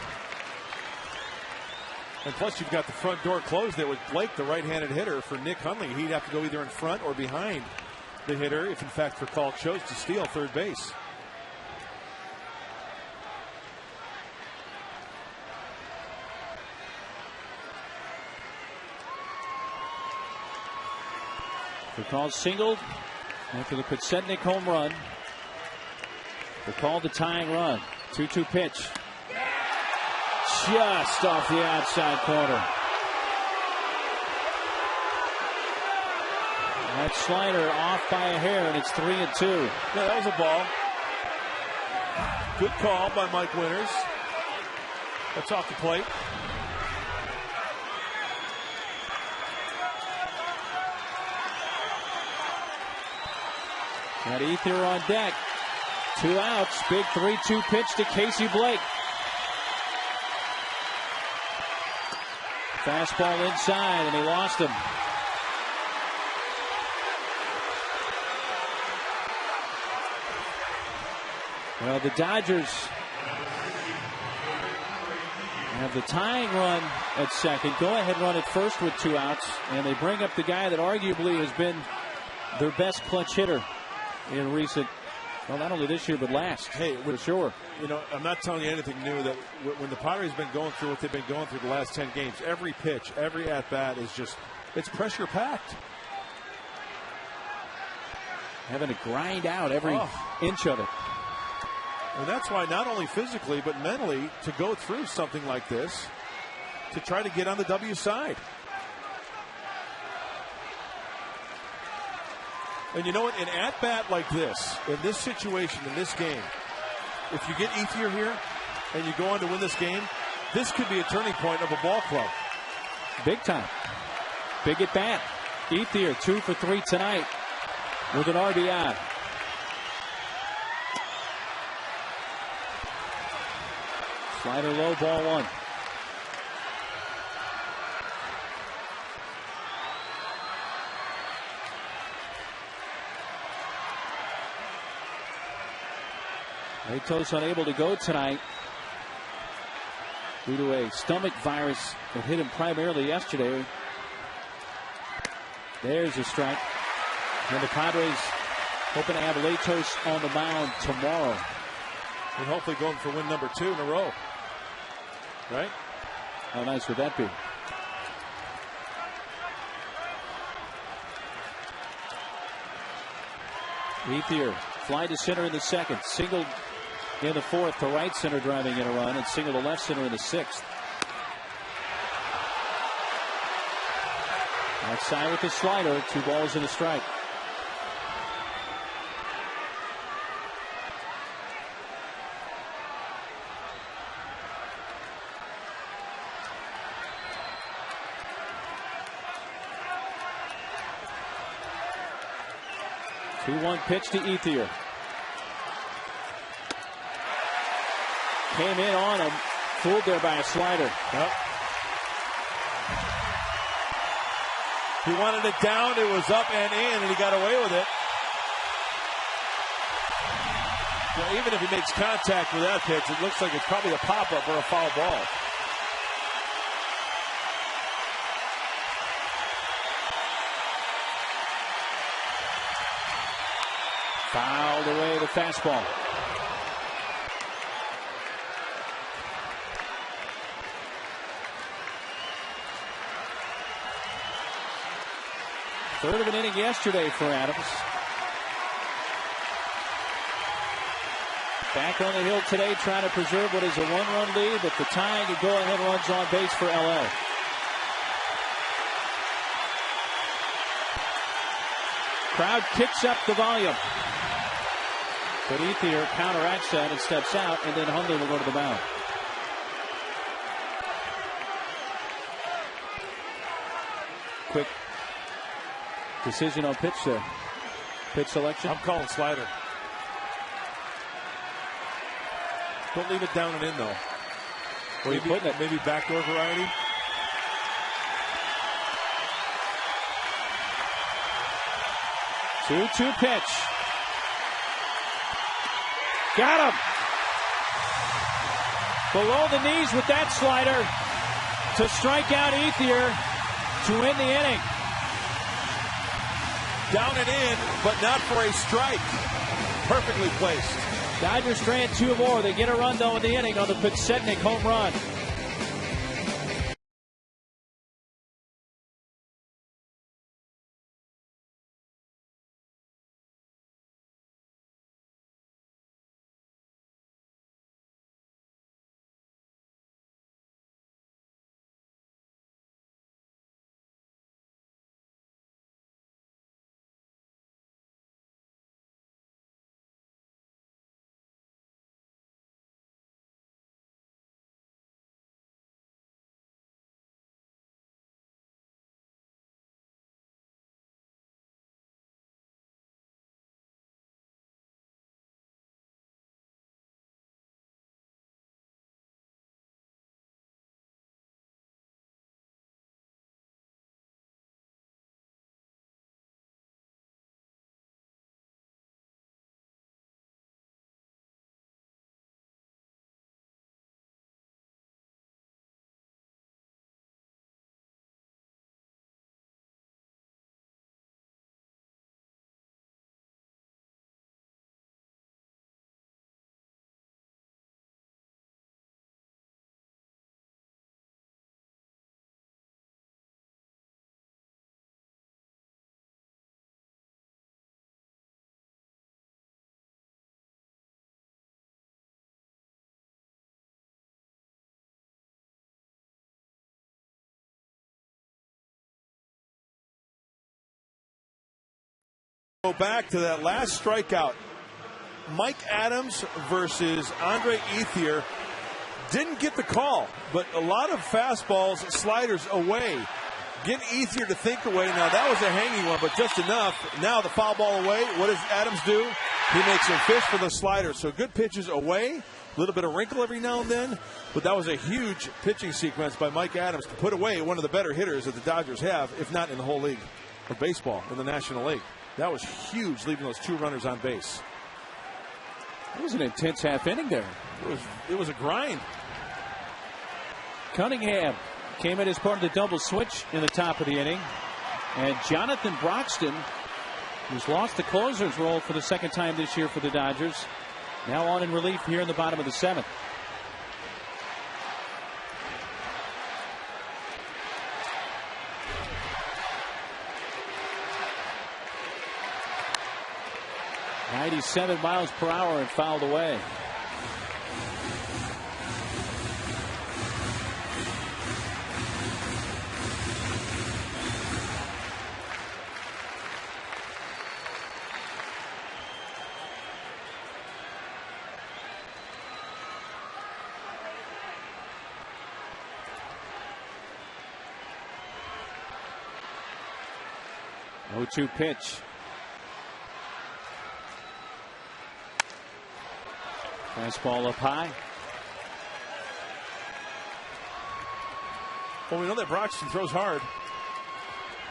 And plus, you've got the front door closed there with Blake, the right-handed hitter. For Nick Hundley, he'd have to go either in front or behind the hitter if, in fact, for call chose to steal third base. For call singled after the Podsednik home run. For call the tying run. 2-2 pitch. Just off the outside corner. That slider off by a hair, and it's 3 and 2. Yeah, that was a ball. Good call by Mike Winters. That's off the plate. Got Ethier on deck. 2 outs. Big 3-2 pitch to Casey Blake. Fastball inside, and he lost him. Well, the Dodgers have the tying run at second. Go-ahead run at first with 2 outs, and they bring up the guy that arguably has been their best clutch hitter in recent, well, not only this year, but last. Hey, for sure. You know, I'm not telling you anything new. That when the Padres have been going through what they've been going through the last 10 games, every pitch, every at-bat is just, it's pressure-packed. Having to grind out every inch of it. And that's why not only physically, but mentally, to go through something like this, to try to get on the W side. And you know what? An at-bat like this, in this situation, in this game, if you get Ethier here and you go on to win this game, this could be a turning point of a ball club. Big time. Big at bat. Ethier 2 for 3 tonight with an RBI. Slider low, ball 1. Matos unable to go tonight due to a stomach virus that hit him primarily yesterday. There's a strike. And the Padres hoping to have Latos on the mound tomorrow. And hopefully going for win number 2 in a row. Right? How nice would that be? Ethier fly to center in the second. Singled in the 4th to right center driving in a run, and single to left center in the 6th. Outside with the slider, 2 balls and a strike. Two-one pitch to Ethier. Came in on him, fooled there by a slider. Yep. He wanted it down, it was up and in, and he got away with it. Now, even if he makes contact with that pitch, it looks like it's probably a pop-up or a foul ball. Fouled away the fastball. Third of an inning yesterday for Adams. Back on the hill today trying to preserve what is a 1-run lead, but the tying and go-ahead runs on base for LA. Crowd kicks up the volume. But Ethier counteracts that and steps out, and then Hundley will go to the mound. Quick decision on pitch there. Pitch selection. I'm calling slider. Don't leave it down and in, though. Where are you putting it? Maybe backdoor variety. Two pitch. Got him. Below the knees with that slider to strike out Ethier to win the inning. Down and in, but not for a strike. Perfectly placed. Dodgers strand 2 more. They get a run, though, in the inning on the Podsednik home run. Go back to that last strikeout. Mike Adams versus Andre Ethier. Didn't get the call, but a lot of fastballs, sliders away. Get Ethier to think away. Now that was a hanging one, but just enough. Now the foul ball away. What does Adams do? He makes him fish for the slider. So good pitches away. A little bit of wrinkle every now and then. But that was a huge pitching sequence by Mike Adams to put away one of the better hitters that the Dodgers have, if not in the whole league of baseball, in the National League. That was huge, leaving those 2 runners on base. It was an intense half inning there. It was a grind. Cunningham came in as part of the double switch in the top of the inning. And Jonathan Broxton, who's lost the closer's role for the second time this year for the Dodgers, now on in relief here in the bottom of the 7th. .97 miles per hour and fouled away. 0-2 pitch. Fastball up high. Well, we know that Broxton throws hard,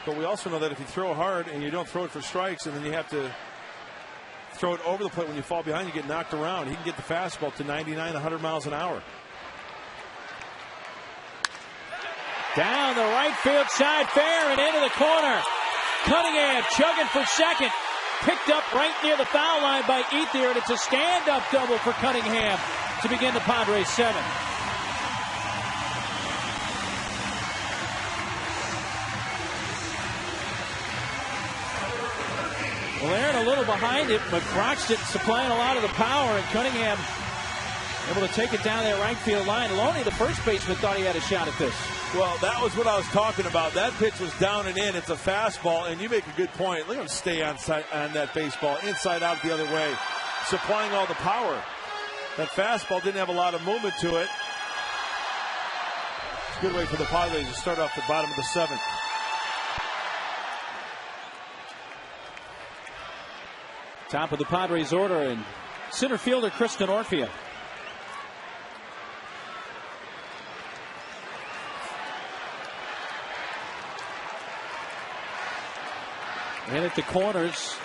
but we also know that if you throw hard and you don't throw it for strikes, and then you have to throw it over the plate when you fall behind, you get knocked around. He can get the fastball to 99, 100 miles an hour. Down the right field side, fair and into the corner. Cunningham chugging for second. Picked up right near the foul line by Ethier, and it's a stand-up double for Cunningham to begin the Padres 7th. Well, they're in a little behind it, but Broxton supplying a lot of the power, and Cunningham able to take it down that right field line. Loney, the first baseman, thought he had a shot at this. Well, that was what I was talking about. That pitch was down and in. It's a fastball, and you make a good point. Look at him stay on that baseball, inside out the other way, supplying all the power. That fastball didn't have a lot of movement to it. It's a good way for the Padres to start off the bottom of the 7th. Top of the Padres order, and center fielder Kristen Orfia. And at the corners,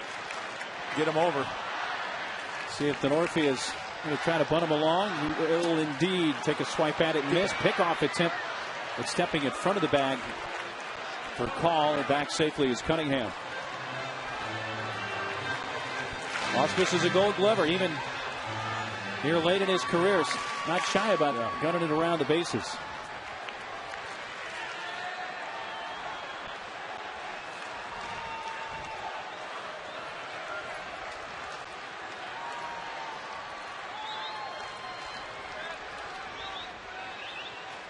get him over. See if Denorfia is going to try to bunt him along. He will indeed take a swipe at it and miss. Pickoff attempt at stepping in front of the bag for call, and back safely is Cunningham. Osmus is a Gold Glover, even here late in his career. Not shy about gunning it around the bases.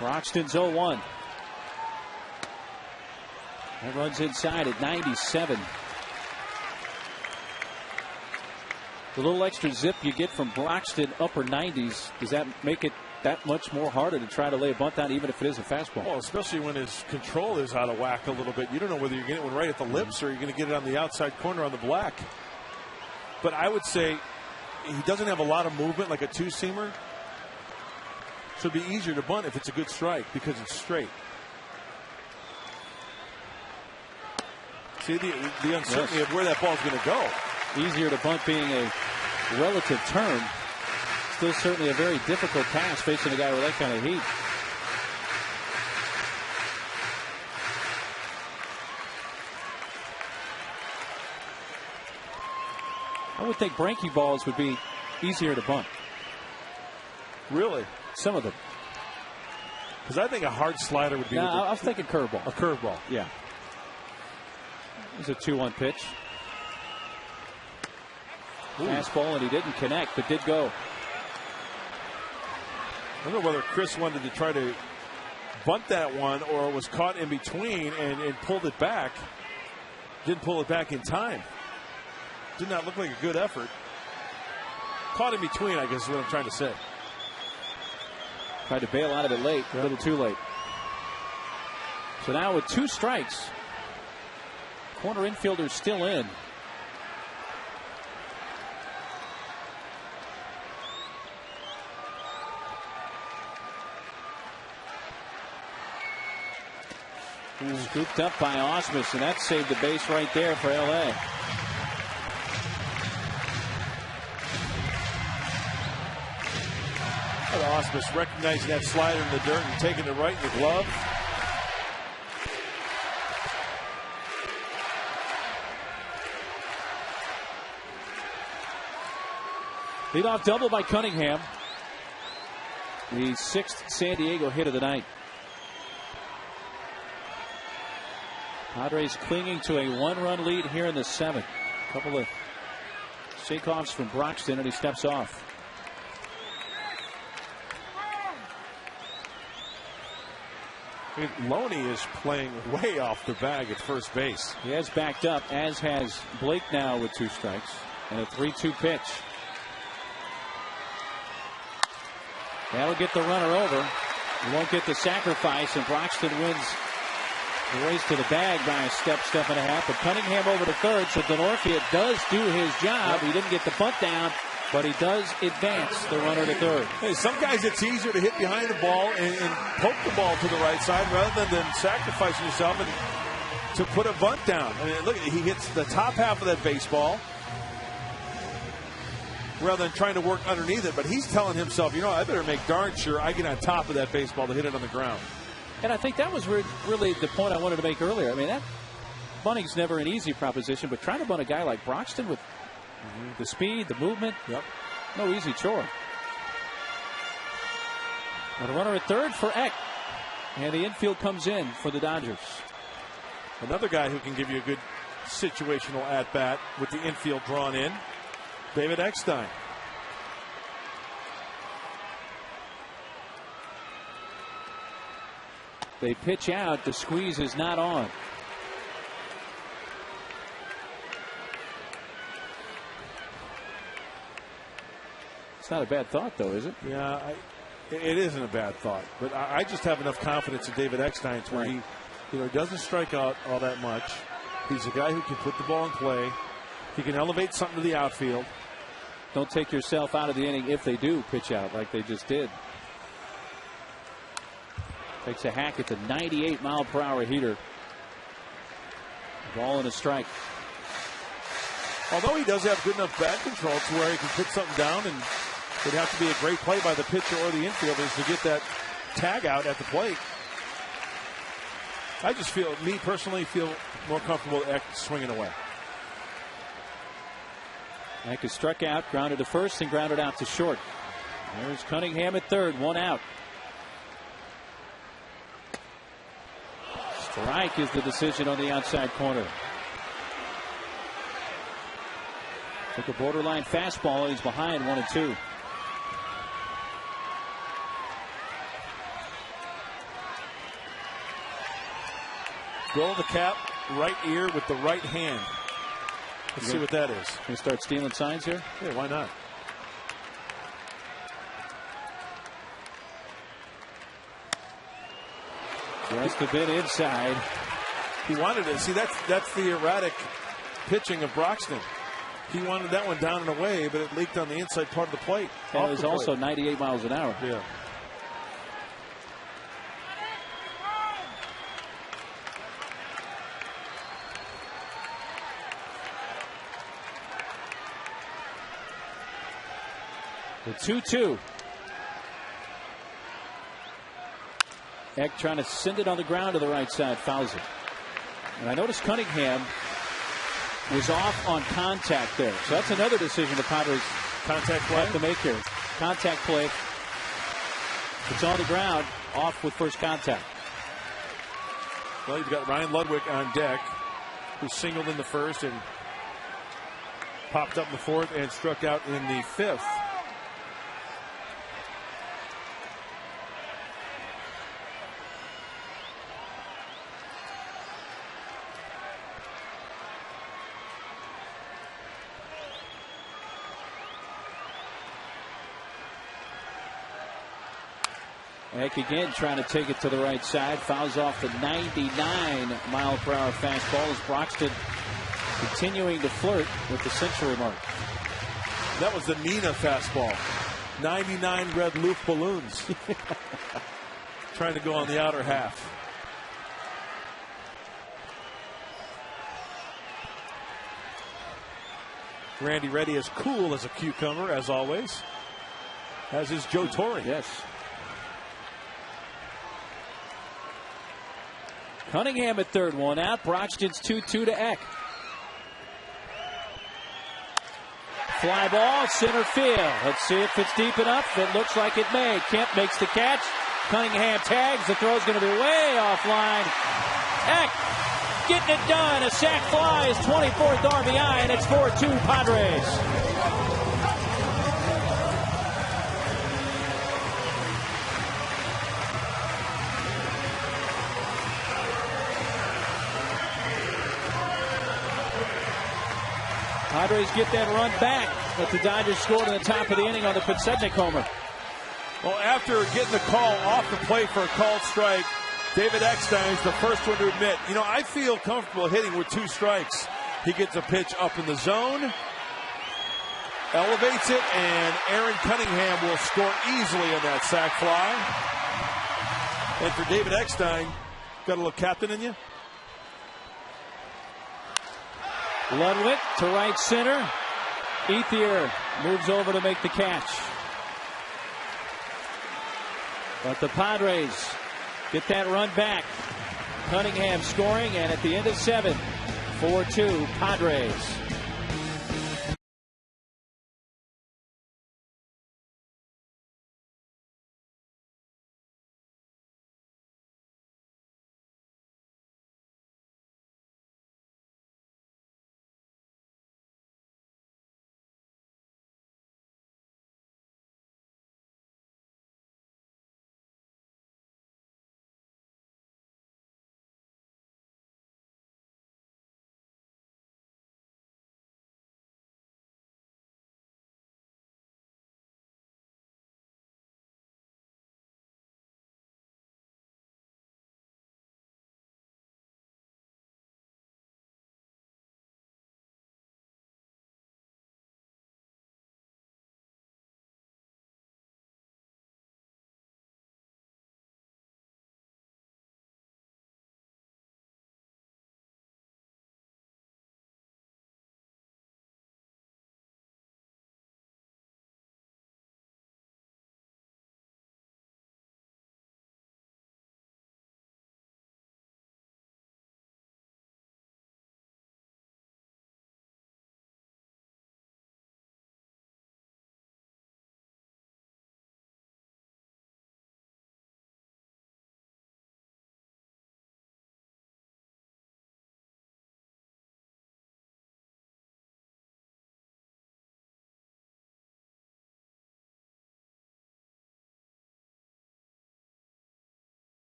Broxton's 0-1. That runs inside at 97. The little extra zip you get from Broxton, upper 90s, does that make it that much more harder to try to lay a bunt down, even if it is a fastball? Well, especially when his control is out of whack a little bit. You don't know whether you're getting one right at the lips or you're going to get it on the outside corner on the black. But I would say he doesn't have a lot of movement like a two-seamer. So it'd be easier to bunt if it's a good strike because it's straight. See the uncertainty of where that ball's going to go. Easier to bunt being a relative term. Still certainly a very difficult task facing a guy with that kind of heat. I would think breaking balls would be easier to bunt. Really? Some of them. Because I think a hard slider would be. No, I was thinking curveball. A curveball. Yeah. It was a 2-1 pitch. Ooh. Fastball, and he didn't connect, but did go. I don't know whether Chris wanted to try to bunt that one or was caught in between and pulled it back. Didn't pull it back in time. Did not look like a good effort. Caught in between, I guess is what I'm trying to say. Tried to bail out of it late, a little too late. So now with 2 strikes, corner infielder's still in. Scooped up by Osmus, and that saved the base right there for LA. Osmus recognizing that slider in the dirt and taking it right in the glove. Leadoff double by Cunningham. The 6th San Diego hit of the night. Padres clinging to a 1-run lead here in the 7th. A couple of shakeoffs from Broxton, and he steps off. Loney is playing way off the bag at first base. He has backed up, as has Blake now with 2 strikes and a 3-2 pitch. That'll get the runner over. He won't get the sacrifice, and Broxton wins The race to the bag by a step and a half. But Cunningham over to third, so Denorfia does do his job. He didn't get the bunt down, but he does advance the runner to third. Hey, some guys it's easier to hit behind the ball and poke the ball to the right side rather than sacrificing yourself and to put a bunt down. I mean, look, he hits the top half of that baseball rather than trying to work underneath it. But he's telling himself, you know, I better make darn sure I get on top of that baseball to hit it on the ground. And I think that was really the point I wanted to make earlier. I mean, that bunting's never an easy proposition, but trying to bunt a guy like Broxton with the speed, the movement, no easy chore. And a runner at third for Eck. And the infield comes in for the Dodgers. Another guy who can give you a good situational at-bat with the infield drawn in, David Eckstein. They pitch out. The squeeze is not on. It's not a bad thought, though, is it? Yeah, it isn't a bad thought. But I just have enough confidence in David Eckstein to where he doesn't strike out all that much. He's a guy who can put the ball in play. He can elevate something to the outfield. Don't take yourself out of the inning if they do pitch out like they just did. Takes a hack at the 98-mile-per-hour heater. Ball and a strike. Although he does have good enough bat control to where he can put something down, and it'd have to be a great play by the pitcher or the infielders to get that tag out at the plate. I just feel, me personally, feel more comfortable Eck swinging away. Eck is struck out, grounded to first, and grounded out to short. There's Cunningham at third, one out. Strike is the decision on the outside corner. Took a borderline fastball, and he's behind 1-2. Roll the cap, right ear with the right hand. Let's see what that is. Can we start stealing signs here? Yeah, why not? Just a bit inside. He wanted it. See, that's the erratic pitching of Broxton. He wanted that one down and away, but it leaked on the inside part of the plate. And it was also 98 miles an hour. Yeah. The 2-2. Eck trying to send it on the ground to the right side, fouls it. And I noticed Cunningham was off on contact there. So that's another decision the Padres contact play have to make here. Contact play. It's on the ground, off with first contact. Well, you've got Ryan Ludwig on deck, who singled in the first and popped up in the fourth and struck out in the fifth. Eck again trying to take it to the right side. Fouls off the 99-mile-per-hour fastball as Broxton continuing to flirt with the century mark. That was the Nina fastball. 99 red loop balloons. Trying to go on the outer half. Randy Reddy is cool as a cucumber, as always. As is Joe Torre. Yes. Cunningham at third, one out. Broxton's 2-2 to Eck. Fly ball, center field. Let's see if it's deep enough. It looks like it may. Kemp makes the catch. Cunningham tags. The throw's going to be way offline. Eck getting it done. A sac fly, his 24th RBI, and it's 4-2 Padres. Padres get that run back, but the Dodgers scored in the top of the inning on the Podsednik homer. Well, after getting the call off the plate for a called strike, David Eckstein's the first one to admit, you know, I feel comfortable hitting with 2 strikes. He gets a pitch up in the zone, elevates it, and Aaron Cunningham will score easily on that sac fly. And for David Eckstein, got a little captain in you? Ludwig to right center. Ethier moves over to make the catch. But the Padres get that run back. Cunningham scoring, and at the end of 7, 4-2 Padres.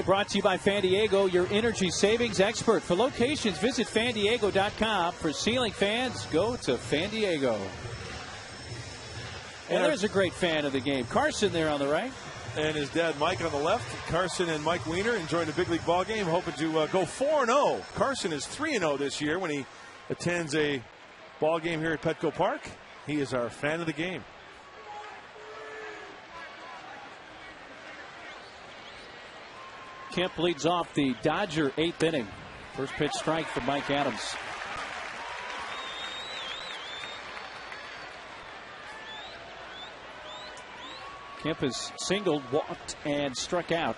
Brought to you by Fan Diego, your energy savings expert. For locations, visit fandiego.com. For ceiling fans, go to Fan Diego. And there's a great fan of the game. Carson there on the right. And his dad, Mike, on the left. Carson and Mike Weiner enjoying a big league ball game, hoping to go 4-0. Carson is 3-0 this year when he attends a ball game here at Petco Park. He is our fan of the game. Kemp leads off the Dodger 8th inning. First pitch strike for Mike Adams. Kemp has singled, walked, and struck out.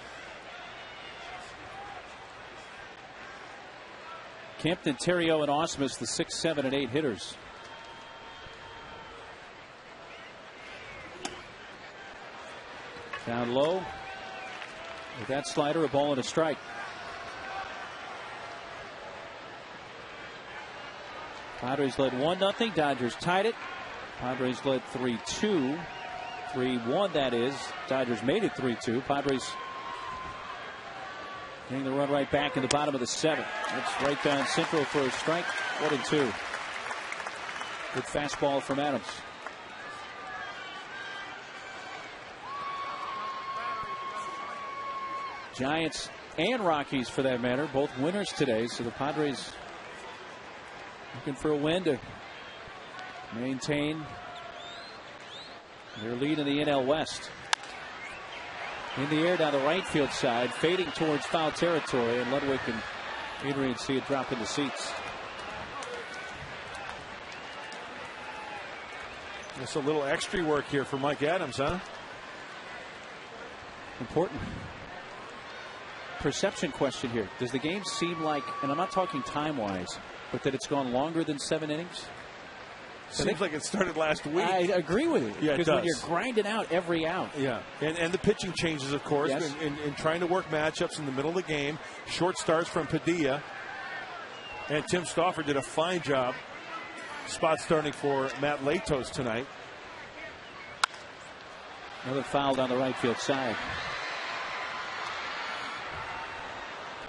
Kemp, Terrio, and Ausmus, the 6, 7, and 8 hitters. Down low. With that slider, a ball and a strike. Padres led 1-0. Dodgers tied it. Padres led 3-2. 3-1, that is. Dodgers made it 3-2. Padres getting the run right back in the bottom of the 7th. That's right down central for a strike. 1-2. Good fastball from Adams. Giants and Rockies, for that matter, both winners today. So the Padres looking for a win to maintain their lead in the NL West. In the air down the right field side, fading towards foul territory, and Ludwig and Adrian see it drop into seats. Just a little extra work here for Mike Adams, huh? Important. Perception question here. Does the game seem like, and I'm not talking time-wise, but that it's gone longer than 7 innings? Seems like it started last week. I agree with you. Yeah, because when you're grinding out every out. Yeah, and the pitching changes, of course, yes. in trying to work matchups in the middle of the game. Short starts from Padilla. And Tim Stauffer did a fine job spot starting for Matt Latos tonight. Another foul down the right field side.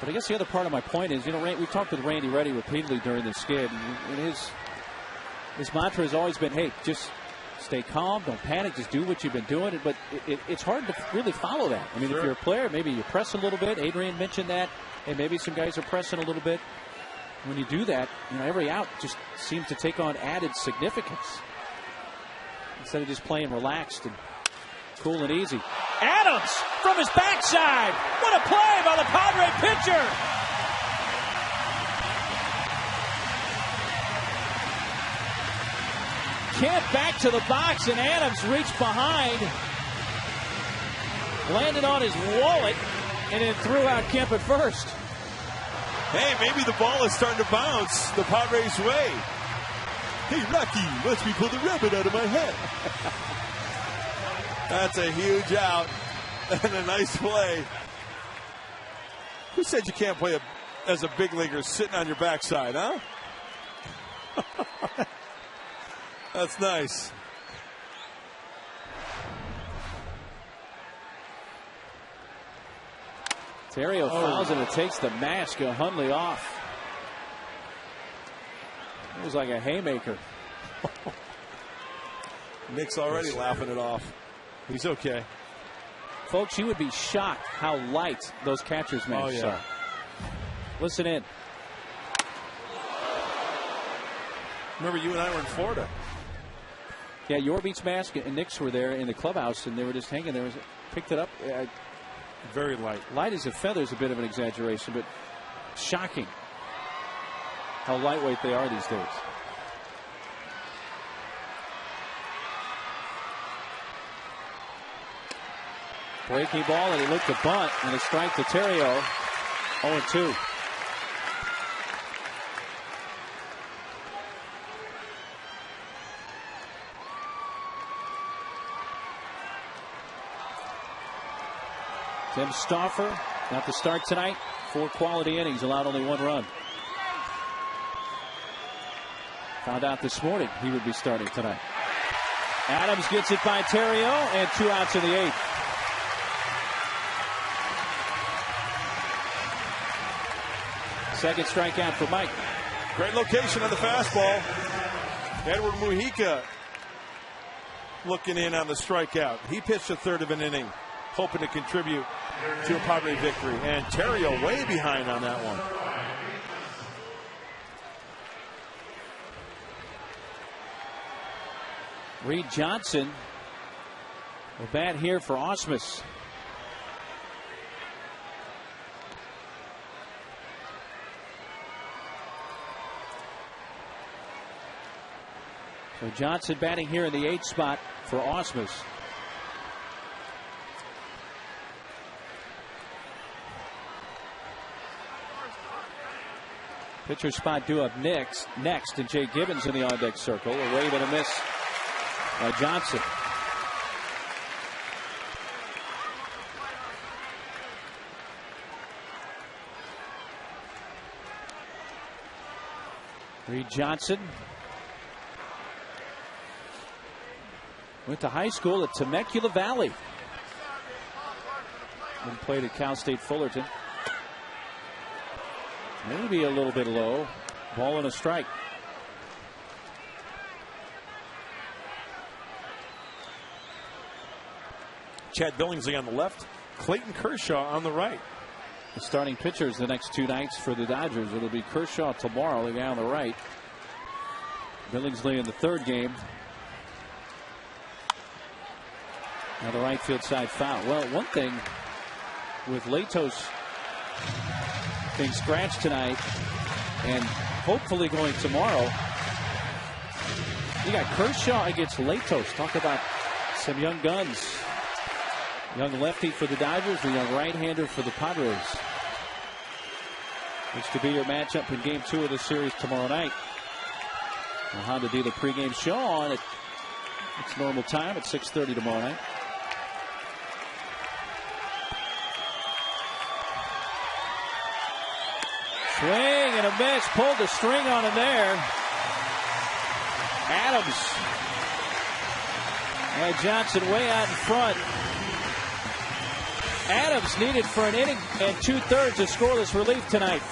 But I guess the other part of my point is, we talked with Randy Reddy repeatedly during this skid, and his mantra has always been, hey, just stay calm, don't panic, just do what you've been doing. But it's hard to really follow that. I mean, if you're a player, maybe you press a little bit. Adrian mentioned that, and maybe some guys are pressing a little bit. When you do that, every out just seems to take on added significance instead of just playing relaxed and cool and easy. Adams from his backside. What a play by the Padre pitcher. Kemp back to the box, and Adams reached behind, landed on his wallet, and then threw out Kemp at first. Hey, maybe the ball is starting to bounce the Padres' way. Hey, Rocky, watch me pull the rabbit out of my hat. That's a huge out and a nice play. Who said you can't play as a big leaguer sitting on your backside, huh? That's nice. Terrio fouls it. It takes the mask of Hundley off. It was like a haymaker. Nick's already laughing it off. He's okay. Folks, you would be shocked how light those catcher's masks are. Listen in. Remember, you and I were in Florida. Yeah, Yorbeat's mask and Nick's were there in the clubhouse, and they were just hanging there. Picked it up. Very light. Light as a feather is a bit of an exaggeration, but shocking how lightweight they are these days. Breaking ball, and he looked to bunt, and a strike to Terrio. 0-2. Tim Stauffer got the start tonight. 4 quality innings, allowed only 1 run. Found out this morning he would be starting tonight. Adams gets it by Terrio, and 2 outs in the 8th. Second strikeout for Mike. Great location on the fastball. Edward Mujica looking in on the strikeout. He pitched a third of an inning, hoping to contribute to a Padre victory. And Terrio way behind on that one. Reed Johnson will bat here for Ausmus. So Johnson batting here in the 8th spot for Ausmus. Pitcher spot due up next, and Jay Gibbons in the on-deck circle. A wave and a miss by Johnson. Reed Johnson went to high school at Temecula Valley and played at Cal State Fullerton. Maybe a little bit low. Ball and a strike. Chad Billingsley on the left. Clayton Kershaw on the right. The starting pitchers the next 2 nights for the Dodgers. It'll be Kershaw tomorrow, the guy on the right. Billingsley in the 3rd game. Now the right field side foul. Well, one thing with Latos being scratched tonight and hopefully going tomorrow, you got Kershaw against Latos. Talk about some young guns. Young lefty for the Dodgers, the young right-hander for the Padres. Which to be your matchup in Game 2 of the series tomorrow night. Well, Honda Dealer pregame show on at its normal time at 6:30 tomorrow night. Swing and a miss. Pulled the string on him there. Adams. And Johnson way out in front. Adams needed for an inning and 2/3 of scoreless relief tonight.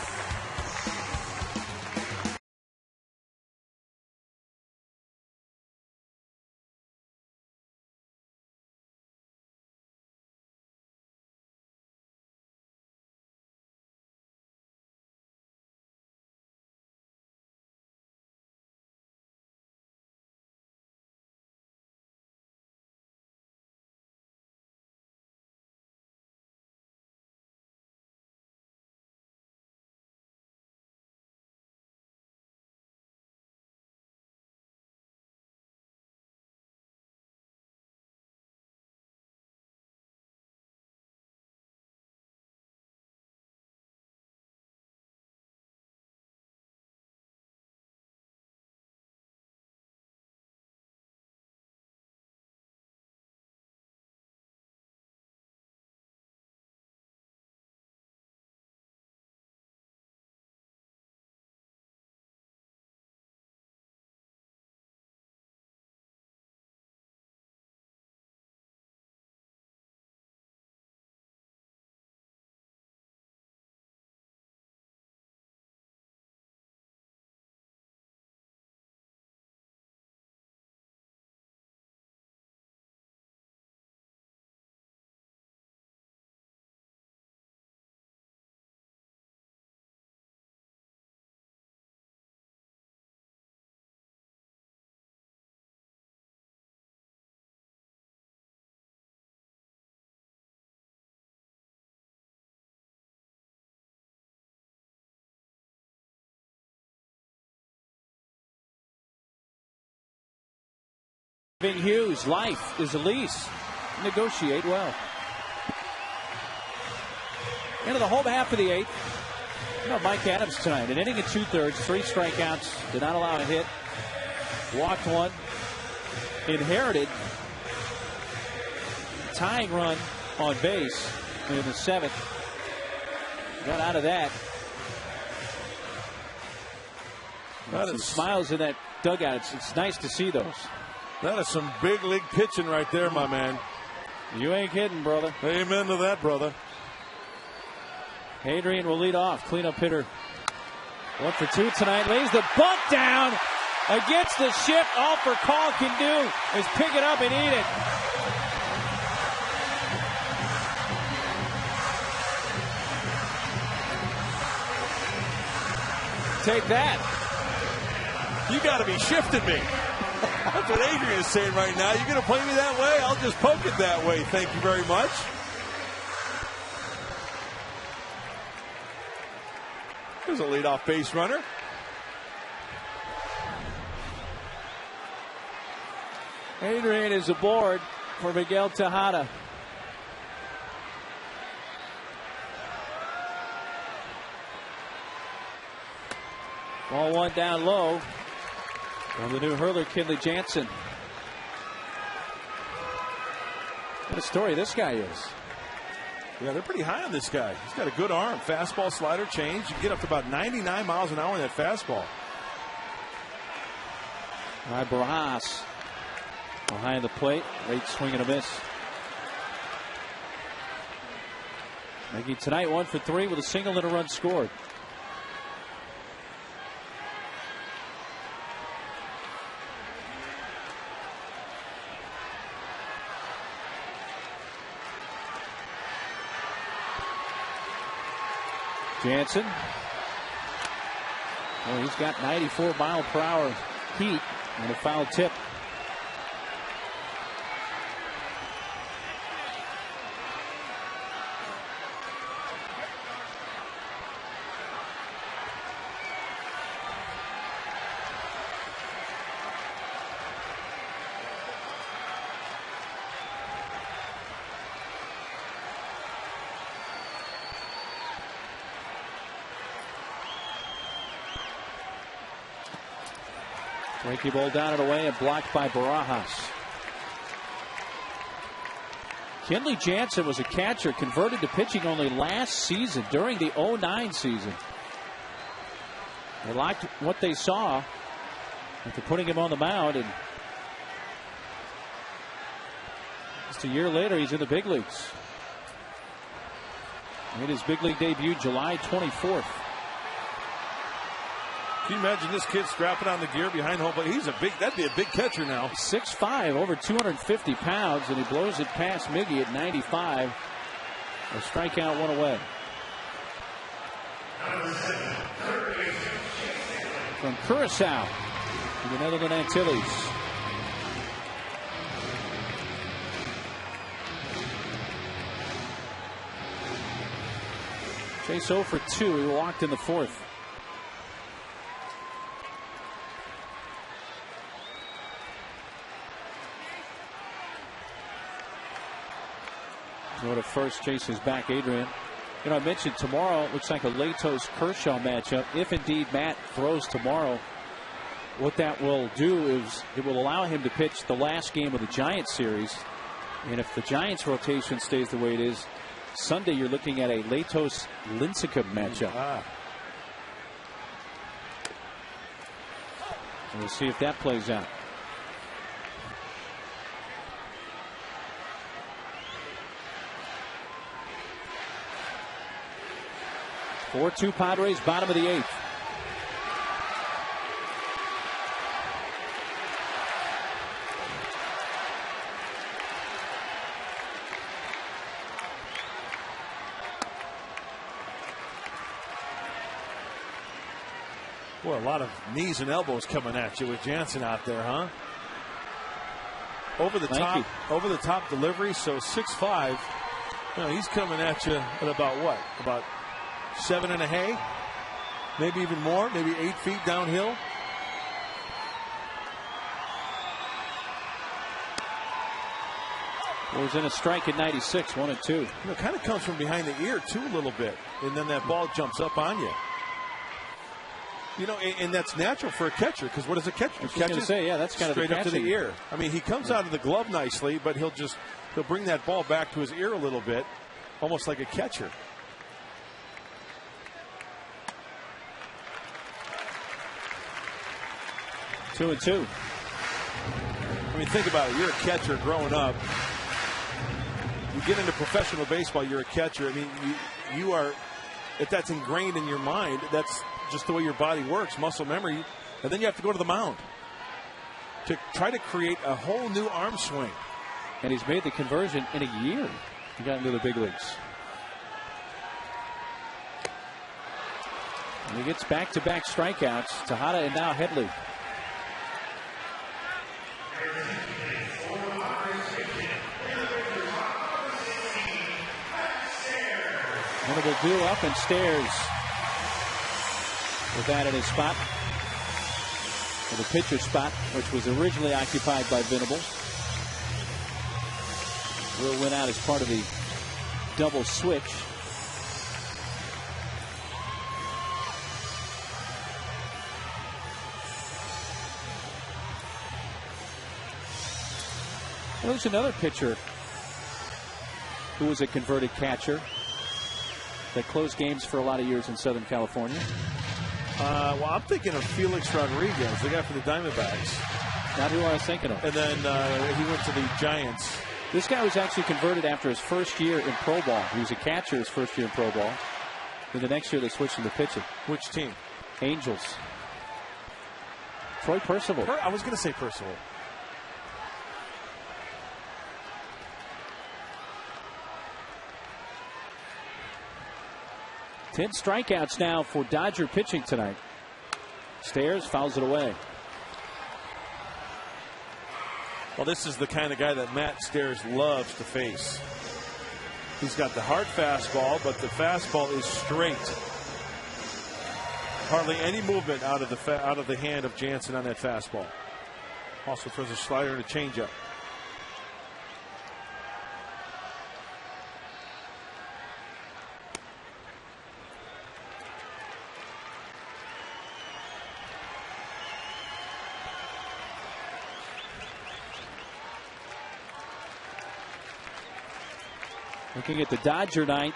Hughes, life is a lease. Negotiate well. Into the home half of the 8th. Mike Adams tonight. An inning and 2/3, 3 strikeouts. Did not allow a hit. Walked one. Inherited tying run on base in the 7th. Got out of that. Some smiles in that dugout. It's nice to see those. That is some big league pitching right there, my man. You ain't kidding, brother. Amen to that, brother. Adrian will lead off. Cleanup hitter. 1 for 2 tonight. Lays the bunt down against the ship. All for Call can do is pick it up and eat it. Take that. You got to be shifting me. That's what Adrian is saying right now. You're going to play me that way? I'll just poke it that way. Thank you very much. There's a leadoff base runner. Adrian is aboard for Miguel Tejada. Ball 1 down low. On the new hurler, Kenley Jansen. What a story this guy is. Yeah, they're pretty high on this guy. He's got a good arm. Fastball, slider, change. You can get up to about 99 miles an hour in that fastball. Barajas behind the plate. Late swing and a miss. Making tonight 1 for 3 with a single and a run scored. Jansen. Oh, he's got 94-mile-per-hour heat and a foul tip. Breaking ball down and away and blocked by Barajas. Kenley Jansen was a catcher converted to pitching only last season during the 09 season. They liked what they saw after putting him on the mound, and just a year later he's in the big leagues. Made his big league debut July 24th. Can you imagine this kid strapping on the gear behind home plate? That'd be a big catcher now. 6'5", over 250 pounds, and he blows it past Miggy at 95. A strikeout, one away. From Curacao to the Netherlands Antilles. Chase 0 for 2. He walked in the fourth. Go to first, chases back Adrian. You know, I mentioned tomorrow it looks like a Latos-Kershaw matchup. If indeed Matt throws tomorrow, what that will do is it will allow him to pitch the last game of the Giants series. And if the Giants rotation stays the way it is, Sunday you're looking at a Latos-Lincecum matchup. So we'll see if that plays out. 4-2 Padres, bottom of the 8th. Boy, a lot of knees and elbows coming at you with Jansen out there, huh? Over the top delivery, so 6'5". You know, he's coming at you at about what? About 7.5, maybe even more, maybe 8 feet downhill. Was in a strike at 96, 1-2. You know, kind of comes from behind the ear too a little bit, and then that ball jumps up on you. You know, and that's natural for a catcher, because what does a catcher? I was going to say, yeah, that's kind of straight up to the ear. I mean, he comes out of the glove nicely, but he'll bring that ball back to his ear a little bit, almost like a catcher. Two and two. I mean, think about it. You're a catcher growing up. You get into professional baseball, you're a catcher. I mean, you are, if that's ingrained in your mind, that's just the way your body works, muscle memory. And then you have to go to the mound to try to create a whole new arm swing. And he's made the conversion in a year. He got into the big leagues. And he gets back-to-back strikeouts. Tejada and now Headley. Venable due up and stares with that in his spot. For the pitcher spot, which was originally occupied by Venable. Will win out as part of the double switch. Well, there's another pitcher who was a converted catcher that closed games for a lot of years in Southern California. Well, I'm thinking of Felix Rodriguez, the guy for the Diamondbacks. Not who I was thinking of. And then he went to the Giants. This guy was actually converted after his first year in pro ball. He was a catcher his first year in pro ball. Then the next year they switched him to pitching. Which team? Angels. Troy Percival. I was going to say Percival. Ten strikeouts now for Dodger pitching tonight. Stares, fouls it away. Well, this is the kind of guy that Matt Stares loves to face. He's got the hard fastball, but the fastball is straight. Hardly any movement out of the hand of Jansen on that fastball. Also throws a slider and a changeup. Looking at the Dodger ninth,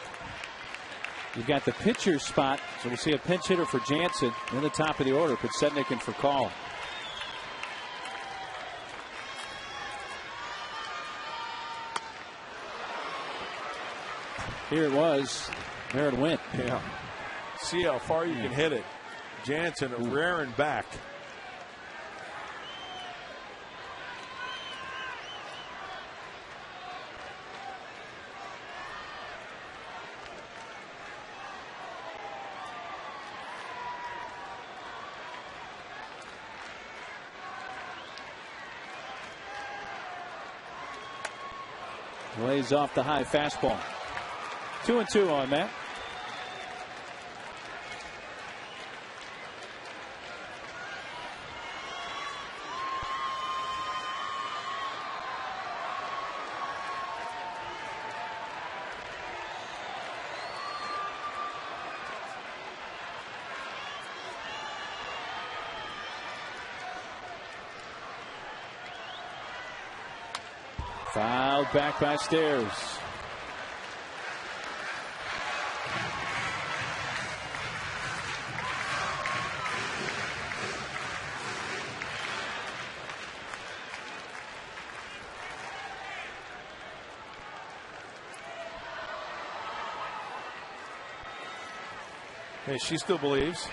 you've got the pitcher spot, so we'll see a pinch hitter for Jansen in the top of the order. Podsednik in for call. Here it was. there it went. Yeah. See how far you can hit it. Jansen rearing back. Lays off the high fastball. 2-2 on that. Fouled back by Stairs. Hey, she still believes.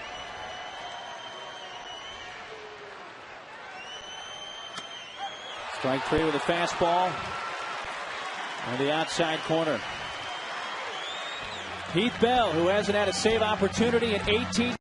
Strike three with a fastball on the outside corner. Heath Bell, who hasn't had a save opportunity in 18.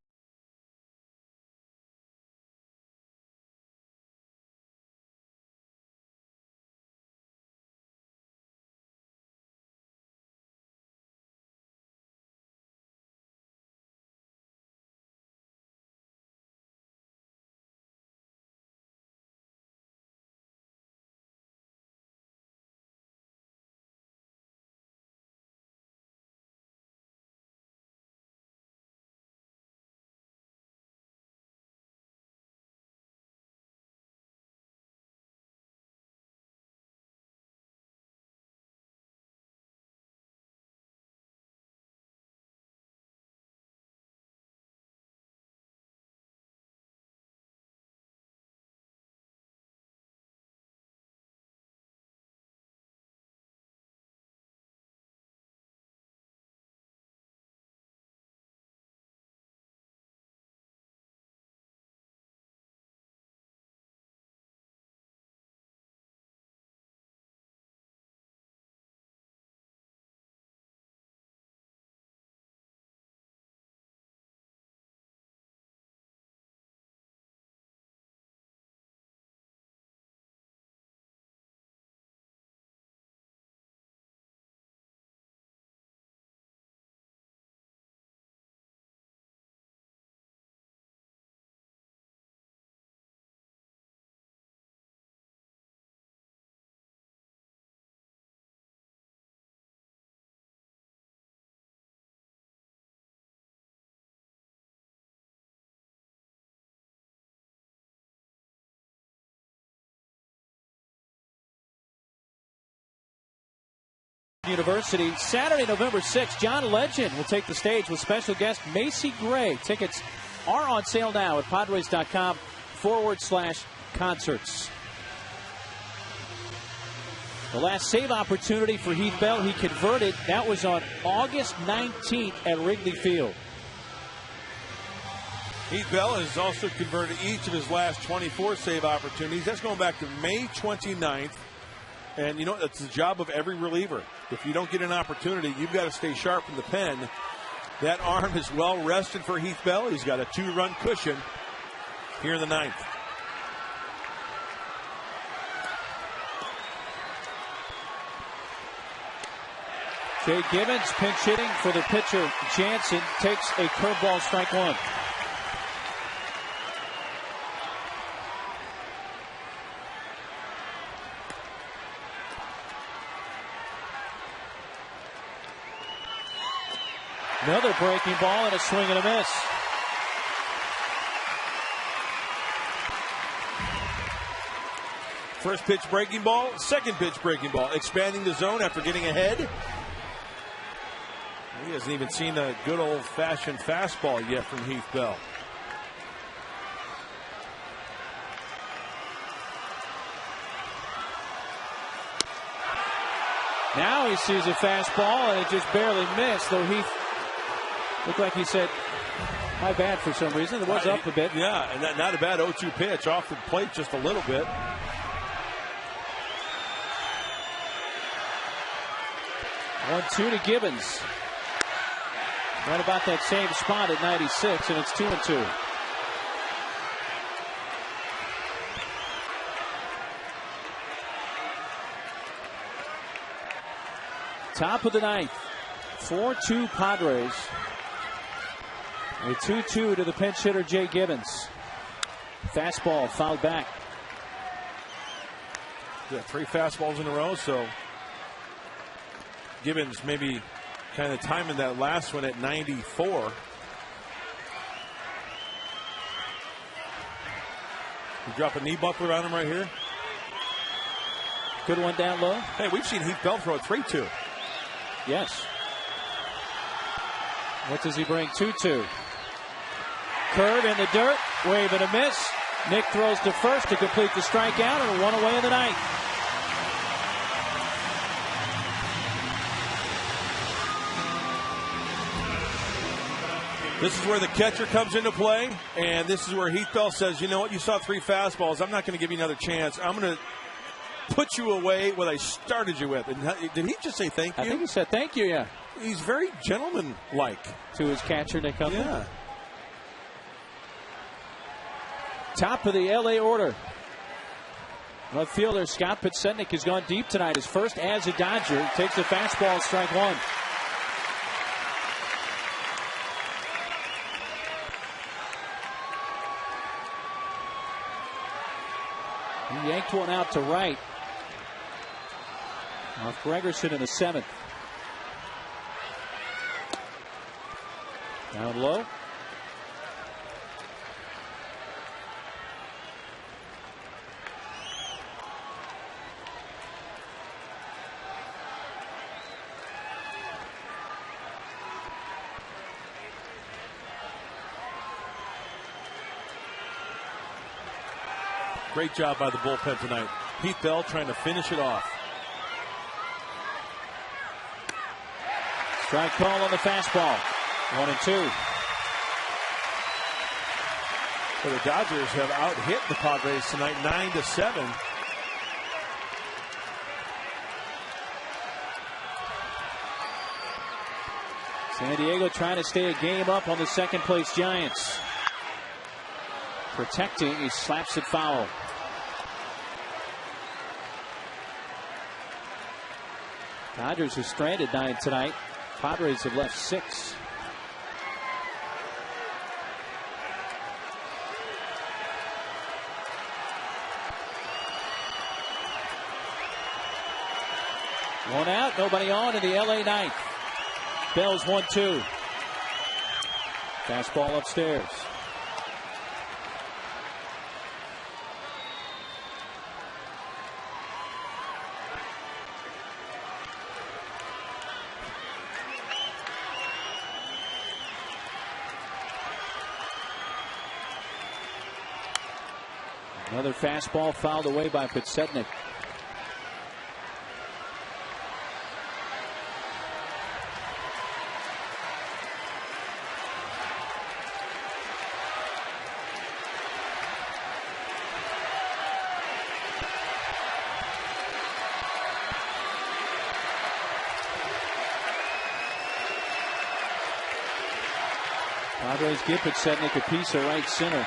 University, Saturday, November 6th. John Legend will take the stage with special guest Macy Gray. Tickets are on sale now at Padres.com/concerts. The last save opportunity for Heath Bell, he converted. That was on August 19th at Wrigley Field. Heath Bell has also converted each of his last 24 save opportunities. That's going back to May 29th. And, you know, that's the job of every reliever. If you don't get an opportunity, you've got to stay sharp in the pen. That arm is well rested for Heath Bell. He's got a 2-run cushion here in the ninth. Jay Gibbons pinch hitting for the pitcher. Jansen takes a curveball, strike one. Another breaking ball and a swing and a miss. First pitch breaking ball, second pitch breaking ball. Expanding the zone after getting ahead. He hasn't even seen a good old-fashioned fastball yet from Heath Bell. Now he sees a fastball and it just barely missed, though Heath Looked like he said, my bad for some reason. It was up a bit. Yeah, and not a bad 0-2 pitch. Off the plate just a little bit. 1-2 to Gibbons. Right about that same spot at 96, and it's 2-2. Top of the ninth. 4-2 Padres. A 2-2 to the pinch hitter, Jay Gibbons. Fastball fouled back. Yeah, 3 fastballs in a row, so Gibbons maybe kind of timing that last one at 94. You drop a knee buckler on him right here. Good one down low. Hey, we've seen Heath Bell throw a 3-2. Yes. What does he bring? 2-2. Curve in the dirt. Wave and a miss. Nick throws to first to complete the strikeout and a 1 away in the ninth. This is where the catcher comes into play, and this is where Heath Bell says, you know what, you saw 3 fastballs. I'm not going to give you another chance. I'm going to put you away what I started you with. And did he just say thank you? I think he said thank you, yeah. He's very gentleman-like. To his catcher, Nick Hunter. Yeah. Top of the LA order. Left fielder Scott Podsednik has gone deep tonight. His first as a Dodger. Takes a fastball, strike 1. He yanked one out to right. Off Gregerson in the 7th. Down low. Great job by the bullpen tonight. Heath Bell trying to finish it off. Strike call on the fastball. 1-2. So the Dodgers have out-hit the Padres tonight 9-7. San Diego trying to stay a game up on the second place Giants. Protecting, he slaps it foul. Dodgers are stranded 9 tonight. Padres have left 6. One out, nobody on in the LA ninth. Bell's 1-2. Fastball upstairs. Another fastball fouled away by Podsednik. Padres give Podsednik a piece of right center.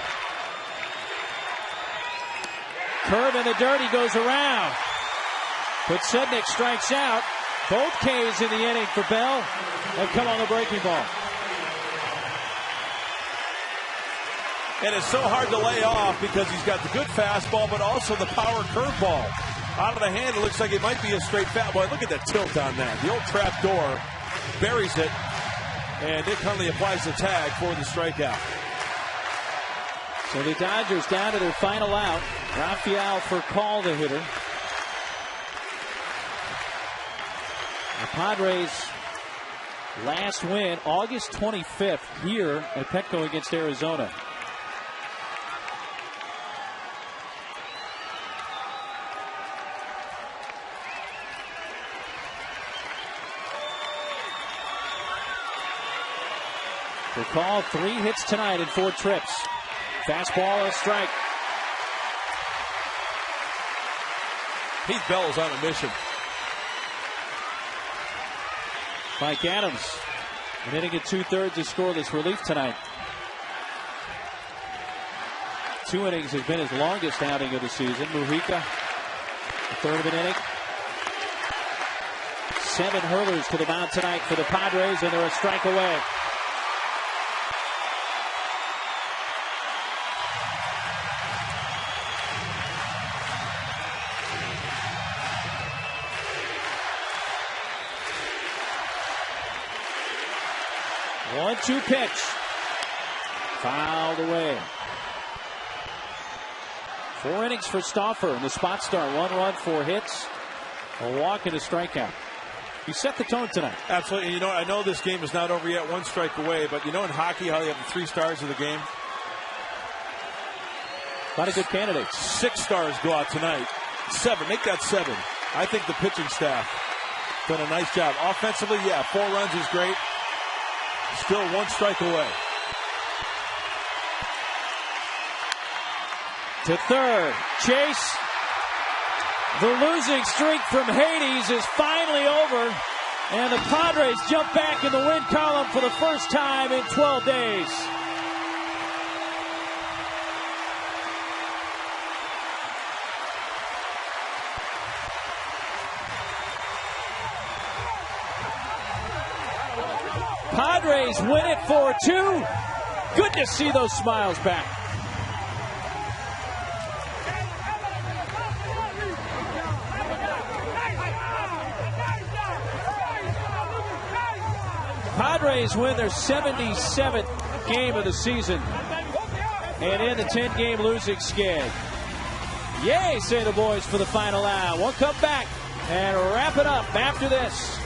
Curve in the dirt, he goes around. Podsednik strikes out. Both Ks in the inning for Bell have come on the breaking ball. And it's so hard to lay off because he's got the good fastball, but also the power curveball. Out of the hand, it looks like it might be a straight fastball. Look at the tilt on that. The old trap door buries it, and Nick Hundley applies the tag for the strikeout. So the Dodgers down to their final out. Rafael Furcal, the hitter. The Padres' last win, August 25th, here at Petco against Arizona. Recall 3 hits tonight in 4 trips. Fastball, a strike. Pete Bell is on a mission. Mike Adams, an inning and 2/3 is scoreless relief tonight. 2 innings has been his longest outing of the season. Mujica, a third of an inning. 7 hurlers to the mound tonight for the Padres, and they're a strike away. One-two pitch. Fouled away. 4 innings for Stauffer in the spot start. 1 run, 4 hits, a walk, and a strikeout. He set the tone tonight. Absolutely. You know, I know this game is not over yet, 1 strike away, but you know in hockey how they have the 3 stars of the game? A lot of good candidates. 6 stars go out tonight. 7. Make that 7. I think the pitching staff done a nice job. Offensively, yeah, 4 runs is great. Still 1 strike away. To third. Chase. The losing streak from Hades is finally over, and the Padres jump back in the win column for the first time in 12 days. Padres win it 4-2. Good to see those smiles back. Padres win their 77th game of the season and end the 10-game losing skid. Yay, say the boys for the final out. We'll come back and wrap it up after this.